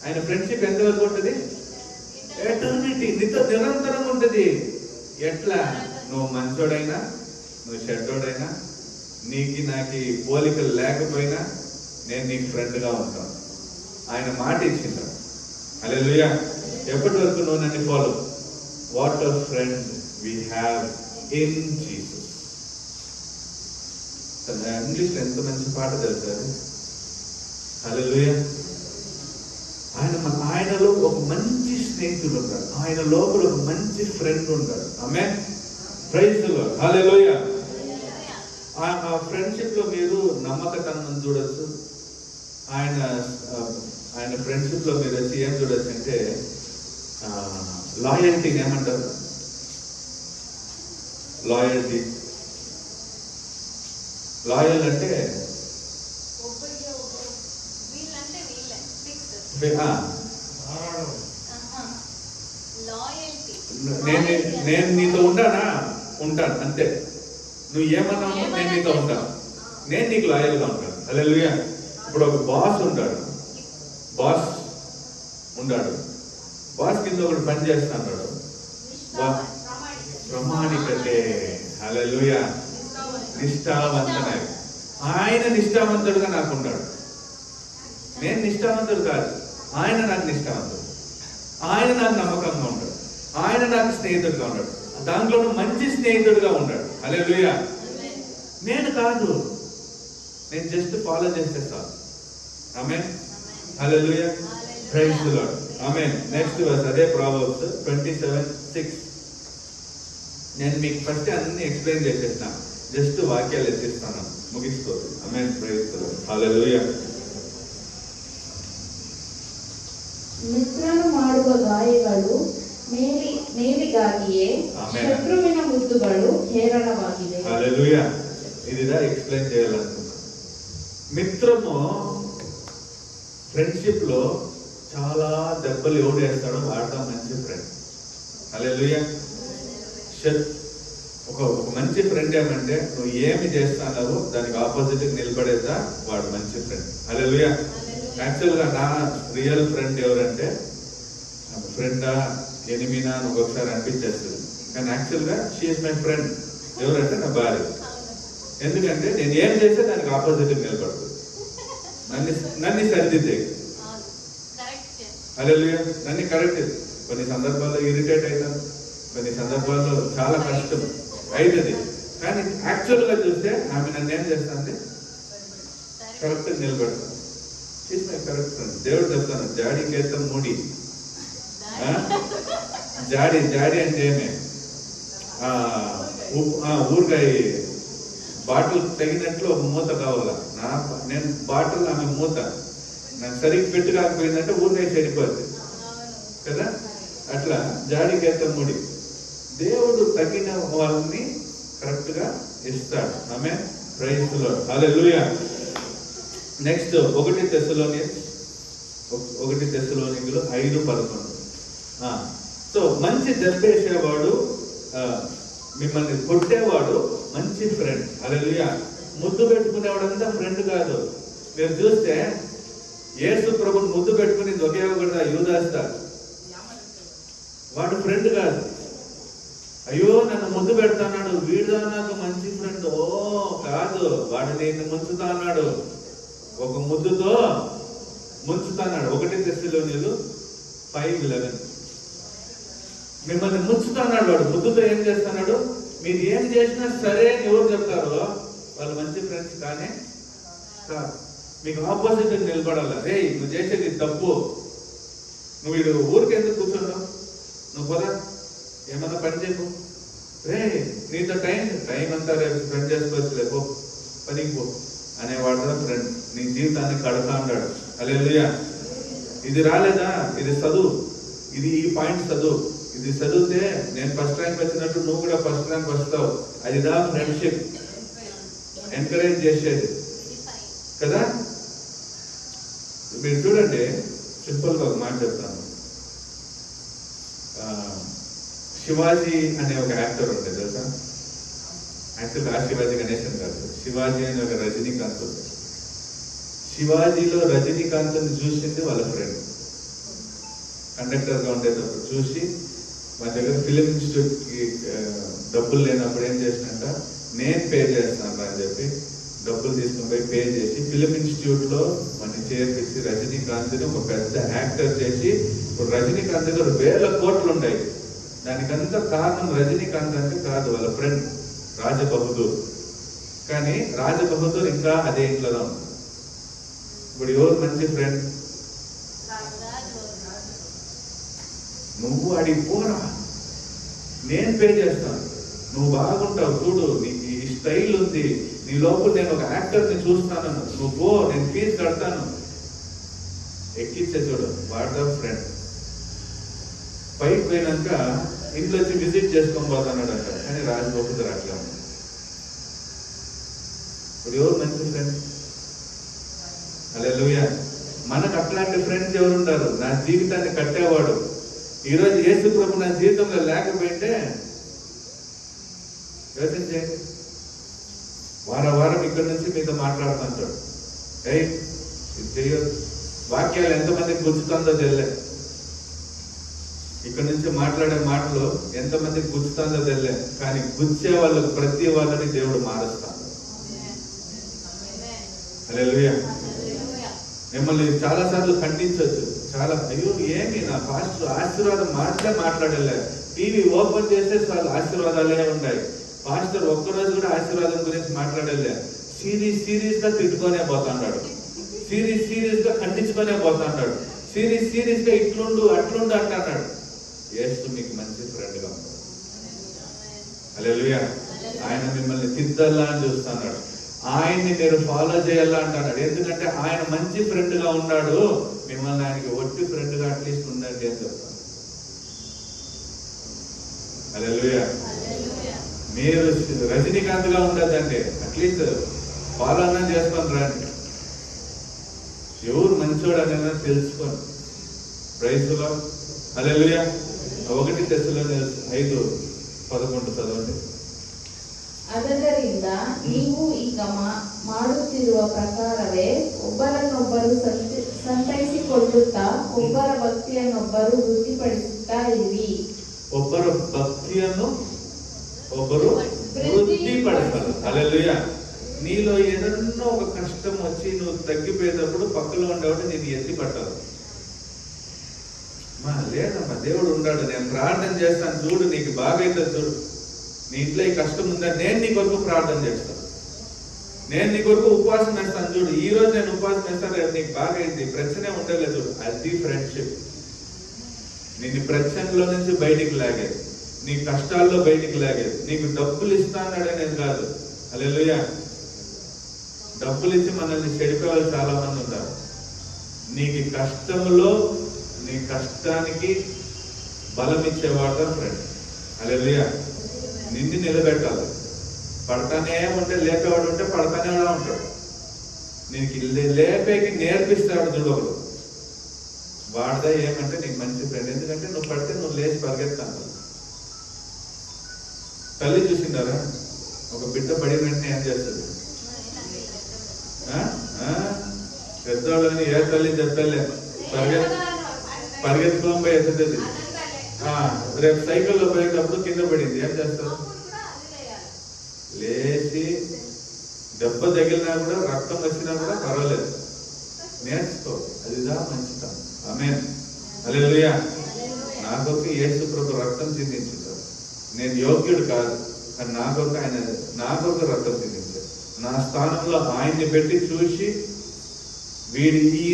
ఆయన ఫ్రెండ్షిప్ ఎంతవరకు ఉంటుంది? ఎటర్నిటీ, నీతో నిరంతరంగా ఉంటుంది. ఎట్లా? నువ్వు మంచోడైనా, నువ్వు చెడ్డోడైనా, నీకు నాకు పోలికలు లేకపోయినా నేను నీకు ఫ్రెండ్గా ఉంటాను. ఆయన మాట ఇచ్చిండు. హల్లెలూయా. ఎప్పటి వరకు నువ్వు నన్ను follow? What a friend we have in Jesus. ఇంగ్లీష్లో ఎంత మంచి పాట తెలుసు. హల్లెలూయా. ఆయనలో ఒక మంచి స్నేహితుడు ఉంటాడు, ఆయన లోపల ఒక మంచి ఫ్రెండ్ ఉంటాడు. ఆమేన్. Praise the lord. హల్లెలూయా. ఆ ఫ్రెండ్షిప్ లో మీరు నమ్మకతనం చూడొచ్చు. ఆయన ఫ్రెండ్షిప్ లో మీరు వచ్చి ఏం చూడొచ్చు అంటే లాయల్టీని ఏమంటారు? లాయల్టీ, లాయల్ అంటే నేను నీతో ఉంటాను అంతే. నువ్వు ఏమన్నా నేను నీతో ఉంటాను, నేను నీకు లాయల్గా ఉంటాను. హల్లెలూయా. ఇప్పుడు ఒక బాస్ ఉంటాడు, బాస్ కింద ఒకటి పని చేస్తున్నాడు. ప్రమాణికతే. హల్లెలూయా. నిష్ఠావంతనే. ఆయన నిష్ఠావంతుడుగా నాకు ఉంటాడు. నేను నిష్ఠావంతుడు కాదు, ఆయన నాకు నిష్ఠావంతుడు. ఆయన నాకు నమ్మకంగా ఉంటాడు, ఆయన నాకు స్నేహితుడిగా ఉంటాడు. దాంట్లో మంచి స్నేహితుడిగా ఉంటాడు. హల్లెలూయా. నేను కాదు, నేను జస్ట్ ఫాలో చేసేస్తాను. ఆమేన్. హల్లెలూయా. Praise the lord. ఆమేన్. నెక్స్ట్ వర్స్ అదే Proverbs 27:6. నేను మీకు ఫస్ట్ అన్ని ఎక్స్ప్లెయిన్ చేసేస్తాను, జస్ట్ వాక్యాలు ఎత్తిస్తాను, ముగిస్తుంది. ఆమేన్. Praise the lord. హల్లెలూయా. ಮಿತ್ರನು ಮಾಡುವ ಗಾಯಗಳು ಮೇಲಿಗಾಗಿಯೇ, ಶತ್ರುವಿನ ಮುದ್ದುಗಳು ಹೇರಳವಾಗಿವೆ. హల్లెలూయా. ఇదిదా ఎక్స్ప్లెయిన్ చేయాలనుకున్నా. మిత్రము ఫ్రెండ్షిప్ లో చాలా దెబ్బలు ఎవడు వేస్తాడో వాడతా మంచి ఫ్రెండ్. హల్లెలూయా. ఒక మంచి ఫ్రెండ్ ఏమంటే నువ్వు ఏమి చేస్తున్నావో దానికి ఆపోజిట్ నిలబడేదా వాడు మంచి ఫ్రెండ్. హల్లెలూయా. యాక్చువల్గా నా రియల్ ఫ్రెండ్ ఎవరంటే, ఫ్రెండా ఎనిమినా అని ఒక్కొక్కసారి అనిపించేస్తుంది, కానీ యాక్చువల్గా షీఈస్ మై ఫ్రెండ్. ఎవరంటే నా భార్య. ఎందుకంటే నేను ఏం చేస్తే దానికి ఆపోజిట్ నిలబడుతుంది, నన్ను సరిదిద్దే. హల్లెలూయా. నన్ను కరెక్ట్. కొన్ని సందర్భాల్లో ఇరిటేట్ అవుతాను, కొన్ని సందర్భాల్లో చాలా కష్టం అవుతుంది, కానీ యాక్చువల్గా చూస్తే ఆమె నన్ను ఏం చేస్తానంటే కరెక్ట్ నిలబెడతాను. She is my correct friend. దేవుడు చెప్తాను, జాడీ కేతం మూడి. జాడి అంటే ఏమే? ఊరగాయ బాటిల్ తగినట్లు ఒక మూత కావాలా. నేను బాటిల్ ఆమె మూత నాకు సరిగ్గా పెట్టు కాకపోయిందంటే ఊరగాయ చెడిపోద్ది కదా. అట్లా జాడికేత ముడి దేవుడు తగిన వాళ్ళని కరెక్ట్ గా ఇస్తాడు. ఆమె praise the lord, hallelujah. Next 1 తెస్సలోనికీయులు 5:11. సో మంచి దెబ్బేసేవాడు, మిమ్మల్ని కొట్టేవాడు మంచి ఫ్రెండ్. హల్లెలూయా. ముద్దు పెట్టుకునేవాడంతా ఫ్రెండ్ కాదు. మీరు చూస్తే యేసు ప్రభుని ముద్దు పెట్టుకుని ఒకేవాడు యూదాస్తా, వాడు ఫ్రెండ్ కాదు. అయ్యో నన్ను ముద్దు పెడతాన్నాడు, వీడుదా నాకు మంచి ఫ్రెండ్. ఓ కాదు, వాడు నేను ముంచుతా అన్నాడు, ఒక ముద్దుతో ముంచుతాన్నాడు. 1 తెస్సలోనికీయులు 5:11. మిమ్మల్ని ముంచుతున్నాడు వాడు. ముద్దుతో ఏం చేస్తున్నాడు? మీరు ఏం చేసినా సరే అని ఎవరు చెప్తారో వాళ్ళు మంచి ఫ్రెండ్స్ కానీ కాదు. మీకు ఆపోజిట్ నిలబడాలి. రే నువ్వు చేసేది తప్పు, నువ్వు వీడు ఊరికి ఎందుకు కూర్చున్నావు, నువ్వు పోదా ఏమన్నా పని చేయకు, రే నీతో టైం అంతా రేపు స్పెండ్ చేసుకోవచ్చు, లేపో పనికి పో అనేవాడు ఫ్రెండ్. నీ జీవితాన్ని కడతా ఉంటాడు. హల్లెలూయా. ఇది రాలేదా, ఇది చదువు, ఇది ఈ పాయింట్ చదువు, ఇది చదివితే నేను ఫస్ట్ ర్యాంక్ వచ్చినట్టు నువ్వు కూడా ఫస్ట్ ర్యాంక్ వస్తావు. అదిదా ఫ్రెండ్షిప్, ఎంకరేజ్ చేసేది కదా. మీరు చూడండి, సింపుల్ గా ఒక మాట చెప్తాను. శివాజీ అనే ఒక యాక్టర్ ఉండే తెలుసా. యాక్చువల్గా ఆ శివాజీ గణేశన్ కాదు, శివాజీ అనే ఒక రజనీకాంత్ ఉంది. శివాజీలో రజనీకాంత్ చూసింది వాళ్ళ ఫ్రెండ్. కండక్టర్ గా ఉండేటప్పుడు చూసి మా దగ్గర ఫిలిం ఇన్స్టిట్యూట్ కి డబ్బులు లేనప్పుడు ఏం చేసినట్ట, నేను పే చేస్తాను అని చెప్పి డబ్బులు తీసుకుని పోయి పే చేసి ఫిలిం ఇన్స్టిట్యూట్ లో మన చేర్పించి రజనీకాంత్ ఒక పెద్ద యాక్టర్ చేసి, ఇప్పుడు రజనీకాంత్ దగ్గర 1000 కోట్లు ఉంటాయి. దానికంతా కారణం రజనీకాంత్ అంటే కాదు, వాళ్ళ ఫ్రెండ్ రాజబహదూర్. కానీ రాజబహదూర్ ఇంకా అదే ఇంట్లో ఉంది. ఇప్పుడు ఎవరు మంచి ఫ్రెండ్? నువ్వు అడిగి పోరా, నేను పే చేస్తాను, నువ్వు బాగుంటావు చూడు, నీకు ఈ స్టైల్ ఉంది, నీ లోపల నేను ఒక యాక్టర్ని చూస్తాను, నువ్వు పో, నేను ఫీజు కడతాను, ఎక్కిచ్చే చూడు, వాడు ఫ్రెండ్. పైకి పోయినాక ఇంట్లో వచ్చి విజిట్ చేసుకొని పోతాన్నాడంట. కానీ రాజబహదూర్ అట్లా ఉంది. ఇప్పుడు ఎవరు మంచి ఫ్రెండ్? హల్లెలూయా. మనకు అట్లాంటి ఫ్రెండ్స్ ఎవరు ఉన్నారు? నా జీవితాన్ని కట్టేవాడు. ఈరోజు యేసు ప్రభు నా జీవితంలో లేకపోయింటే యోచన చేయండి. వారం ఇక్కడి నుంచి మీతో మాట్లాడుతుంటాడు, ఇది చెయ్యొద్దు. వాక్యాలు ఎంతమందికి గుచ్చుతుందో తెలియలే. ఇక్కడ నుంచి మాట్లాడే మాటలు ఎంతమందికి గుచ్చుతుందో తెలియలే. కానీ గుచ్చే వాళ్ళకు ప్రతి వాళ్ళని దేవుడు మారుస్తాడు. హల్లెలూయా. మిమ్మల్ని చాలా సార్లు ఖండించవచ్చు. చాలా అయ్యో ఏమి నా పాస్టర్ ఆశీర్వాదం మాట్లాడలే. టీవీ ఓపెన్ చేస్తే చాలా ఆశీర్వాదాలే ఉంటాయి. పాస్టర్ ఒక్కరోజు కూడా ఆశీర్వాదం గురించి మాట్లాడలే. సీరియస్ గా తిట్టుకొనే పోతాడు, సీరియస్ గా ఖండించుకొనే పోతాడు, సీరియస్ గా ఇట్లుండు అట్లుండు అంటున్నాడు. యేసు మీకు మంచి ఫ్రెండ్ గా ఉంటాడు. హల్లెలూయా. ఆయన మిమ్మల్ని తిద్దల్లా అని చూస్తున్నాడు. ఆయన్ని మీరు ఫాలో చేయాలా అంటున్నాడు. ఎందుకంటే ఆయన మంచి ఫ్రెండ్ గా ఉన్నాడు. మిమ్మల్ని ఆయనకి ఒట్టి ఫ్రెండ్ గా అట్లీస్ట్ ఉండండి అని చెప్తాను. హల్లెలూయా. మీరు రజనీకాంత్ గా ఉండదండి, అట్లీస్ట్ ఫాలో అన్నా చేసుకొని రండి. ఎవరు మంచోడు అనేది తెలుసుకోండి. Praise the lord. హల్లెలూయా. 1 తెస్సలోనికీయులు 5:11 చదవండి. ಅದರಿಂದ ನೀವು ಈಗ ಮಾಡುತ್ತಿರುವ ಪ್ರಕಾರವೇ ಒಬ್ಬರನ್ನೊಬ್ಬರು ಸಂತೈಸಿಕೊಳ್ಳುತ್ತಾ ಒಬ್ಬರ ಭಕ್ತಿಯನ್ನೊಬ್ಬರು ವೃದ್ಧಿಪಡಿಸುತ್ತಾ ಇರಿ. ಒಬ್ಬರ ಭಕ್ತಿಯನ್ನು ಒಬ್ಬರು వృద్ధిపడతారు. హల్లెలూయా. నీలో ఏదన్నా ఒక కష్టం వచ్చి నువ్వు తగ్గిపోయేటప్పుడు పక్కలో ఉండేవాడు నేను ఎత్తి పట్టాలి. లేదమ్మా దేవుడు ఉన్నాడు, నేను ప్రార్థన చేస్తాను చూడు, నీకు బాగైతే చూడు, నీ ఇంట్లో ఈ కష్టం ఉందా, నేను నీ కొరకు ప్రార్థన చేస్తాను, నేను నీ కొరకు ఉపవాసం వేస్తాను చూడు, ఈ రోజు నేను ఉపవాసం వేస్తాను, రేపు నీకు బాగైంది, ప్రశ్నే ఉండలేదు చూడు. అది ఫ్రెండ్షిప్. నిన్ను ప్రశ్నలో నుంచి బయటికి లాగేది. నీ కష్టాల్లో బయటికి లాగేది. నీకు డబ్బులు ఇస్తాన్నాడు అనేది కాదు. హల్లెలూయా. డబ్బులు ఇచ్చి మనల్ని చెడిపోయే వాళ్ళు చాలా మంది ఉంటారు. నీకు కష్టంలో నీ కష్టానికి బలం ఇచ్చేవాడు ఫ్రెండ్. హల్లెలూయా. నిన్ను నిలబెట్టాలి. పడతానే ఉంటే లేపేవాడు ఉంటే పడతానే ఉంటాడు. నీకు లేపేకి నేర్పిస్తాడు చూడు ఒకడు. వాడదా ఏమంటే నీకు మంచి ఫ్రెండ్. ఎందుకంటే నువ్వు పడితే నువ్వు లేచి పరిగెత్తాను. తల్లి చూసిండారా? ఒక బిడ్డ పడిన వెంటనే ఏం చేస్తుంది? పెద్దవాళ్ళని ఏ తల్లి చెప్పలే, పరిగెత్తుకోని పోయి ఎత్తుతుంది. రేపు సైకిల్లో పోయేటప్పుడు కింద పడింది, ఏం చేస్తారు? లేచి దెబ్బ తగిలినా కూడా రక్తం వచ్చినా కూడా పర్వాలేదు, నేర్చుకో. అదిదా మంచితనం. ఆమేన్. హల్లెలూయా. నాకొక యేసు ప్రభు రక్తం చిందించారు. నేను యోగ్యుడు కాదు, కానీ నాకొక రక్తం చిందించారు. నా స్థానంలో ఆయన్ని పెట్టి చూసి వీడి ఈ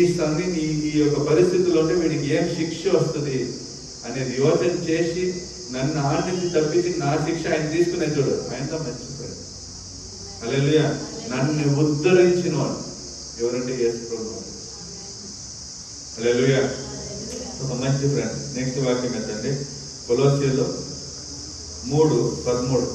యొక్క పరిస్థితుల్లోనే వీడికి ఏం శిక్ష వస్తుంది అనేది యోచన చేసి నన్ను ఆడి నుంచి తప్పించి నా శిక్ష ఆయన తీసుకునే చూడు. ఆయనతో మర్చిపోయాడు. హల్లెలూయా. నన్ను ఉద్ధరించిన వాడు ఎవరంటే యేసు ప్రభువు. హల్లెలూయా. ఒక మంచి ఫ్రెండ్. నెక్స్ట్ వాక్యం ఏంటంటే కొలొస్సీలో 3:13.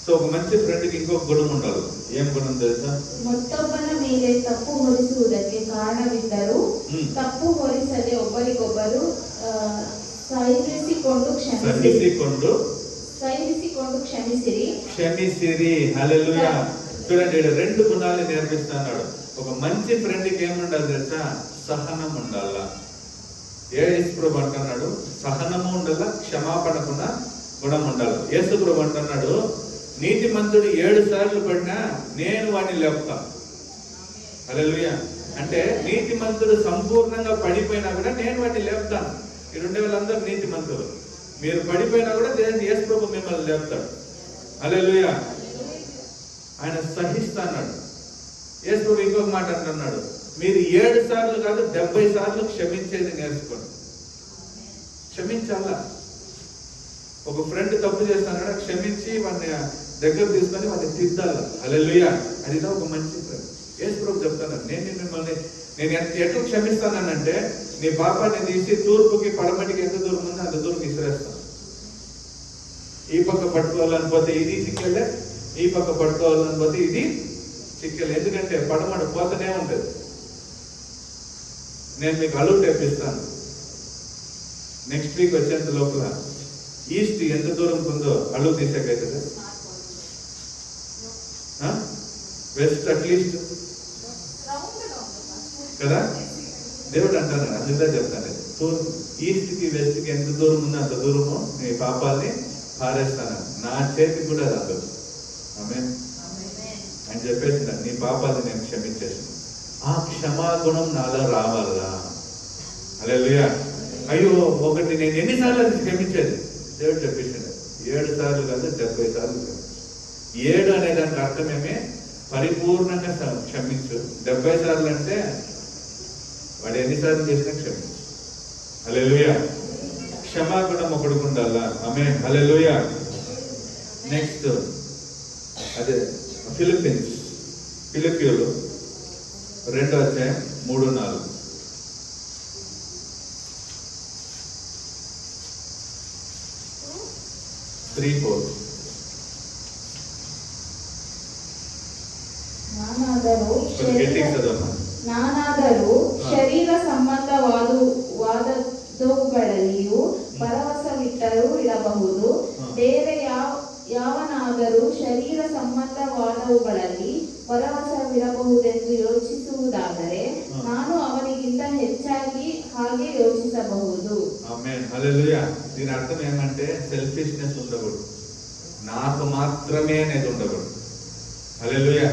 సో ఒక మంచి ఫ్రెండ్కి ఇంకొక గుణం ఉండాలి. ఏం గుణం తెలుసా? ಮತ್ತೊಬ್ಬನ ಮೇಲೆ ತಪ್ಪು ಹೊರಿಸುವುದಕ್ಕೆ ಕಾರಣವಿದ್ದರೂ ತಪ್ಪು ಹೊರಿಸದೆ ಒಬ್ಬರಿಗೊಬ್ಬರು ಸಹಿಸಿಕೊಂಡು క్షమిసిరి. హల్లెలూయా. చూడండి, రెండు గుణాలు నేర్పిస్తున్నాడు. ఒక మంచి ఫ్రెండ్కి ఏముండాలి తెలుసా? సహనం ఉండాలా. యేసు ప్రభు అంటున్నాడు సహనము ఉండాలా, క్షమాపణకున్న గుణం ఉండాలి. యేసు ప్రభు అంటున్నాడు నీతిమంతుడు 7 సార్లు పడినా నేను వాడిని లేపుతా. హల్లెలూయా. అంటే నీతిమంతుడు సంపూర్ణంగా పడిపోయినా కూడా నేను వాడిని లేపుతాను. ఈ 2 వాళ్ళందరూ నీతిమంతులు. మీరు పడిపోయినా కూడా యేసు ప్రభు మిమ్మల్ని లేపుతాడు. హల్లెలూయా. ఆయన సహిస్తాడు. యేసు ప్రభు ఇంకొక మాట అంటున్నాడు, మీరు 7 సార్లు కాదు 70 సార్లు క్షమించేది నేర్చుకోండి. క్షమించాలా. ఒక ఫ్రెండ్ తప్పు చేస్తాడు, క్షమించి వాడిని దగ్గర తీసుకొని వాడిని తిద్దాల. హల్లెలూయా. అది ఒక మంచి ఫ్రెండ్. యేసు ప్రభు చెప్తాను, నేను ఎట్లా క్షమిస్తానంటే నీ పాపాన్ని తీసి తూర్పుకి పడమటికి ఎంత దూరం ఉందో అంత దూరం విసిరేస్తాను. ఈ పక్క పట్టుకోవాలని పోతే ఇది చిక్కెళ్ళే, ఈ పక్క పట్టుకోవాలని పోతే ఇది చిక్కెళ్ళే. ఎందుకంటే పడమటి పోతనే ఉంటుంది. నేను మీకు అలుగు తెప్పిస్తాను. నెక్స్ట్ వీక్ వచ్చేంత లోపల ఈస్ట్ ఎంత దూరం ఉందో అలుగు తీసేకైతుంది. వెస్ట్ అట్లీస్ట్ కదా దేవుడు అంటాను. అందుకే చెప్తాను, ఈస్ట్కి వెస్ట్కి ఎంత దూరం ఉందో అంత దూరము నీ పాపాలని పారేస్తాను. నా చేతికి కూడా రాదు. ఆమేన్ అని చెప్పేసిన నీ పాపాలని నేను క్షమించేసాను. ఆ క్షమాగుణం నాలో రావాలా. హల్లెలూయా. అయ్యో ఒకటి నేను ఎన్నిసార్లు అది క్షమించేది దేవుడు చెప్పేసాడు. 7 సార్లు కాదు 70 సార్లు. 7 అనే దానికి అర్థమేమే పరిపూర్ణంగా క్షమించు. 70 సార్లు అంటే వాడు ఎన్నిసార్లు చేసినా క్షమించు. హల్లెలూయా. క్షమాగుణం ఒకడికి ఉండాలా. ఆమేన్. హల్లెలూయా. నెక్స్ట్ అదే ఫిలిప్పీయులు 2:3-4. ನಾನಾದರೂ ಶರೀರ ಸಂಬಂಧವಾದವುಗಳಲ್ಲಿಯೂ ಭರವಸವಿಟ್ಟರೂ ಇಡಬಹುದು. ಬೇರೆ ಯಾವನಾದರೂ ಶರೀರ ಸಂಬಂಧವಾದವುಗಳಲ್ಲಿ ಭರವಸವಿಡಬಹುದೆಂದು ಯೋಚಿಸುವುದಾದರೆ ನಾನು ಅವನಿಗಿಂತ ಹೆಚ್ಚಾಗಿ ಹಾಗೆ ಯೋಚಿಸಬಹುದು. ఆమేన్. హల్లెలూయా. దీని అర్థం ఏమంటే సెల్ఫిష్నెస్ ఉండకూడదు, నాకు మాత్రమే అనేది ఉండకూడదు. హల్లెలూయా.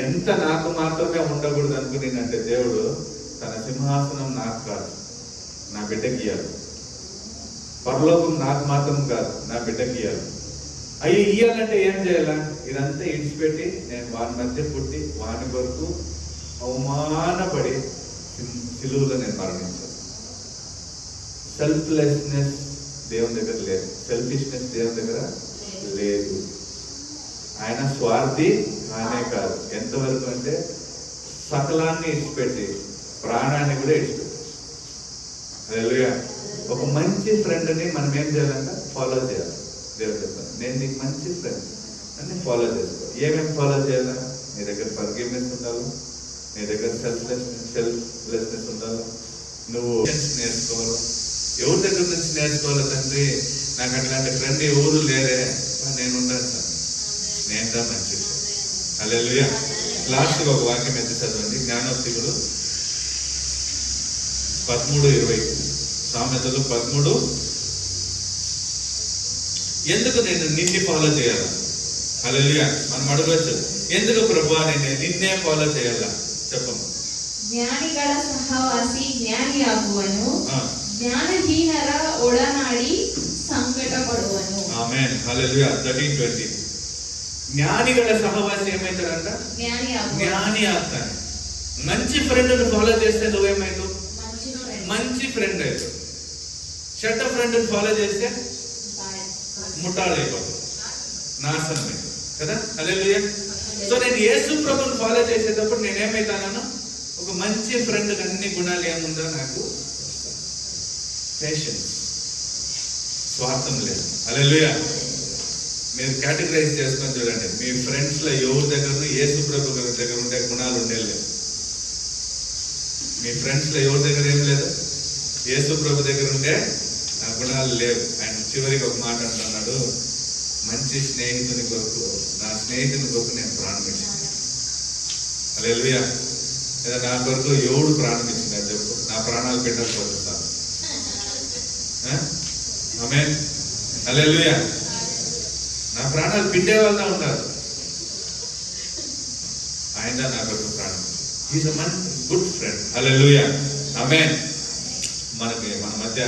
ఎంత నాకు మాత్రమే ఉండకూడదు అనుకునేనంటే దేవుడు తన సింహాసనం నాకు కాదు నా బిడ్డకి ఇయ్యాలి. పరలోకం నాకు మాత్రం కాదు నా బిడ్డకి ఇయ్యాలి. అవి ఇయ్యాలంటే ఏం చేయాలా? ఇదంతా ఇడిచిపెట్టి నేను వాని మధ్య పుట్టి వాని కొరకు అవమానపడి సిలువలో నేను మరణించాను. సెల్ఫ్లెస్నెస్ దేవుని దగ్గర లేదు, సెల్ఫిష్నెస్ దేవుని దగ్గర లేదు. ఆయన స్వార్థి ఆయనే కాదు. ఎంతవరకు అంటే సకలాన్ని ఇచ్చిపెట్టి ప్రాణాన్ని కూడా ఇచ్చిపెట్టి. హల్లెలూయా. ఒక మంచి ఫ్రెండ్ని మనం ఏం చేయాలంట? ఫాలో చేయాలి. దేవుడు చెప్తాను, నేను నీకు మంచి ఫ్రెండ్ అని ఫాలో చేసుకో. ఏమేమి ఫాలో చేయాలా? నీ దగ్గర ఫర్గివ్నెస్ ఉండాలి, నీ దగ్గర సెల్ఫ్లెస్నెస్ ఉండాలి, నువ్వు నేర్చుకోవాలి. ఎవరి దగ్గర నుంచి నేర్చుకోవాలి? తండ్రి, నాకు అట్లాంటి ఫ్రెండ్ ఎవరు లేరే, నేను ఉన్నాను సార్, నేను దా మంచి ఫ్రెండ్. హల్లెలూయా. లాస్ట్గా ఒక వాక్యం ఎంత చదవండి, జ్ఞానోక్తికులు 13:20. సామెతలు 13. ఎందుకు నేను నిన్ను ఫాలో చేయాలా? హల్లెలూయా. మనం అడగవచ్చు, ఎందుకు ప్రభువా నేను నిన్నే ఫాలో చేయాలా? చెప్పము. ಜ್ಞಾನಿಗಳ ಸಹವಾಸಿ ಜ್ಞಾನಿಯಾಗುವನು, ಜ್ಞಾನಹೀನರ ಒಡನಾಡಿ ಸಂಕಟ ಪಡುವನು. ఆమేన్. హల్లెలూయా. 13:20. జ్ఞానిಗಳ సహవాసి ఏమైతాడంట? జ్ఞాని అవుతాడు. మంచి ఫ్రెండ్ని ఫాలో చేస్తే నువ్వేమైతావు? మంచి ఫ్రెండ్ అవుతావు. చెడ్డ ఫ్రెండ్ని ఫాలో చేస్తే ముట్టాళ్ళైపోతావు, నాశనం అవుతావు కదా. హల్లెలూయా. సో నేను యేసు ప్రభుని ఫాలో చేసేటప్పుడు నేనేమైతాను? ఒక మంచి ఫ్రెండ్ అన్ని గుణాలు ఏముందో నాకు. పేషెన్స్, స్వార్థం లేదు. హల్లెలూయా. మీరు కేటగరైజ్ చేసుకొని చూడండి, మీ ఫ్రెండ్స్ లో ఎవరి దగ్గర యేసు ప్రభు దగ్గర ఉండే గుణాలు ఉండేది. మీ ఫ్రెండ్స్ లో ఎవరి దగ్గర ఏం లేదు? యేసు ప్రభు దగ్గర ఉండే ఆ గుణాలు లేవు. ఆయన చివరికి ఒక మాట అంటున్నాడు, మంచి స్నేహితుని కొరకు, నా స్నేహితుని కొరకు నేను ప్రాణం ఇచ్చాను. హల్లెలూయా. లేదా నా కొరకు ఎవడు ప్రాణం ఇచ్చినాడు చెప్పు? నా ప్రాణాలు పెట్టకపోతున్నాను. ఆమేన్. హల్లెలూయా. నా ప్రాణాలు పిండే వాళ్ళ ఉన్నారు, ఆయన నా కొరకు ప్రాణం. Is a good friend. హల్లెలూయా. ఆమేన్. మనకి మన మధ్య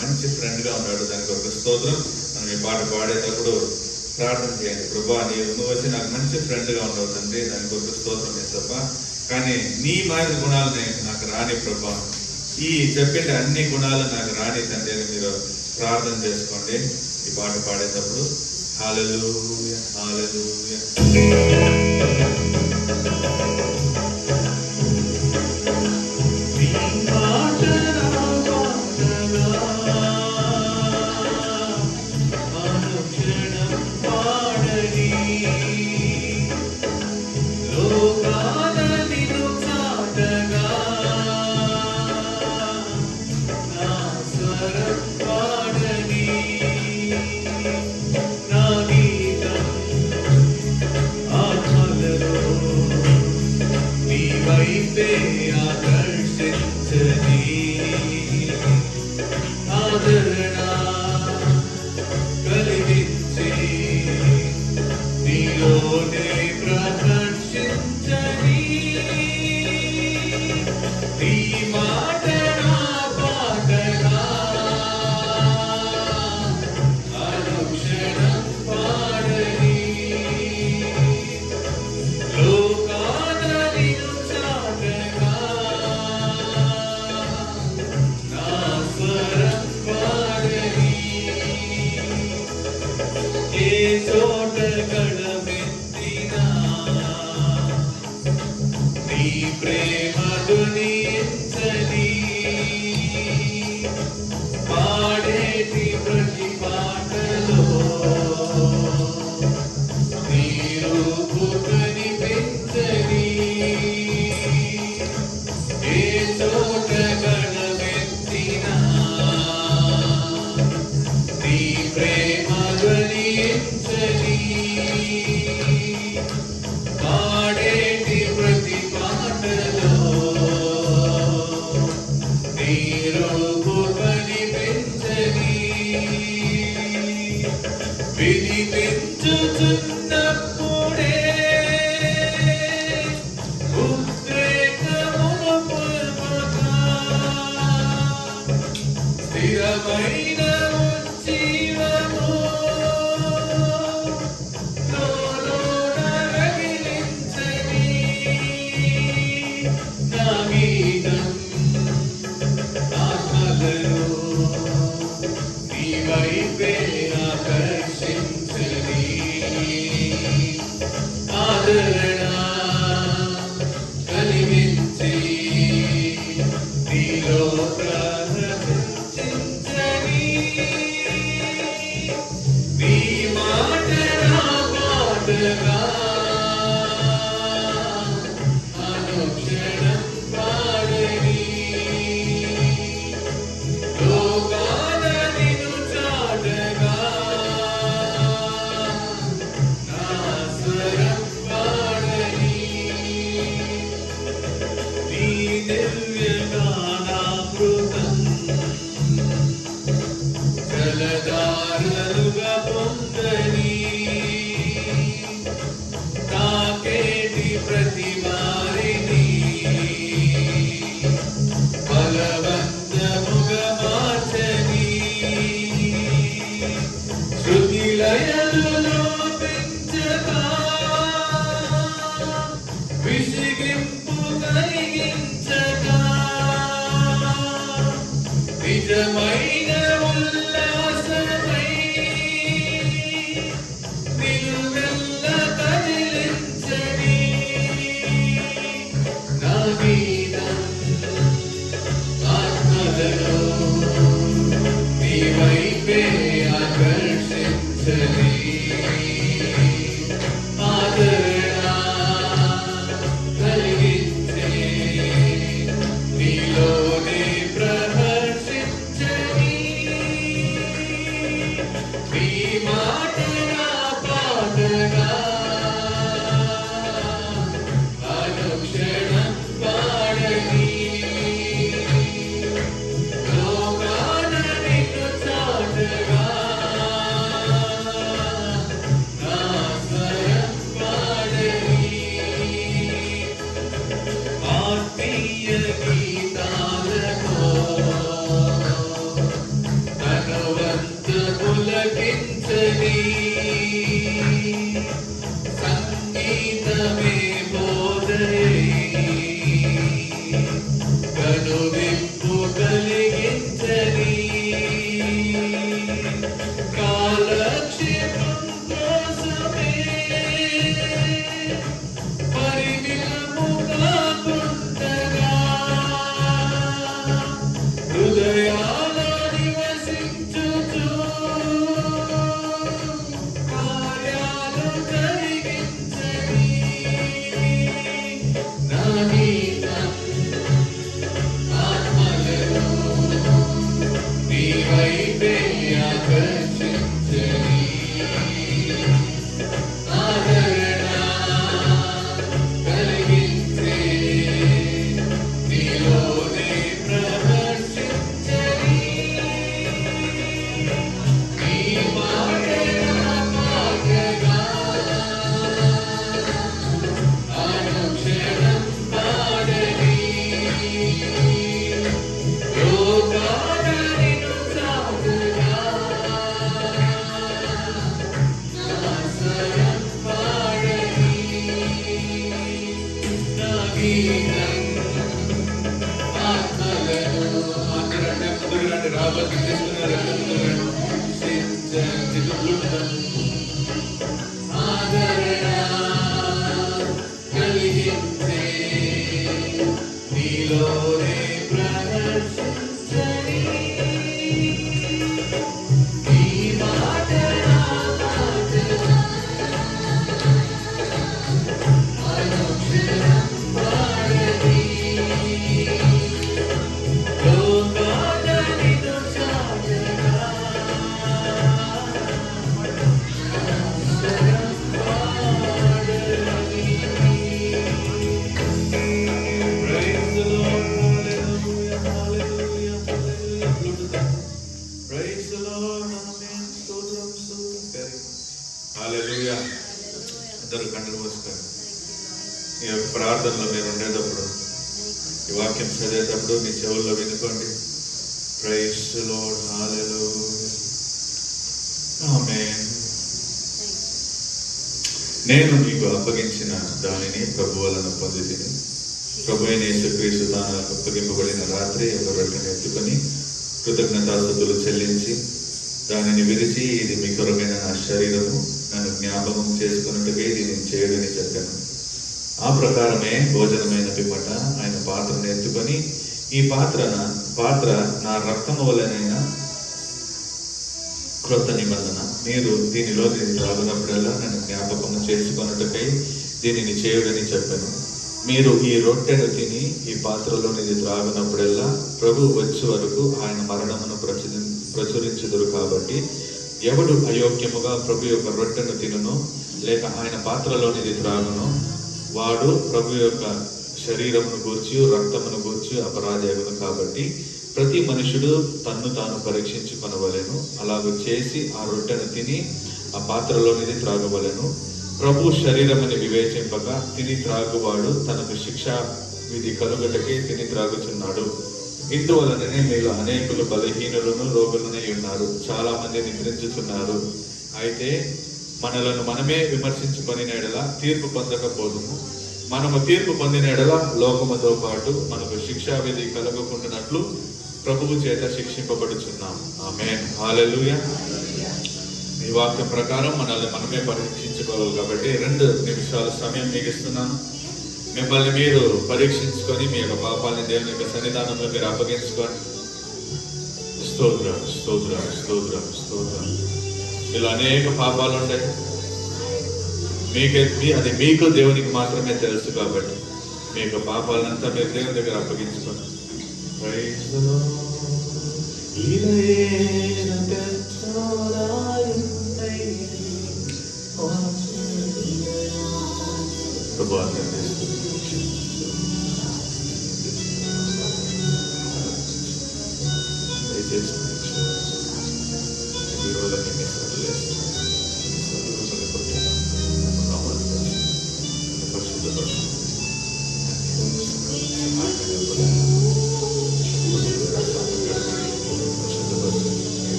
మంచి ఫ్రెండ్ గా ఉన్నాడు, దాని కొరకు స్తోత్రం. మనం ఈ పాట పాడేటప్పుడు ప్రార్థన చేయండి, ప్రభువా నువ్వు వచ్చి నాకు మంచి ఫ్రెండ్ గా ఉండవు తండ్రి, దాని కొరకు స్తోత్రం చేస్తప్ప. కానీ నీ మాదిరి గుణాలు నాకు రాని ప్రభువా, ఈ చెప్పిన అన్ని గుణాలు నాకు రాని తండ్రి అని మీరు ప్రార్థన చేసుకోండి ఈ పాట పాడేటప్పుడు. హల్లెలూయా, హల్లెలూయా. దివ్యగానామృతం జలధారలుగా పొందని తాకేటి ప్రతి వారిని బలవంతముగా మార్చని శృతి లయలలో పెంచగా విసిగింపు కలిగించగా నిజమైన ఉల్లాసమై నిలువెల్ల కదిలించని నా మీద ఆత్మలలో నీ వైపే ఆకర్షించని ఆదరణ కలిగించే నీలోనే ప్రహర్షించని నీ మాట నా పాటగా అనుక్షణం పాడని లోకాన నిన్ను చాటగా నా స్వరం పాడని ఆత్మీయ గీతాలతో ధనవంత పులకించని సంగీతమే బోధయై కనువిప్పు కలిగించని కాలక్షేపం కోసమే పరిమితము కాకుండగా హృదయాల నివసించుచు కార్యాలు జరిగించని నా గీతం ఆత్మలలో నీ వైపే ఆకర్షించని ఆదరణ కలిగించే నీలోనే ప్రదర్శించని నీ మాట నా పాటగా అనుక్షణం పాడని లోకాన నిన్ను చాటుగా నా స్వరం పాడని నా గీతం ఆత్మలను అందరంటే ముందుకు రాబోతు తీసుకున్నారు ఆదరణ కలిగించే నీలోనే ప్రదర్శించని నీ మాట నా పాటగా అనుక్షణం పాడని లోకాన నిన్ను చాటగా స్వరం పాడని. Praise the Lord, hallelujah, hallelujah, hallelujah. Bluetooth. Praise the Lord, amen. స్తోత్రం, స్తోత్రం. Hallelujah. అందరూ కళ్ళు మూసుకోండి. ఈ యొక్క ప్రార్థనలో మీరు ఉండేటప్పుడు ఈ వాక్యం చదివేటప్పుడు మీ చెవుల్లో వినుకోండి. ప్రైజ్ ది లార్డ్, హల్లెలూయా, ఆమేన్. నేను మీకు అప్పగించిన దానిని ప్రభు వలన పొందితిని. ప్రభు అయిన యేసుక్రీస్తు నాకు అప్పగింపబడిన రాత్రి ఒక రొట్టెను ఎత్తుకొని కృతజ్ఞతాస్తుతులు చెల్లించి దానిని విరిచి, ఇది మీ కొరకైన నా శరీరము, నన్ను జ్ఞాపకం చేసుకున్నట్టుగా దీనిని చేయడని చెప్పాను. ఆ ప్రకారమే భోజనమైన పిమ్మట ఆయన పాత్రను ఎత్తుకొని, ఈ పాత్ర నా రక్తము వలనైన క్రొత్త నిబంధన, మీరు దీనిలో త్రాగునప్పుడల్లా నన్ను జ్ఞాపకము చేసుకున్నట్టుకై దీనిని చేయుడని చెప్పాను. మీరు ఈ రొట్టెను తిని ఈ పాత్రలోనిది త్రాగునప్పుడల్లా ప్రభు వచ్చే వరకు ఆయన మరణమును ప్రచురించుదురు. కాబట్టి ఎవడు అయోగ్యముగా ప్రభు యొక్క రొట్టెను తినును లేక ఆయన పాత్రలోనిది త్రాగును వాడు ప్రభు యొక్క శరీరమును గూర్చి రక్తమును గూర్చి అపరాధమును. కాబట్టి ప్రతి మనుషుడు తన్ను తాను పరీక్షించుకొనవలెను. అలాగ చేసి ఆ రొట్టెను తిని ఆ పాత్రలోనిది త్రాగవలెను. ప్రభు శరీరమని వివేచింపక తిని త్రాగువాడు తనకు శిక్షా విధి కలుగటకే తిని త్రాగుచున్నాడు. ఇందువలననే మీలో అనేకులు బలహీనులను రోగులనై ఉన్నారు, చాలా మంది నిద్రించుచున్నారు. అయితే మనలను మనమే విమర్శించుకొని ఎడల తీర్పు పొందకపోదుము. మనము తీర్పు పొందిన ఎడల లోకముతో పాటు మనకు శిక్షా విధి కలగకుండానట్లు ప్రభువు చేత శిక్షింపబడుచున్నాం. ఆమేన్. హల్లెలూయా. ఈ వాక్యం ప్రకారం మనల్ని మనమే పరీక్షించుకోవాలి. కాబట్టి 2 నిమిషాల సమయం మీకు ఇస్తున్నాను. మిమ్మల్ని మీరు పరీక్షించుకొని మీ యొక్క పాపాన్ని దేవుని యొక్క సన్నిధానంలో మీరు అప్పగించుకోండి. స్తోత్రం, స్తోత్రం, స్తోత్రం, స్తోత్రం. మీలో అనేక పాపాలు ఉంటాయి. అది మీకు దేవునికి మాత్రమే తెలుసు. కాబట్టి మీ యొక్క పాపాలంతా మీరు దేవుని దగ్గర అప్పగించుకోండి.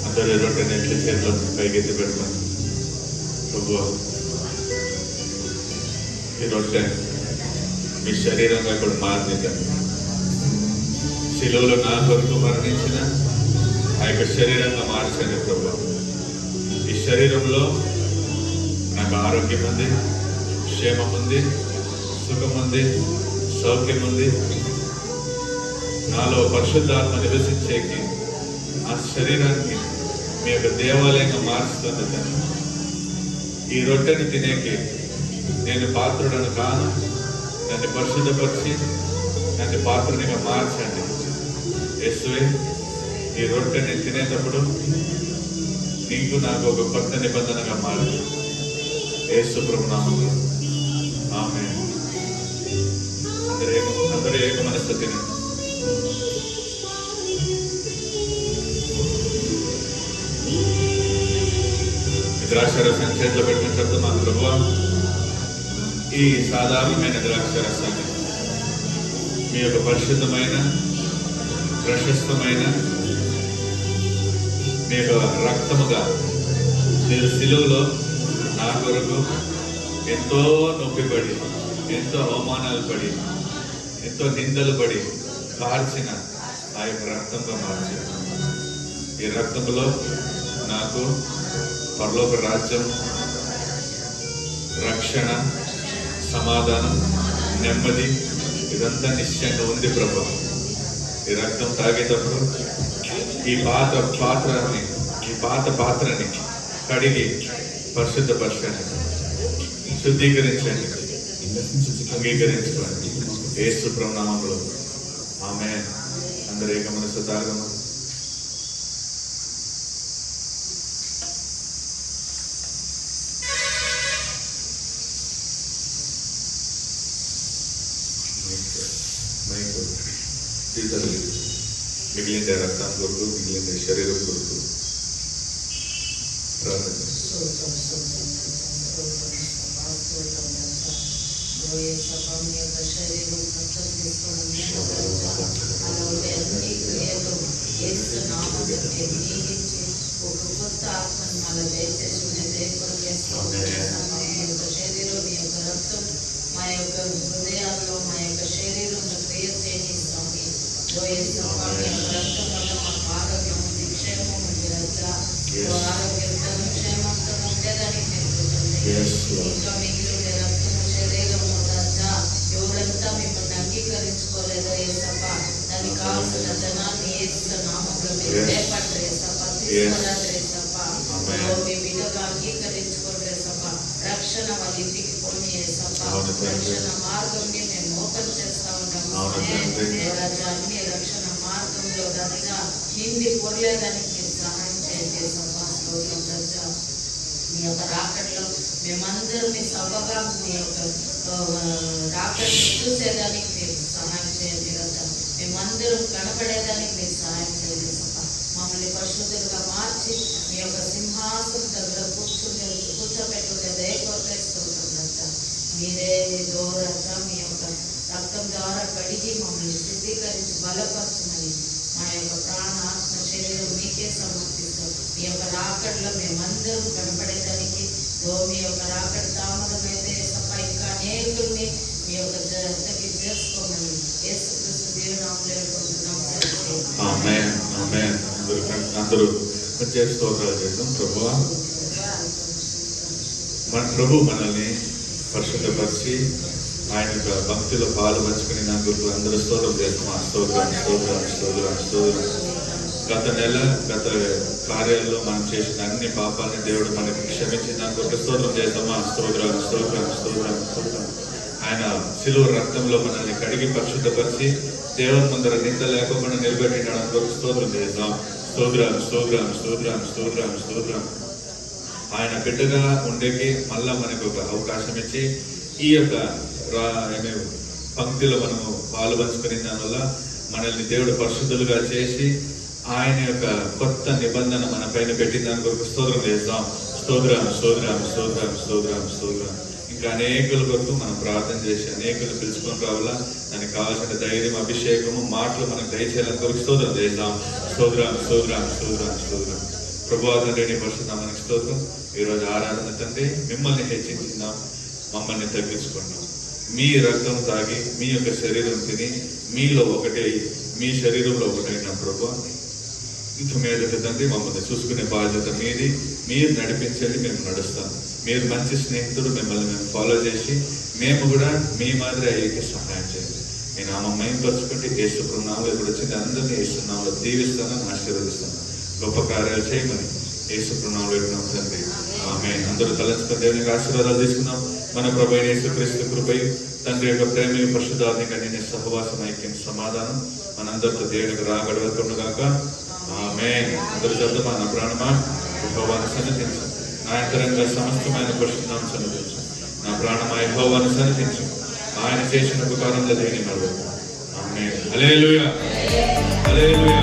అందరూ రొట్టెని ఎట్లా చేతిలో పైకెత్తి పెడతాను. ప్రభువా, ఈ రొట్టె మీ శరీరంగా కూడా మారిందండి. శిలువలో నా కొరకు మరణించిన ఆ యొక్క శరీరంగా మార్చండి ప్రభువా. ఈ శరీరంలో నాకు ఆరోగ్యం ఉంది, క్షేమం ఉంది, సుఖం ఉంది, సౌఖ్యం ఉంది. నాలో పరిశుద్ధాత్మ నివసించేకి ఆ శరీరాన్ని మీ యొక్క దేవాలయంగా మార్చుతుంది తండ్రి. ఈ రొట్టెని తినేకి నేను పాత్రుడను కాను. నన్ను పరిశుద్ధపరిచి నన్ను పాత్రునిగా మార్చండి. యేసువే, ఈ రొట్టెని తినేటప్పుడు నీకు నాకు ఒక కొత్త నిబంధనగా మారింది. యేసు ప్రభు నామములో ఆమేన్. అందరూ ఏక మనస్సు తినండి. ద్రాక్షరసం చేతిలో పెట్టుకుని చెప్తున్నాను, ప్రభువా, ఈ సాధారణమైన ద్రాక్షరసాన్ని మీ యొక్క పరిశుద్ధమైన ప్రశస్తమైన మీ యొక్క రక్తముగా మీరు సిలువలో నా కొరకు ఎంతో నొప్పిపడి, ఎంతో అవమానాలు పడి, ఎంతో నిందలు పడి కార్చిన ఆ యొక్క రక్తంగా మార్చి, ఈ రక్తంలో నాకు పరలోక రాజ్యం, రక్షణ, సమాధానం, నెమ్మది ఇదంతా నిశ్చయంగా ఉంది ప్రభు. ఈ రక్తం తాగేటప్పుడు ఈ పాత పాత్రని కడిగి పరిశుద్ధపరచండి, శుద్ధీకరించండి, అంగీకరించుకోండి. యేసు ప్రభు నామములో ఆమేన్. అందరూ ఏక మనసు తాగము. మిగిలిన రక్తం కొరకు, మిగిలిన శరీరం కొరకు ప్రార్థన చేస్తాం. ఒక కొత్త ఆత్మను మళ్ళీ దయచేసి శరీరం మీ యొక్క రక్తం మా యొక్క హృదయాల్లో మా యొక్క శరీరంలో క్రియ చేయిస్తాం. మీ యొక్క రక్తం వల్ల మాకు ఆరోగ్యం ఉంది, క్షేమం ఉంది. ఆరోగ్యం క్షేమంతో ఉండేదానికి ఇంకా మిగిలిన రక్తము శరీరము ఎవరంతా మిమ్మల్ని అంగీకరించుకోలేదో ఏసప్ప, దానికి కావాల్సిన జనాన్ని యేసు నామములో మీరు లేపండి ఏసప్ప, తీసుకురండి ఏసప్ప. మీ బిడ్డగా అంగీకరించుకోండి ఏసప్ప. రక్షణ వాళ్ళ ఇంటికి పోనీ ఏసప్ప. రక్షణ మార్గంని మేము ఓపెన్ చేస్తా ఉంటాము రాజా. అన్ని రక్షణ మార్గంలో రాజా నిండి పొరలేదానికి మీరు సహాయం చేయండి ఏసప్ప. స్తోత్రం రాజా. మీ యొక్క రాకట్లో మేమందరం మీ సభగా మీ యొక్క రాకట్ని చూసేదానికి మీరు సహాయం చేయండి కదా. మేమందరం కనపడేదానికి మీరు సహాయం చేయండి సభ. మమ్మల్ని పరిశుద్ధులుగా మార్చి మీ యొక్క సింహాసనం దగ్గర కూర్చోపెట్టుకునే దయకొరకేస్తుంటాం. మీరే దోరచ్చ మీ యొక్క రక్తం ద్వారా కడిగి మమ్మల్ని శుద్ధీకరించి బలపరచమని మా యొక్క ప్రాణ ఆత్మ శరీరం మీకే సమర్పిస్తాం. మీ యొక్క రాకడలో మేమందరం కనపడేదానికి మీ యొక్క రాకడ తామదమైతే సభ ఇంకా అనేకుల్ని మీ యొక్క జతకి చేసుకోమని యేసుక్రీస్తు దేవునామములో వేడుకుంటున్నాం. అందరూ స్తోత్రాలు చేద్దాం. ప్రభువా, మన ప్రభు మనల్ని పరిశుద్ధపరిచి ఆయన యొక్క భక్తిలో పాలు పంచుకుని నాకు అందరూ స్తోత్రం చేస్తాం. స్తోత్రం స్తోత్రం స్తోత్రం స్తోత్రం. గత నెల గత కార్యాల్లో మనం చేసిన అన్ని పాపాలని దేవుడు మనకి క్షమించి దానికి ఒక స్తోత్రం చేద్దామా? స్తోత్రం స్తోత్రం స్తోత్రం స్తోత్రం. ఆయన శిలువ రక్తంలో మనల్ని కడిగి పరిశుద్ధపరిచి దేవుని ముందర నింద లేకుండా నిలబెట్టినాడు. ఒక స్తోత్రం చేద్దాం. స్తోత్రం స్తోత్రం స్తోత్రం స్తోత్రం స్తోత్రం. ఆయన బిడ్డగా ఉండేకి మళ్ళా మనకు ఒక అవకాశం ఇచ్చి ఈ యొక్క పంక్తిలో మనము పాలు పంచుకునే దానివల్ల మనల్ని దేవుడు పరిశుద్ధులుగా చేసి ఆయన యొక్క కొత్త నిబంధన మన పైన పెట్టిన దాని కొరకు స్తోత్రం చేస్తాం. స్తోత్రం స్తోత్రం స్తోత్రం స్తోత్రం స్తోత్రం. ఇంకా అనేకుల కొరకు మనం ప్రార్థన చేసి అనేకులు పిలుచుకొని రావాలా. దానికి కావాల్సిన ధైర్యం, అభిషేకము, మాటలు మనకు దయచేయాలని కొరకు స్తోత్రం చేస్తాం. స్తోత్రం స్తోత్రం స్తోత్రం స్తోత్రం. ప్రభువా తండ్రి పరిశుద్ధ మనకి స్తోత్రం. ఈరోజు ఆరాధన తండ్రి మిమ్మల్ని హెచ్చించున్నాం, మమ్మల్ని తగ్గించుకున్నాం. మీ రక్తం తాగి మీ యొక్క శరీరం తిని మీలో ఒకటే, మీ శరీరంలో ఒకటైన ప్రభువా, ఇంక మీదట తండ్రి మమ్మల్ని చూసుకునే బాధ్యత మీది. మీరు నడిపించండి, మేము నడుస్తాం. మీరు మంచి స్నేహితుడు, మిమ్మల్ని మేము ఫాలో చేసి మేము కూడా మీ మాదిరి అయ్యేకి సహాయం చేయండి. మీ నామం మహిమపరచుకుంటే యేసు నామములో ఇప్పుడు వచ్చింది అందరినీ యేసు నామములో దీవిస్తాను, ఆశీర్వదిస్తాను. గొప్ప కార్యాలు చేయమని యేసు నామములో వేడుకున్నాం తండ్రి. ఆమేన్. అందరూ తలంచుకుని దేవునికి ఆశీర్వాదాలు తీసుకున్నాం. మన ప్రభు అయిన యేసుక్రీస్తు కృపయు, తండ్రి యొక్క ప్రేమ, పరిశుద్ధాత్మక నేను సహవాసం, ఐక్యం, సమాధానం మనందరితో దేవునికి రాగడవకుండుగాక. ఆమేన్. అందరూ చెప్తామా? నా ప్రాణమా యెహోవాను సన్నిధించు, నా అంతరంగ సమస్తమైన పరిశుద్ధాన్ని సన్నిధించు. నా ప్రాణమా యెహోవాను సన్నిధించు, ఆయన చేసిన ఉపకారంలో దేని మరొక. ఆమేన్. హల్లెలూయా హల్లెలూయా.